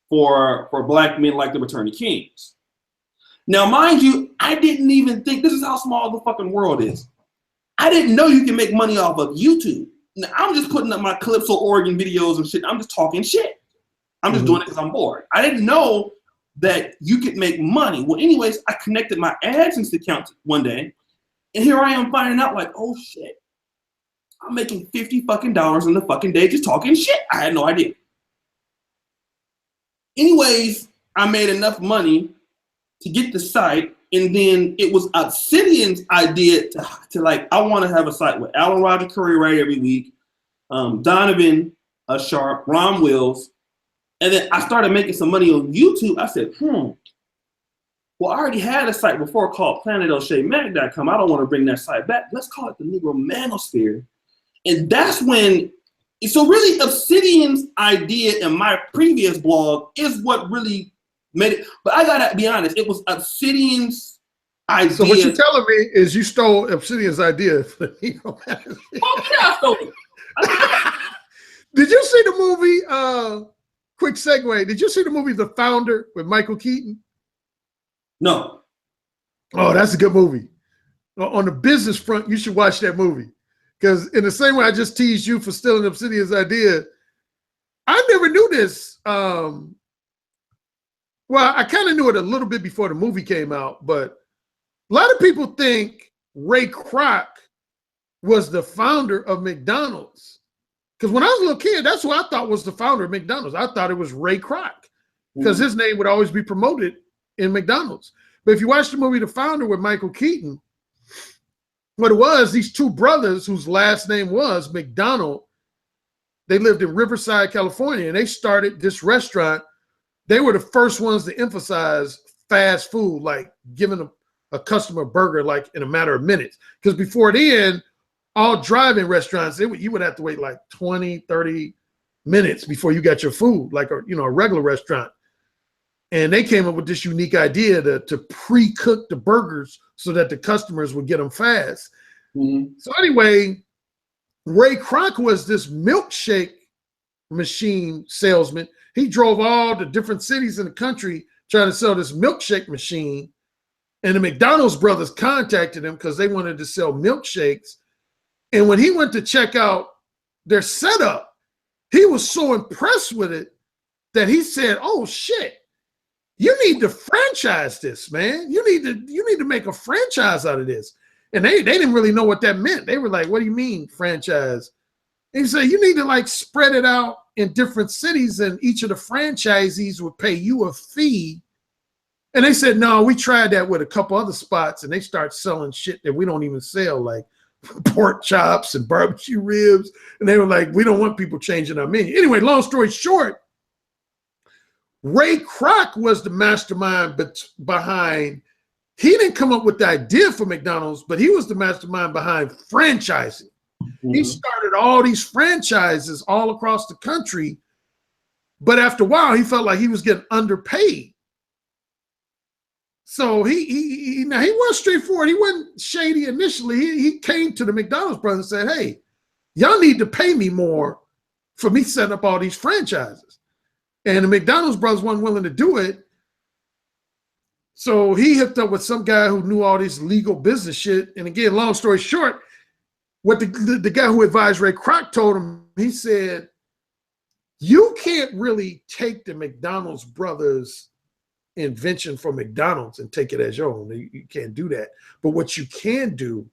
for Black men like the Return of Kings?" Now, mind you, I didn't even think this is how small the fucking world is. I didn't know you can make money off of YouTube. Now, I'm just putting up my Calypso Oregon videos and shit. I'm just talking shit. I'm just doing it because I'm bored. I didn't know that you could make money. Well, anyways, I connected my AdSense account one day, and here I am finding out like, oh shit, I'm making $50 fucking in the fucking day just talking shit. I had no idea. Anyways, I made enough money to get the site, and then it was Obsidian's idea to like, I want to have a site with Alan Roger Currie right every week, Donovan Sharp, Ron Wills. And then I started making some money on YouTube. I said, well, I already had a site before called planetoshaymag.com. I don't want to bring that site back. Let's call it the Negro Manosphere. And that's when, so really Obsidian's idea in my previous blog is what really made it. But I gotta be honest, it was Obsidian's idea. So what you're telling me is you stole Obsidian's idea for the Negro magazine. Oh, yeah, I stole it. Did you see the movie, quick segue, did you see the movie The Founder with Michael Keaton? No. Oh, that's a good movie. On the business front, you should watch that movie. Because in the same way I just teased you for stealing Obsidian's idea, I never knew this. Well, I kind of knew it a little bit before the movie came out, but a lot of people think Ray Kroc was the founder of McDonald's. Because when I was a little kid, that's who I thought was the founder of McDonald's. I thought it was Ray Kroc because his name would always be promoted in McDonald's. But if you watch the movie The Founder with Michael Keaton, what it was, these two brothers whose last name was McDonald, they lived in Riverside, California, and they started this restaurant. They were the first ones to emphasize fast food, like giving a customer a burger like in a matter of minutes. Because before then, all drive-in restaurants, you would have to wait like 20, 30 minutes before you got your food, like a regular restaurant. And they came up with this unique idea to pre-cook the burgers so that the customers would get them fast. So anyway, Ray Kroc was this milkshake machine salesman. He drove all the different cities in the country trying to sell this milkshake machine. And the McDonald's brothers contacted him because they wanted to sell milkshakes. And when he went to check out their setup, he was so impressed with it that he said, "Oh shit, you need to franchise this, man. You need to make a franchise out of this." And they didn't really know what that meant. They were like, "What do you mean franchise?" And he said, "You need to like spread it out in different cities, and each of the franchisees would pay you a fee." And they said, "No, we tried that with a couple other spots, and they start selling shit that we don't even sell, like pork chops and barbecue ribs." And they were like, "We don't want people changing our menu." Anyway, long story short, Ray Kroc was the mastermind behind, he didn't come up with the idea for McDonald's, but he was the mastermind behind franchising. He started all these franchises all across the country, but after a while, he felt like he was getting underpaid. So he was straightforward. He wasn't shady initially. He came to the McDonald's brothers and said, "Hey, y'all need to pay me more for me setting up all these franchises." And the McDonald's brothers weren't willing to do it. So he hooked up with some guy who knew all this legal business shit. And again, long story short, what the guy who advised Ray Kroc told him, he said, "You can't really take the McDonald's brothers' invention from McDonald's and take it as your own. You can't do that. But what you can do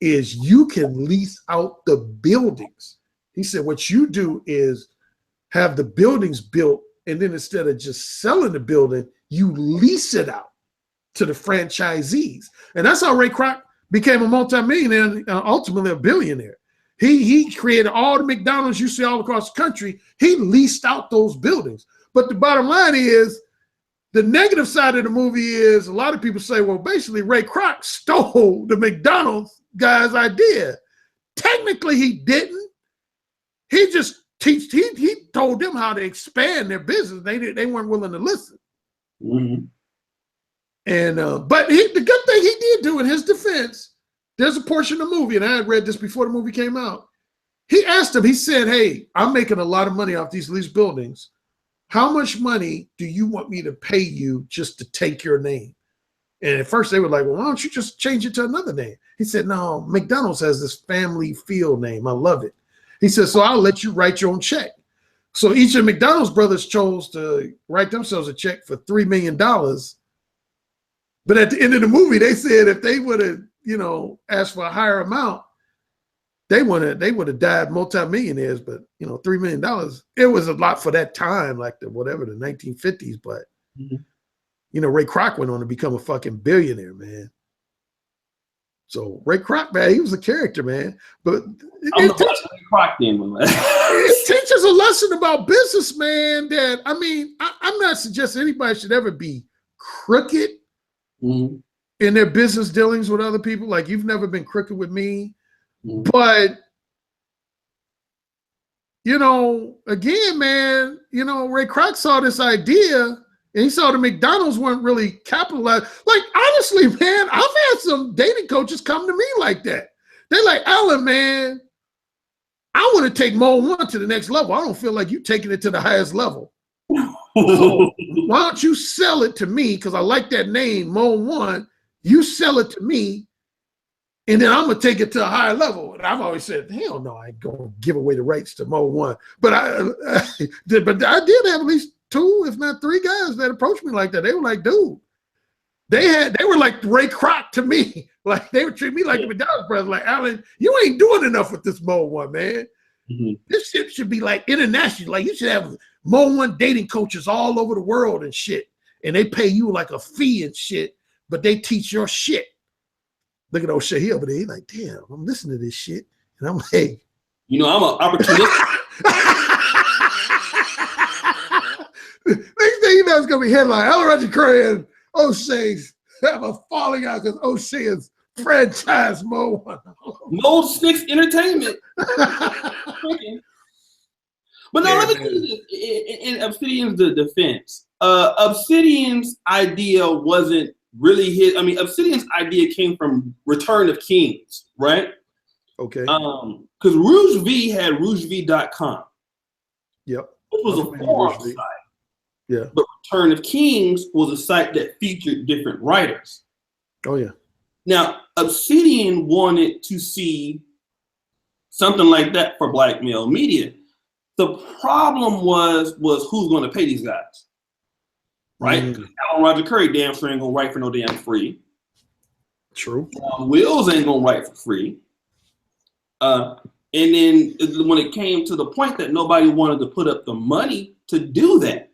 is you can lease out the buildings." He said, "What you do is have the buildings built, and then instead of just selling the building, you lease it out to the franchisees." And that's how Ray Kroc became a multimillionaire and ultimately a billionaire. He created all the McDonald's you see all across the country. He leased out those buildings. But the bottom line is, the negative side of the movie is a lot of people say, well, basically Ray Kroc stole the McDonald's guy's idea. Technically, he didn't. He just he told them how to expand their business. They weren't willing to listen. And but the good thing he did do in his defense, there's a portion of the movie, and I had read this before the movie came out. He asked him, he said, "Hey, I'm making a lot of money off these leased buildings. How much money do you want me to pay you just to take your name?" And at first they were like, "Well, why don't you just change it to another name?" He said, "No, McDonald's has this family feel name. I love it." He said, "So I'll let you write your own check." So each of McDonald's brothers chose to write themselves a check for $3 million. But at the end of the movie, they said if they would have, asked for a higher amount, they would have died multimillionaires. But $3 million, it was a lot for that time, like the 1950s. But Ray Kroc went on to become a fucking billionaire, man. So Ray Kroc, man, he was a character, man. But it teaches a lesson about business, man. That I'm not suggesting anybody should ever be crooked in their business dealings with other people. Like, you've never been crooked with me, but you know, again, man, you know, Ray Kroc saw this idea and he saw the McDonald's weren't really capitalized. Like, honestly, man, I've had some dating coaches come to me like that. They're like, Alan, man, I want to take Mode 1 to the next level. I don't feel like you taking it to the highest level. So why don't you sell it to me? Because I like that name, Mode 1. You sell it to me, and then I'm gonna take it to a higher level. And I've always said, hell no, I ain't gonna give away the rights to Mode 1. But I did have at least 2, if not 3 guys that approached me like that. They were like, dude, they were like Ray Kroc to me. Like they would treat me like the McDonald's brothers. Like, Alan, you ain't doing enough with this Mode 1, man. Mm-hmm. This shit should be like international. Like you should have Mode 1 dating coaches all over the world and shit. And they pay you like a fee and shit, but they teach your shit. Look at Oshay here over there. He's like, damn, I'm listening to this shit. And I'm like, you know, I'm an opportunist. Next thing you know, it's gonna be headline. Alan Roger Currie and Oshay's have a falling out because Oshay is franchise Mode 1. Mode 6 Entertainment. But no, let me tell you this. In Obsidian's defense, Obsidian's idea wasn't really his. I mean, Obsidian's idea came from Return of Kings, right? Okay. Because Rouge V had RougeV.com. Yep. Which was a forum site. Yeah. But Return of Kings was a site that featured different writers. Oh, yeah. Now, Obsidian wanted to see something like that for black male media. The problem was who's going to pay these guys, right? Alan Roger Currie damn sure ain't going to write for no damn free. True. Wills ain't going to write for free. And then when it came to the point that nobody wanted to put up the money to do that.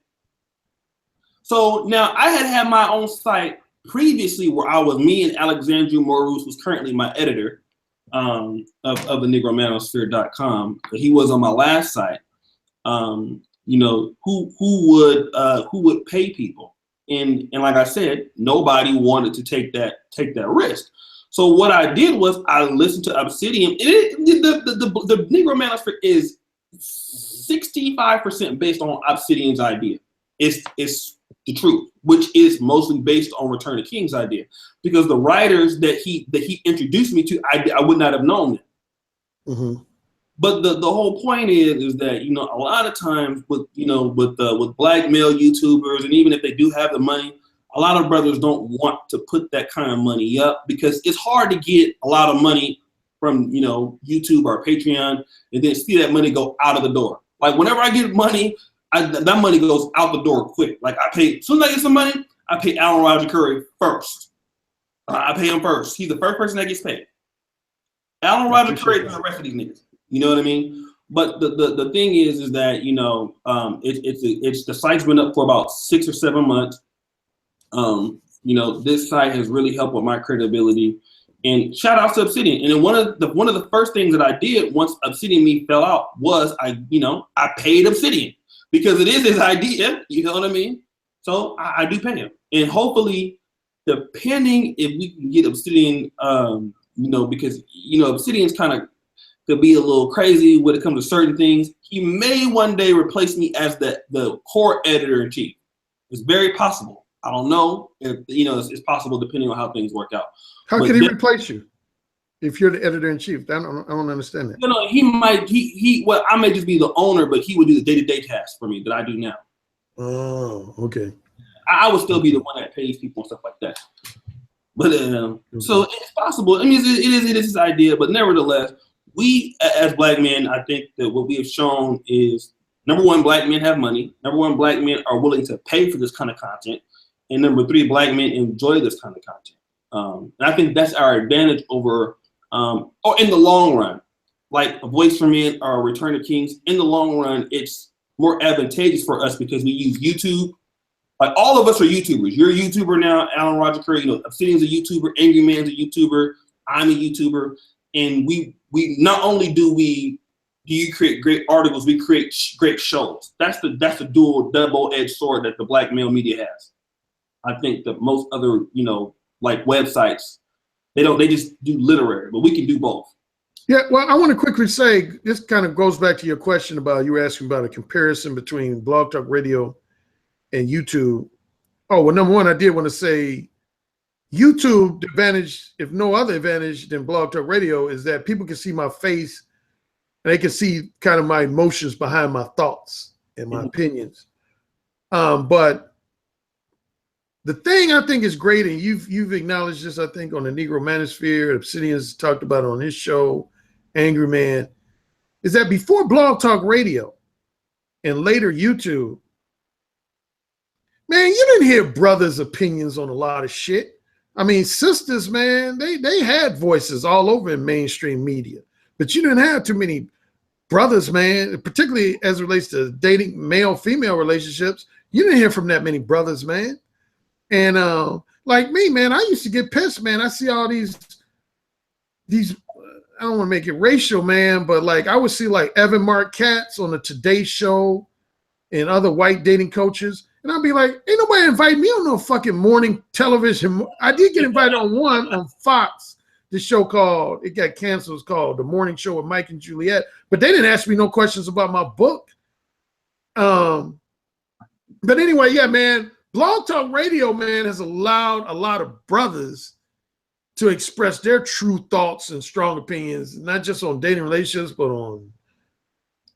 So now I had my own site previously where I was me and Alexandru Morus, who's currently my editor of the negromanosphere.com. But he was on my last site. You know, who would pay people, and like I said, nobody wanted to take that risk. So what I did was I listened to Obsidian. The Negro Manosphere is 65% based on Obsidian's idea. It's the truth, which is mostly based on Return of King's idea, because the writers that he introduced me to, I would not have known them. Mm-hmm. But the whole point is that, you know, a lot of times with black male YouTubers, and even if they do have the money, a lot of brothers don't want to put that kind of money up because it's hard to get a lot of money from, you know, YouTube or Patreon and then see that money go out of the door. Like whenever I get money, that money goes out the door quick. Like as soon as I get some money, I pay Alan Roger Currie first. I pay him first. He's the first person that gets paid. Alan Roger Currie and the rest of these niggas. You know what I mean? But the thing is that, you know, it's the site's been up for about 6 or 7 months. You know, this site has really helped with my credibility. And shout out to Obsidian. And then one of the first things that I did once Obsidian me fell out was I paid Obsidian because it is his idea. You know what I mean? So I do pay him, and hopefully, depending if we can get Obsidian, you know, because you know Obsidian's kind of could be a little crazy when it comes to certain things. He may one day replace me as the core editor-in-chief. It's very possible. I don't know if, you know, it's possible depending on how things work out. How can he replace you if you're the editor-in-chief? I don't understand that. You know, he might, well, I may just be the owner, but he would do the day-to-day tasks for me that I do now. Oh, okay. I would still be the one that pays people and stuff like that. But so it's possible. I mean, it is his idea, but nevertheless, we as black men, I think that what we have shown is, number one, black men have money. Number one, black men are willing to pay for this kind of content. And number three, black men enjoy this kind of content. And I think that's our advantage over, or in the long run, like A Voice for Men or Return of Kings, in the long run, it's more advantageous for us because we use YouTube. Like all of us are YouTubers. You're a YouTuber now, Alan Roger Currie, you know, Obsidian's a YouTuber, Angry Man's a YouTuber, I'm a YouTuber. And we not only do you create great articles, we create great shows. That's the dual double-edged sword that the black male media has. I think that most other, you know, like websites, they just do literary, but we can do both. Yeah, well, I want to quickly say this kind of goes back to your question about you were asking about a comparison between Blog Talk Radio and YouTube. Oh, well, number one, I did want to say YouTube, the advantage, if no other advantage than Blog Talk Radio, is that people can see my face and they can see kind of my emotions behind my thoughts and my opinions. But the thing I think is great, and you've acknowledged this, I think, on the Negro Manosphere, Obsidian's talked about it on his show, Angry Man, is that before Blog Talk Radio and later YouTube, man, you didn't hear brothers' opinions on a lot of shit. I mean, sisters, man, they had voices all over in mainstream media, but you didn't have too many brothers, man, particularly as it relates to dating male-female relationships. You didn't hear from that many brothers, man. And like me, man, I used to get pissed, man. I see all these I don't want to make it racial, man, but like I would see like Evan Mark Katz on the Today Show and other white dating coaches. And I'd be like, ain't nobody invite me on no fucking morning television. I did get invited on one on Fox, this show called, it got canceled, it's called The Morning Show with Mike and Juliet. But they didn't ask me no questions about my book. But anyway, yeah, man, Blog Talk Radio, man, has allowed a lot of brothers to express their true thoughts and strong opinions, not just on dating relationships, but on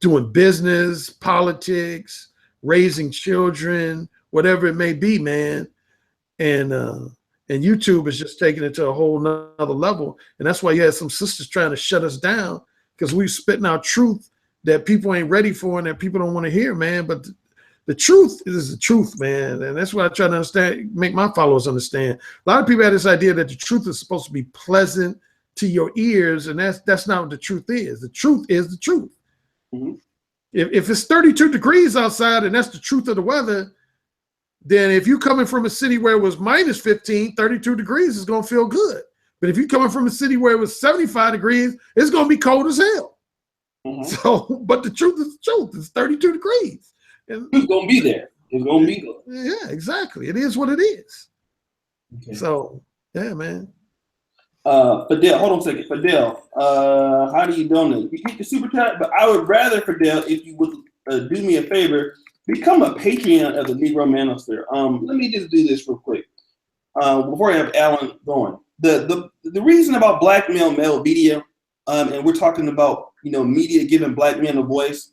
doing business, politics, raising children, whatever it may be, man. And YouTube is just taking it to a whole nother level. And that's why you had some sisters trying to shut us down because we're spitting out truth that people ain't ready for and that people don't want to hear, man. But the truth is the truth, man. And that's what I try to understand, make my followers understand. A lot of people have this idea that the truth is supposed to be pleasant to your ears, and that's not what the truth is. The truth is the truth. Mm-hmm. If it's 32 degrees outside and that's the truth of the weather, then if you're coming from a city where it was minus 15, 32 degrees is going to feel good. But if you're coming from a city where it was 75 degrees, it's going to be cold as hell. Mm-hmm. So, but the truth is the truth. It's 32 degrees. And it's going to be there. It's going to be there. Yeah, exactly. It is what it is. Okay. So, yeah, man. Fidel, hold on a second. Fidel, how do you donate? You get the super chat, but I would rather, Fidel, if you would do me a favor, become a Patreon of the Negro Manosphere. Let me just do this real quick before I have Alan going. The reason about black male media, and we're talking about media giving black men a voice.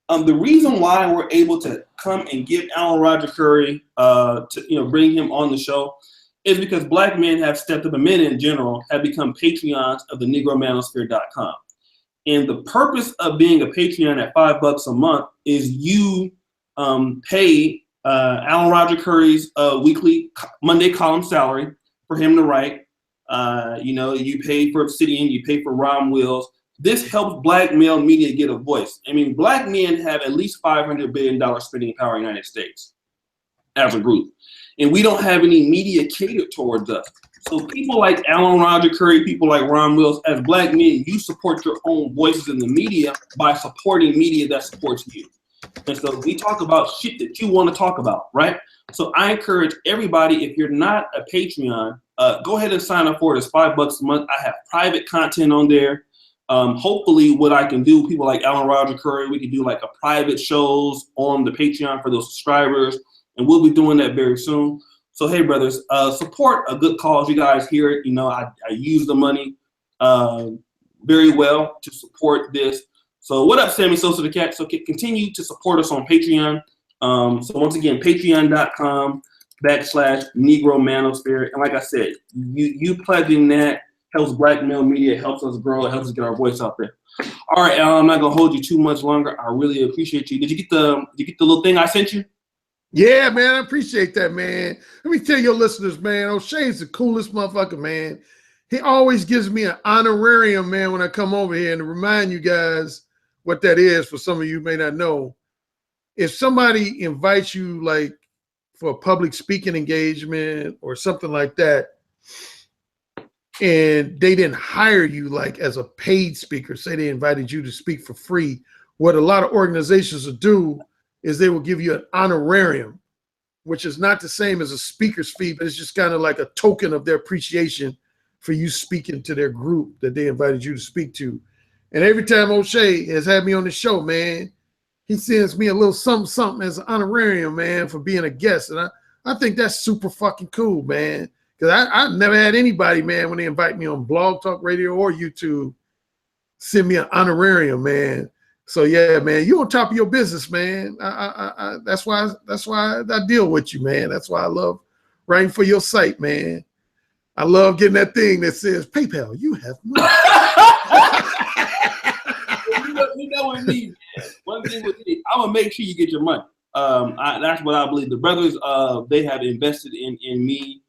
The reason why we're able to come and get Alan Roger Currie to bring him on the show is because black men have stepped up, and men in general have become Patreons of the NegroManosphere.com. And the purpose of being a Patreon at $5 a month is you pay Alan Roger Currie's weekly Monday column salary for him to write. You pay for Obsidian, you pay for Ron Wills. This helps black male media get a voice. I mean, black men have at least $500 billion spending power in the United States as a group. And we don't have any media catered towards us. So people like Alan Roger Currie, people like Ron Wills, as black men, you support your own voices in the media by supporting media that supports you. And so we talk about shit that you want to talk about, right? So I encourage everybody, if you're not a Patreon, go ahead and sign up for it. It's $5 a month. I have private content on there. Hopefully what I can do, people like Alan Roger Currie, we can do like a private shows on the Patreon for those subscribers. And we'll be doing that very soon. So, hey, brothers, support a good cause. You guys hear it. I use the money very well to support this. So what up, Sammy Sosa the Cat? So continue to support us on Patreon. So once again, patreon.com/Negro Manosphere. And like I said, you pledging that helps black male media, helps us grow, it helps us get our voice out there. All right, Alan, I'm not gonna hold you too much longer. I really appreciate you. Did you get the little thing I sent you? Yeah, man, I appreciate that, man. Let me tell your listeners, man, O'Shea's the coolest motherfucker, man. He always gives me an honorarium, man, when I come over here. And to remind you guys what that is, for some of you who may not know, if somebody invites you like for a public speaking engagement or something like that, and they didn't hire you like as a paid speaker, say they invited you to speak for free, what a lot of organizations will do is they will give you an honorarium, which is not the same as a speaker's fee, but it's just kind of like a token of their appreciation for you speaking to their group that they invited you to speak to. And every time Oshay has had me on the show, man, he sends me a little something as an honorarium, man, for being a guest. And I think that's super fucking cool, man. Because I've never had anybody, man, when they invite me on Blog Talk Radio or YouTube, send me an honorarium, man. So yeah, man, you on top of your business, man. That's why I deal with you, man. That's why I love writing for your site, man. I love getting that thing that says PayPal, you have money. You know what I mean? One thing with me, I'm gonna make sure you get your money. That's what I believe. The brothers, they have invested in me.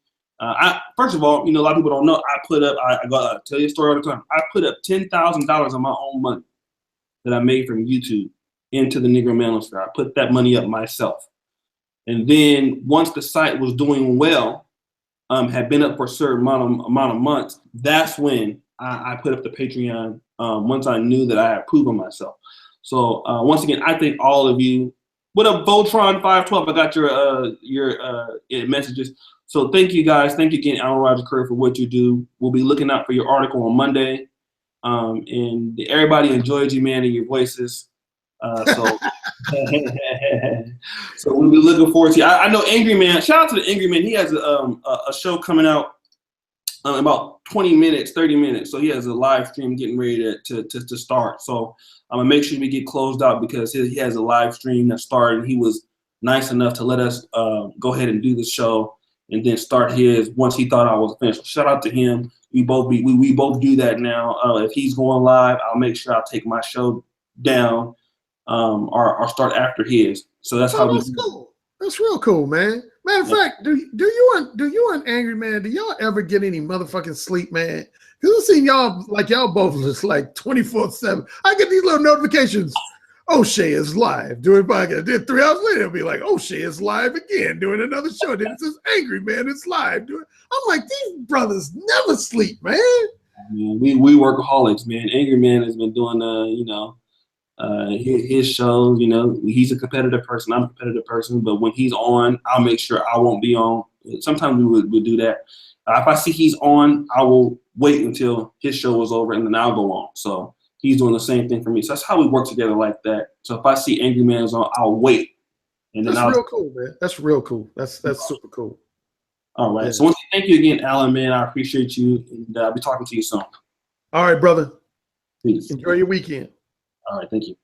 First of all, a lot of people don't know. I gotta tell you a story all the time. I put up $10,000 of my own money that I made from YouTube into the Negro Manosphere. I put that money up myself. And then once the site was doing well, had been up for a certain amount of months, that's when I put up the Patreon, once I knew that I had proven myself. So once again, I thank all of you. What up, Voltron 512? I got your messages. So thank you guys. Thank you again, Alan Roger Currie, for what you do. We'll be looking out for your article on Monday. And everybody enjoyed you, man, and your voices. So we'll be looking forward to you. I know Angry Man. Shout out to the Angry Man. He has a show coming out in about 20 minutes, 30 minutes. So he has a live stream getting ready to start. So I'm gonna make sure we get closed out because he has a live stream that started. He was nice enough to let us go ahead and do the show and then start his once he thought I was finished. So shout out to him. We both do that now. If he's going live, I'll make sure I'll take my show down or start after his. So that's how we do. Cool. That's real cool, man. Matter of fact, do you and Angry Man, do y'all ever get any motherfucking sleep, man? Because I've seen y'all both just like 24/7. I get these little notifications. Oshay is live doing podcast. Then 3 hours later, it'll be like, Oshay is live again doing another show. Then it says Angry Man is live doing. I'm like, these brothers never sleep, man. We workaholics, man. Angry Man has been doing his shows. He's a competitive person. I'm a competitive person, but when he's on, I'll make sure I won't be on. Sometimes we would do that. If I see he's on, I will wait until his show is over and then I'll go on. So he's doing the same thing for me. So that's how we work together like that. So if I see Angry Man is on, I'll wait. And then that's real cool, man. That's real cool. That's super cool. All right. Yeah. So once again, thank you again, Alan, man. I appreciate you. And I'll be talking to you soon. All right, brother. Peace. Enjoy your weekend. All right. Thank you.